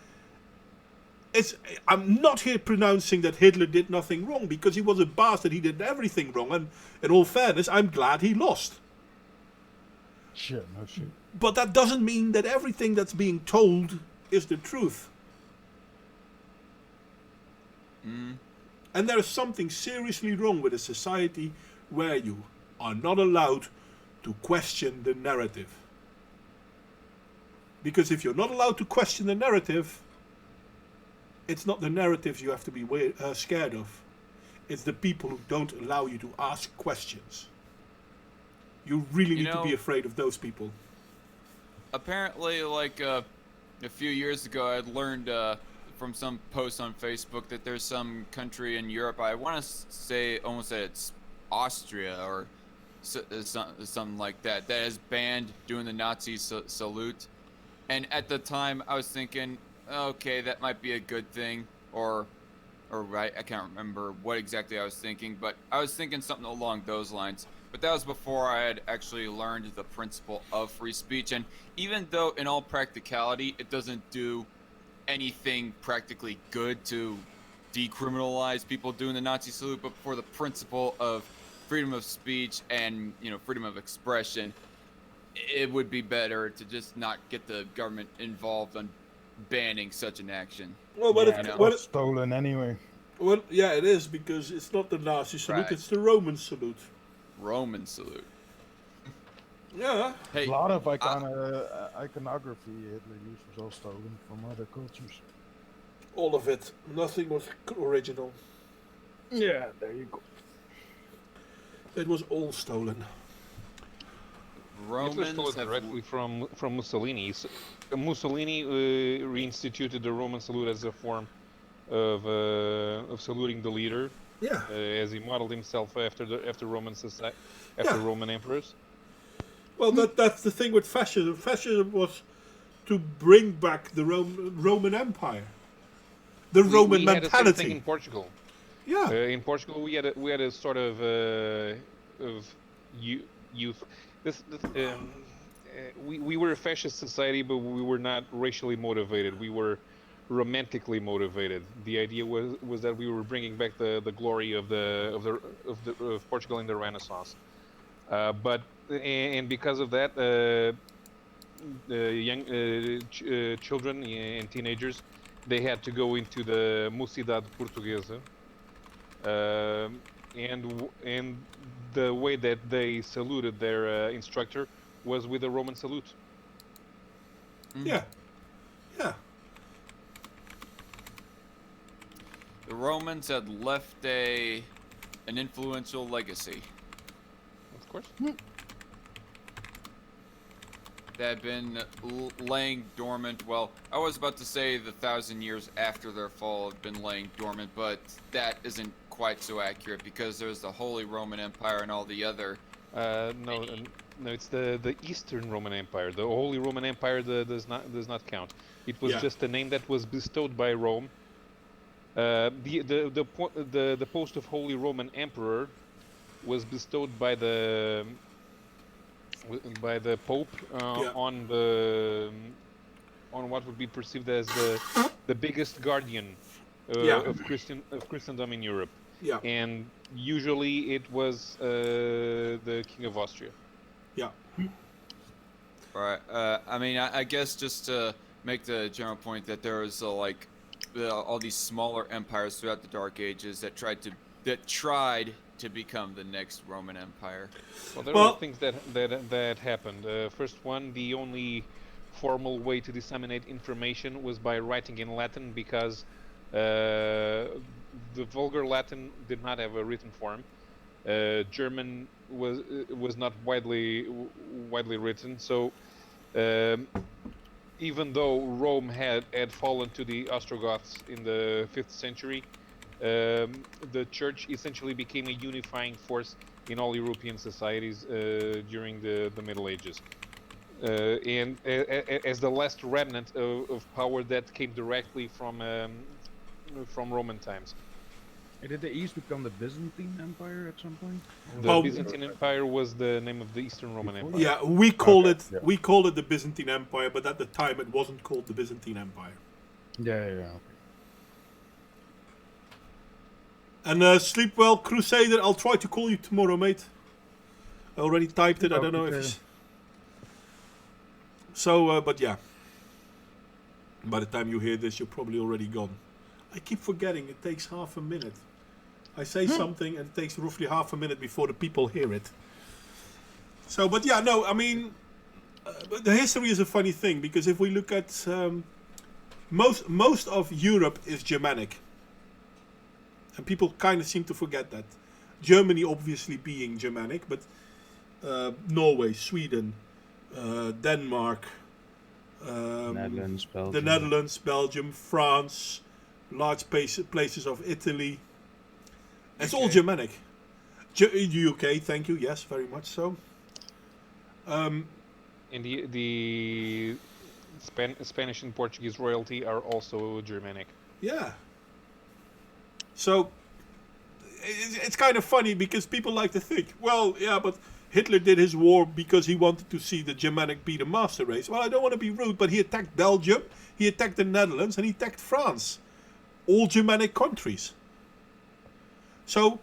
I'm not here pronouncing that Hitler did nothing wrong, because he was a bastard. He did everything wrong, and in all fairness, I'm glad he lost. Shit, no shit. But that doesn't mean that everything that's being told is the truth. And there is something seriously wrong with a society where you are not allowed to question the narrative. Because if you're not allowed to question the narrative, it's not the narratives you have to be scared of. It's the people who don't allow you to ask questions. You really need to be afraid of those people. Apparently, like a few years ago, I had learned from some posts on Facebook that there's some country in Europe, I want to say almost that it's Austria or something like that, that has banned doing the Nazi salute. And at the time, I was thinking, okay, that might be a good thing, or right, I can't remember what exactly I was thinking, but I was thinking something along those lines. But that was before I had actually learned the principle of free speech. And even though in all practicality, it doesn't do anything practically good to decriminalize people doing the Nazi salute, but for the principle of freedom of speech and, freedom of expression, it would be better to just not get the government involved on banning such an action. Well, It's stolen anyway. Well, yeah, it is, because it's not the Nazi salute, Right. it's the Roman salute. Roman salute. Yeah. Hey, A lot of iconography Hitler used was all stolen from other cultures. All of it. Nothing was original. Yeah, there you go. It was all stolen. Hitler stole Romans it have directly from Mussolini. Mussolini reinstituted the Roman salute as a form of saluting the leader, Yeah. as he modeled himself after Roman Roman emperors. Well, that's the thing with fascism. Fascism was to bring back the Roman Empire, the Roman we had the same thing mentality. in Portugal. Yeah. In Portugal, we had a sort of youth. We were a fascist society, but we were not racially motivated. We were romantically motivated. The idea was that we were bringing back the glory of Portugal in the Renaissance. But because of that, young children and teenagers, they had to go into the Mocidade Portuguesa, and the way that they saluted their instructor was with a Roman salute. Yeah. Yeah. the Romans had left an influential legacy. Of course. That had been laying dormant. Well, I was about to say the 1,000 years after their fall had been laying dormant, but that isn't quite so accurate because there's the Holy Roman Empire and all the other. No, it's the Eastern Roman Empire. The Holy Roman Empire does not count. It was just a name that was bestowed by Rome. The post of Holy Roman Emperor was bestowed by the Pope on what would be perceived as the biggest guardian of Christendom in Europe. Yeah. And usually it was the King of Austria. Yeah. Right. I mean, I guess just to make the general point that there was all these smaller empires throughout the Dark Ages that tried to become the next Roman Empire. Well, there were things that happened. First one, the only formal way to disseminate information was by writing in Latin because the vulgar Latin did not have a written form. German was not widely written, so Um, even though Rome had fallen to the Ostrogoths in the 5th century, the church essentially became a unifying force in all European societies during the Middle Ages. And as the last remnant of power that came directly from Roman times. Did the East become the Byzantine Empire at some point? Or The Oh, Byzantine Empire was the name of the Eastern Roman Before? Empire. yeah, we call Okay, it yeah. we call it the Byzantine Empire, but at the time it wasn't called the Byzantine Empire. Yeah. Okay. And sleep well, Crusader. I'll try to call you tomorrow, mate. I already typed it. I Well, don't know if Crusader. it's... So, but yeah. By the time you hear this, you're probably already gone. I keep forgetting it takes half a minute. I say something and it takes roughly half a minute before the people hear it. So, but yeah, no, I mean, but the history is a funny thing because if we look at most of Europe is Germanic, and people kind of seem to forget that. Germany obviously being Germanic, but Norway, Sweden, Denmark, Netherlands, Belgium. the Netherlands, Belgium, France, large places of Italy. It's all UK. Germanic. UK, thank you. Yes, very much so. And the Spanish and Portuguese royalty are also Germanic. Yeah. So it's kind of funny because people like to think, well, yeah, but Hitler did his war because he wanted to see the Germanic be the master race. Well, I don't want to be rude, but he attacked Belgium, he attacked the Netherlands, and he attacked France. All Germanic countries. So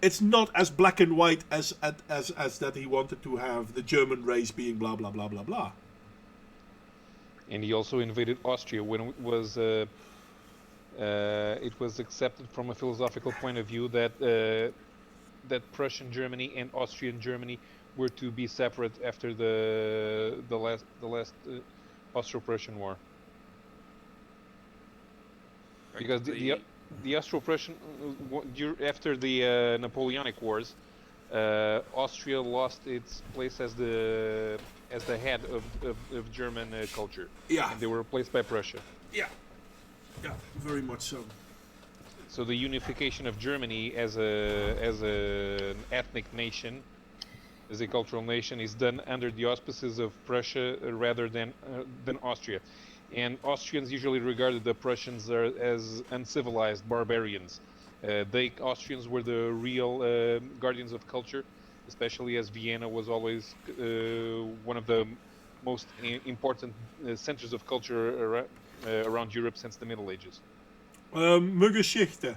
it's not as black and white as that he wanted to have the German race being blah blah blah blah blah. And he also invaded Austria when it was accepted from a philosophical point of view that that Prussian Germany and Austrian Germany were to be separate after the last Austro-Prussian War. Because the Austro-Prussian after the Napoleonic Wars, Austria lost its place as the head of German culture. Yeah. And they were replaced by Prussia. Yeah, very much so. So the unification of Germany as an ethnic nation, as a cultural nation, is done under the auspices of Prussia rather than Austria. And Austrians usually regarded the Prussians as uncivilized barbarians. Austrians were the real guardians of culture, especially as Vienna was always one of the most important centers of culture around Europe since the Middle Ages. Muggeschichte.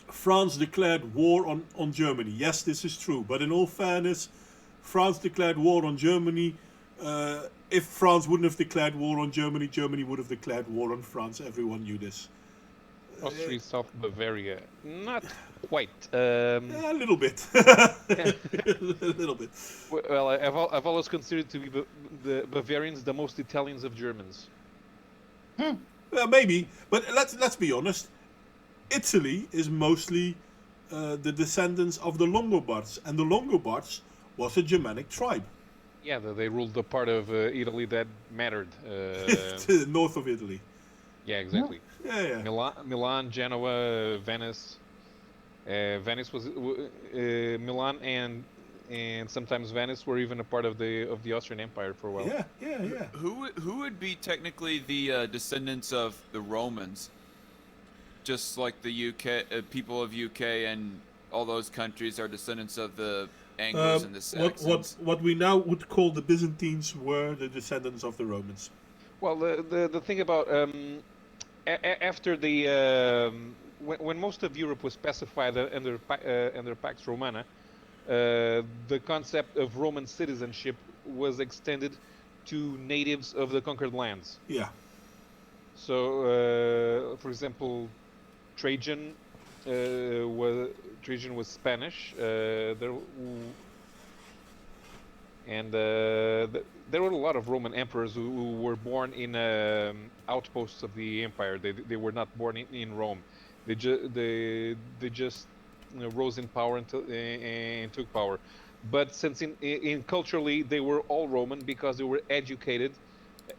France declared war on Germany. Yes, this is true. But in all fairness, France declared war on Germany. If France wouldn't have declared war on Germany, Germany would have declared war on France. Everyone knew this. Austria, South Bavaria, not quite. A little bit. A little bit. Well, I've always considered to be the Bavarians the most Italians of Germans. Well, maybe, but let's be honest. Italy is mostly the descendants of the Longobards, and the Longobards was a Germanic tribe. Yeah, they ruled the part of Italy that mattered. To the north of Italy. Yeah, exactly. Yeah. Milan, Genoa, Venice. Venice was Milan and sometimes Venice were even a part of the Austrian Empire for a while. Yeah. Who would be technically the descendants of the Romans? Just like the UK, people of UK and all those countries are descendants of the Angles and the Saxons. What we now would call the Byzantines were the descendants of the Romans. Well, the thing about after the when most of Europe was pacified under Pax Romana, the concept of Roman citizenship was extended to natives of the conquered lands. Yeah. So, for example, Trajan was Spanish. There were a lot of Roman emperors who were born in outposts of the empire. They were not born in Rome. They just rose in power and took power. But since in culturally they were all Roman because they were educated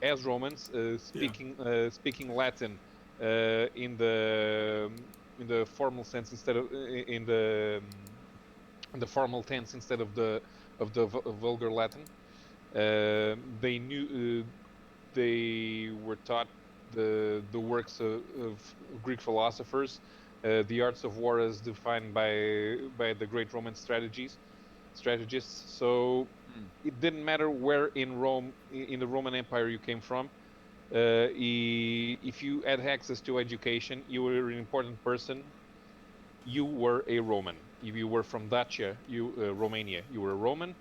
as Romans, Yeah. speaking Latin in the formal sense instead of in the formal tense instead of the vulgar Latin. They knew they were taught the works of Greek philosophers, the arts of war as defined by the great Roman strategists. So Hmm. it didn't matter where in Rome, in the Roman Empire you came from. If you had access to education, you were an important person. You were a Roman. If you were from Dacia, Romania, you were a Roman.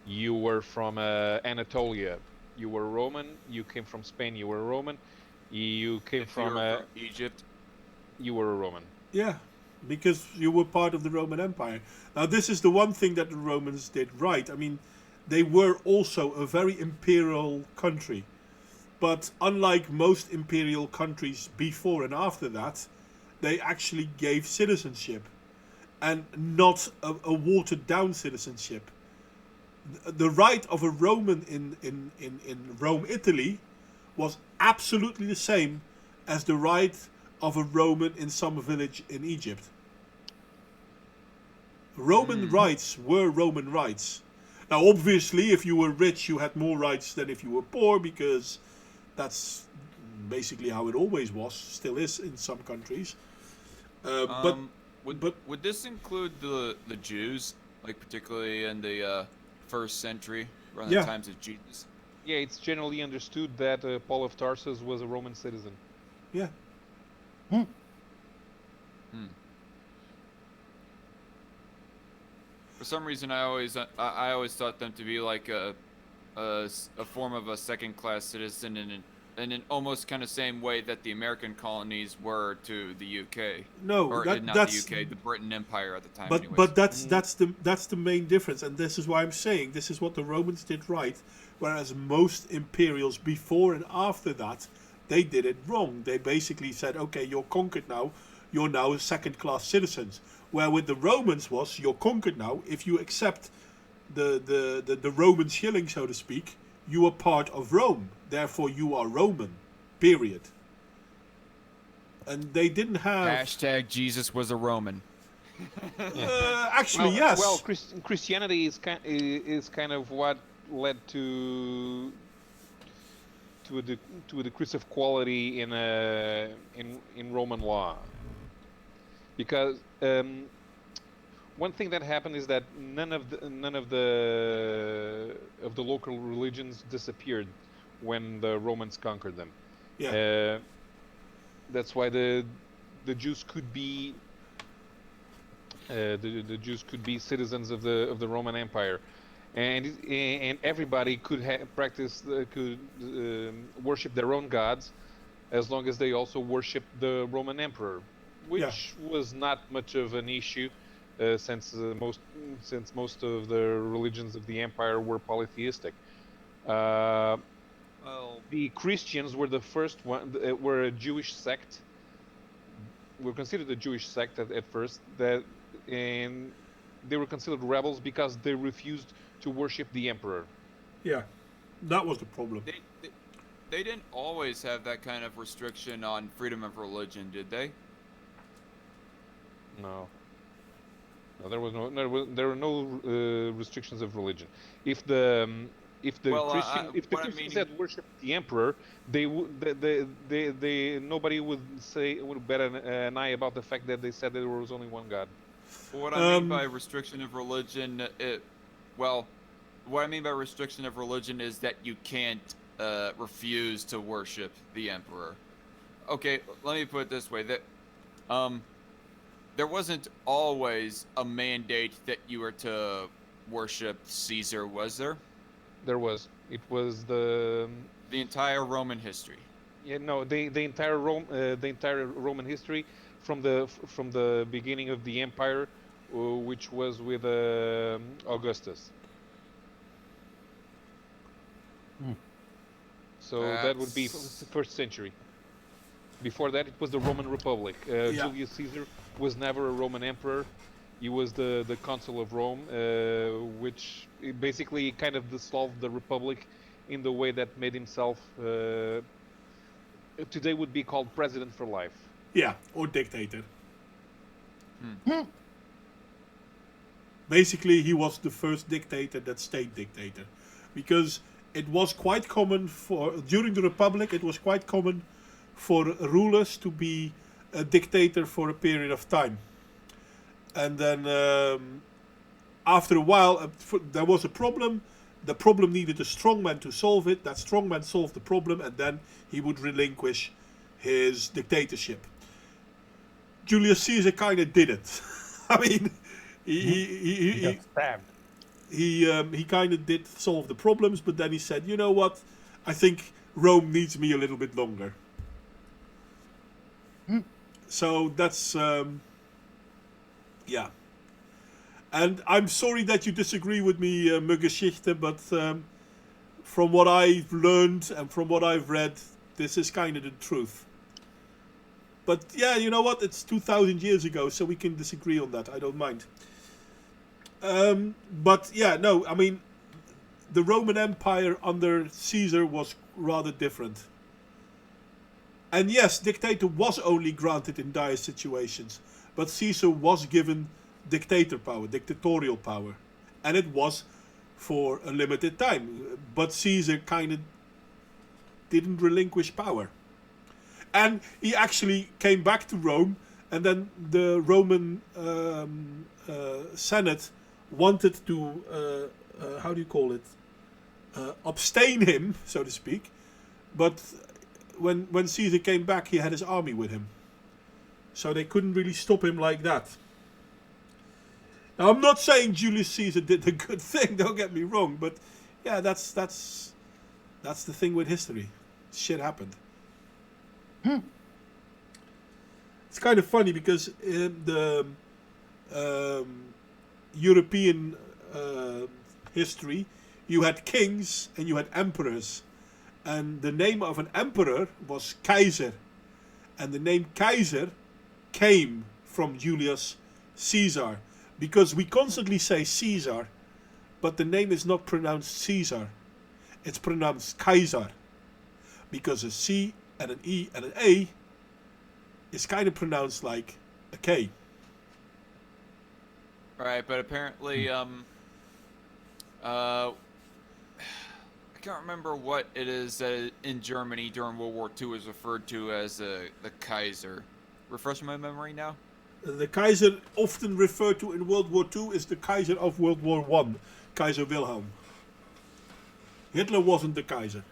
You were from Anatolia, you were a Roman. You came from Spain, you were a Roman. You came If you from were from Egypt, you were a Roman. Yeah, because you were part of the Roman Empire. Now, this is the one thing that the Romans did right. I mean, they were also a very imperial country. But unlike most imperial countries before and after that, they actually gave citizenship. And not a watered down citizenship. The right of a Roman in Rome, Italy, was absolutely the same as the right of a Roman in some village in Egypt. Roman rights were Roman rights. Now, obviously, if you were rich, you had more rights than if you were poor, because that's basically how it always was, still is in some countries. But would but would this include the Jews, like particularly in the first century, around the yeah, times of Jesus? Yeah, it's generally understood that Paul of Tarsus was a Roman citizen. yeah. Hmm. For some reason, I always thought them to be like a form of a second class citizen in an almost kind of same way that the American colonies were to the UK, No, or not the that's UK, the Britain Empire at the time, but anyways. that's the main difference, and this is why I'm saying this is what the Romans did right, whereas most imperials before and after that they did it wrong. They basically said, okay, you're conquered now, you're now a second class citizens. Where with the Romans was, you're conquered now. If you accept the Roman shilling, so to speak, you are part of Rome. Therefore, you are Roman. Period. And they didn't have. Hashtag Jesus was a Roman. Yeah. Actually, Well, yes. Christianity is kind of what led to the to a decrease of quality in Roman law, because one thing that happened is that none of the local religions disappeared when the Romans conquered them. Yeah. That's why the Jews could be the Jews could be citizens of the Roman Empire, and everybody could practice could worship their own gods, as long as they also worship the Roman Emperor, Yeah. which was not much of an issue, since most of the religions of the empire were polytheistic. Uh, Well, the Christians were the first one, were a Jewish sect, were considered a Jewish sect at first, and they were considered rebels because they refused to worship the emperor. Yeah. That was the problem. they, they they didn't always have that kind of restriction on freedom of religion, did they? No, no, there were no restrictions of religion. If Well, if the what I'm Christians meaning, had worshipped the emperor, they would nobody would bet an eye about the fact that they said there was only one God. what I mean Um, by restriction of religion, well, what I mean by restriction of religion is that you can't refuse to worship the emperor. Okay, let me put it this way: that um, there wasn't always a mandate that you were to worship Caesar, was there? There was it was The entire Roman history. yeah, no, the entire Roman history from the beginning of the empire, which was with Augustus. So that would be That's first century. Before that, it was the Roman Republic. yeah. Julius Caesar was never a Roman emperor. He was the consul of Rome, which basically kind of dissolved the republic in the way that made himself today would be called president for life. Yeah, or dictator. Hmm. Basically, he was the first dictator that stayed dictator, because it was quite common for during the Republic. It was quite common for rulers to be a dictator for a period of time, and then after a while, there was a problem. The problem needed a strongman to solve it. That strongman solved the problem, and then he would relinquish his dictatorship. Julius Caesar kind of did it. I mean, He got stabbed. he kind of did solve the problems, but then he said, you know what? I think Rome needs me a little bit longer. So that's yeah. And I'm sorry that you disagree with me, Muggeschichte, but from what I've learned and from what I've read, this is kind of the truth. But yeah, you know what? It's 2,000 years ago, so we can disagree on that. I don't mind. But yeah, no, I mean, the Roman Empire under Caesar was rather different. And yes, dictator was only granted in dire situations, but Caesar was given dictator power, dictatorial power, and it was for a limited time. But Caesar kind of didn't relinquish power. And he actually came back to Rome, and then the Roman Senate wanted to, how do you call it, abstain him, so to speak. But when Caesar came back, he had his army with him. So they couldn't really stop him like that. Now, I'm not saying Julius Caesar did a good thing, don't get me wrong, but yeah, that's the thing with history. Shit happened. It's kind of funny because in the European history, you had kings and you had emperors. And the name of an emperor was Kaiser. And the name Kaiser came from Julius Caesar. Because we constantly say Caesar, but the name is not pronounced Caesar. It's pronounced Kaiser. Because a C and an E and an A is kind of pronounced like a K. Right, but apparently, I can't remember what it is that in Germany during World War II is referred to as the Kaiser. Refresh my memory now. The Kaiser often referred to in World War II is the Kaiser of World War I, Kaiser Wilhelm. Hitler wasn't the Kaiser.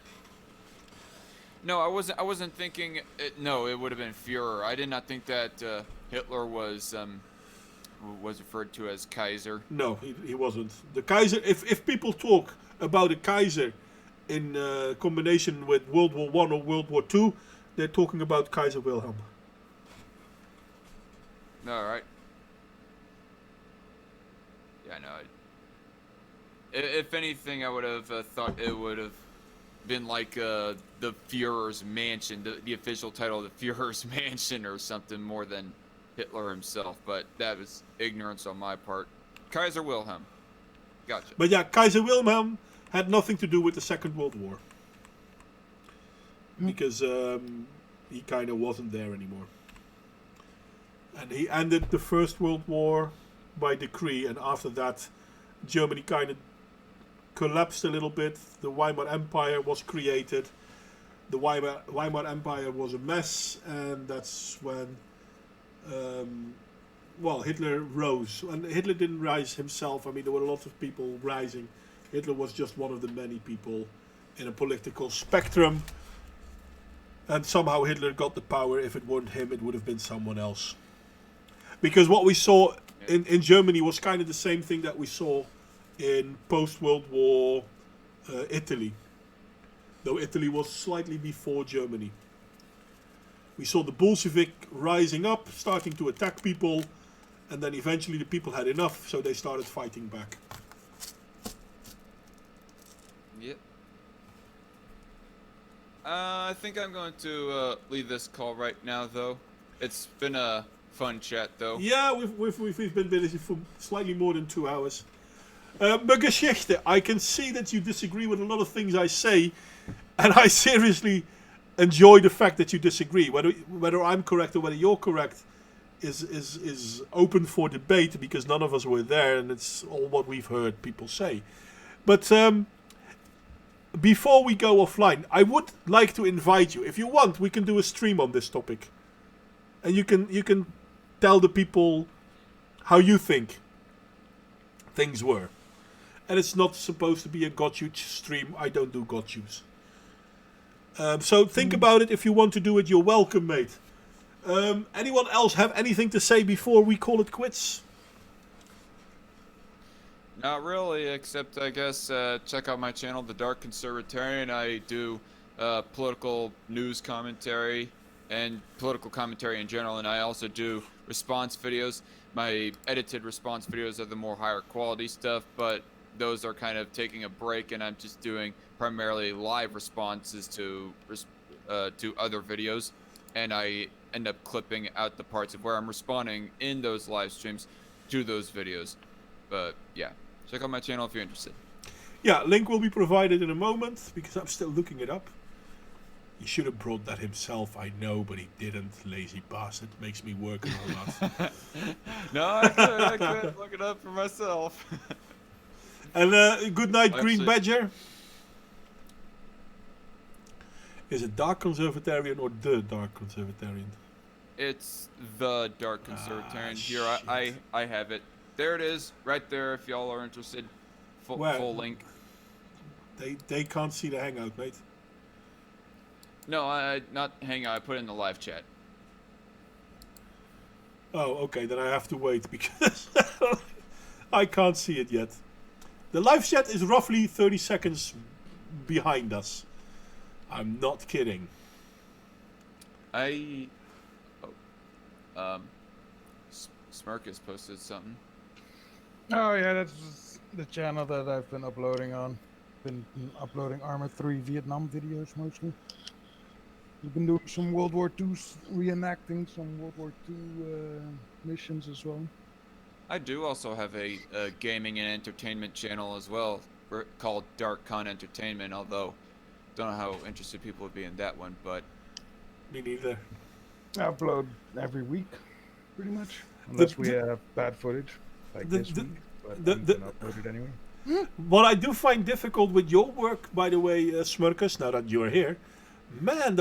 No, I wasn't thinking. No, it would have been Führer. I did not think that Hitler was referred to as Kaiser. No, he wasn't. The Kaiser. If people talk about a Kaiser in combination with World War I or World War II, they're talking about Kaiser Wilhelm. All right. Yeah, no. If anything, I would have thought it would have been like the Führer's mansion, the official title of the Führer's mansion or something more than Hitler himself. But that was ignorance on my part. Kaiser Wilhelm. Gotcha. But yeah, Kaiser Wilhelm had nothing to do with the Second World War. Because he kind of wasn't there anymore. And he ended the First World War by decree, and after that, Germany kind of collapsed a little bit. The Weimar Empire was created. The Weimar Empire was a mess, and that's when, Hitler rose. And Hitler didn't rise himself. I mean, there were lots of people rising. Hitler was just one of the many people in a political spectrum. And somehow Hitler got the power. If it weren't him, it would have been someone else. Because what we saw in Germany was kind of the same thing that we saw in post-World War Italy. Though Italy was slightly before Germany. We saw the Bolshevik rising up, starting to attack people. And then eventually the people had enough, so they started fighting back. Yep. I think I'm going to leave this call right now, though. It's been a fun chat though. Yeah, we've been busy for slightly more than 2 hours. Maar Geschichte, I can see that you disagree with a lot of things I say, and I seriously enjoy the fact that you disagree. Whether I'm correct or whether you're correct is open for debate, because none of us were there, and it's all what we've heard people say. But before we go offline, I would like to invite you. If you want, we can do a stream on this topic, and you can tell the people how you think things were. And it's not supposed to be a got you stream. I don't do got yous. So think about it. If you want to do it, you're welcome, mate. Anyone else have anything to say before we call it quits? Not really, except I guess check out my channel, The Dark Conservatarian. I do political news commentary and political commentary in general, and I also do response videos. My edited response videos are the more higher quality stuff, but those are kind of taking a break, and I'm just doing primarily live responses to other videos, and I end up clipping out the parts of where I'm responding in those live streams to those videos. But yeah, check out my channel if you're interested. Yeah, link will be provided in a moment, because I'm still looking it up. He should have brought that himself, I know, but he didn't. Lazy bastard. Makes me work a lot. No, I could look it up for myself. And good night, Green Actually- Badger. Is it Dark Conservatarian or the Dark Conservatarian? It's The Dark Conservatarian. Here, shit. I have it. There it is, right there. If y'all are interested, Where? full link. They can't see the hangout, mate. No, I not hangout. I put it in the live chat. Oh, okay, then I have to wait, because I can't see it yet. The live chat is roughly 30 seconds behind us. I'm not kidding. Smirk has posted something. Oh yeah, that's the channel that I've been uploading on. Been uploading Arma 3 Vietnam videos mostly. We've been doing some World War II reenacting some World War II missions as well. I do also have a gaming and entertainment channel as well, called Dark Con Entertainment. Although, don't know how interested people would be in that one, but Me neither. I upload every week, pretty much, unless we have bad footage like this week. But I'm gonna upload it anyway. What I do find difficult with your work, by the way, Smurkus, now that you're here, man,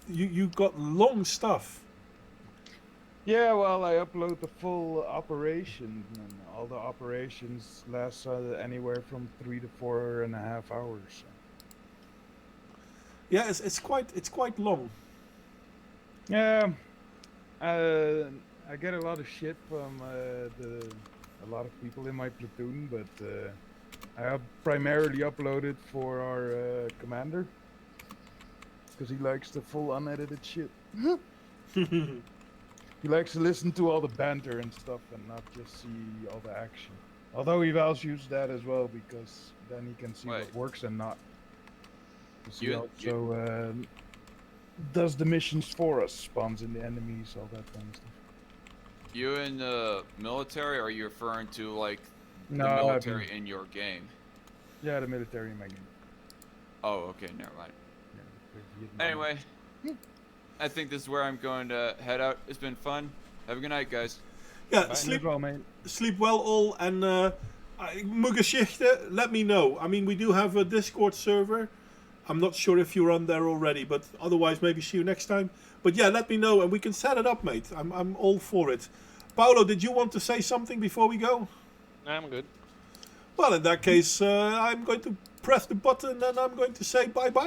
you got long stuff. Yeah, well, I upload the full operation, and all the operations last anywhere from 3 to 4.5 hours. So. Yeah, it's quite long. Yeah, I get a lot of shit from a lot of people in my platoon, but I primarily upload it for our commander, because he likes the full unedited shit. He likes to listen to all the banter and stuff and not just see all the action. Although he use that as well, because then he can see what works and not. He also does the missions for us, spawns in the enemies, all that kind of stuff. you in the military, or are you referring to like the No, military in your game? Yeah, the military in my game. Oh, okay, never mind. Yeah, the Vietnam. Anyway, I think this is where I'm going to head out. It's been fun. Have a good night, guys. Yeah, Bye. sleep Well, mate. sleep well all, and Mugeschichte, let me know. I mean, we do have a Discord server. I'm not sure if you're on there already, but otherwise maybe see you next time. But yeah, let me know and we can set it up, mate. I'm all for it. Paolo, did you want to say something before we go? I'm good. Well, in that case, I'm going to press the button and I'm going to say bye-bye.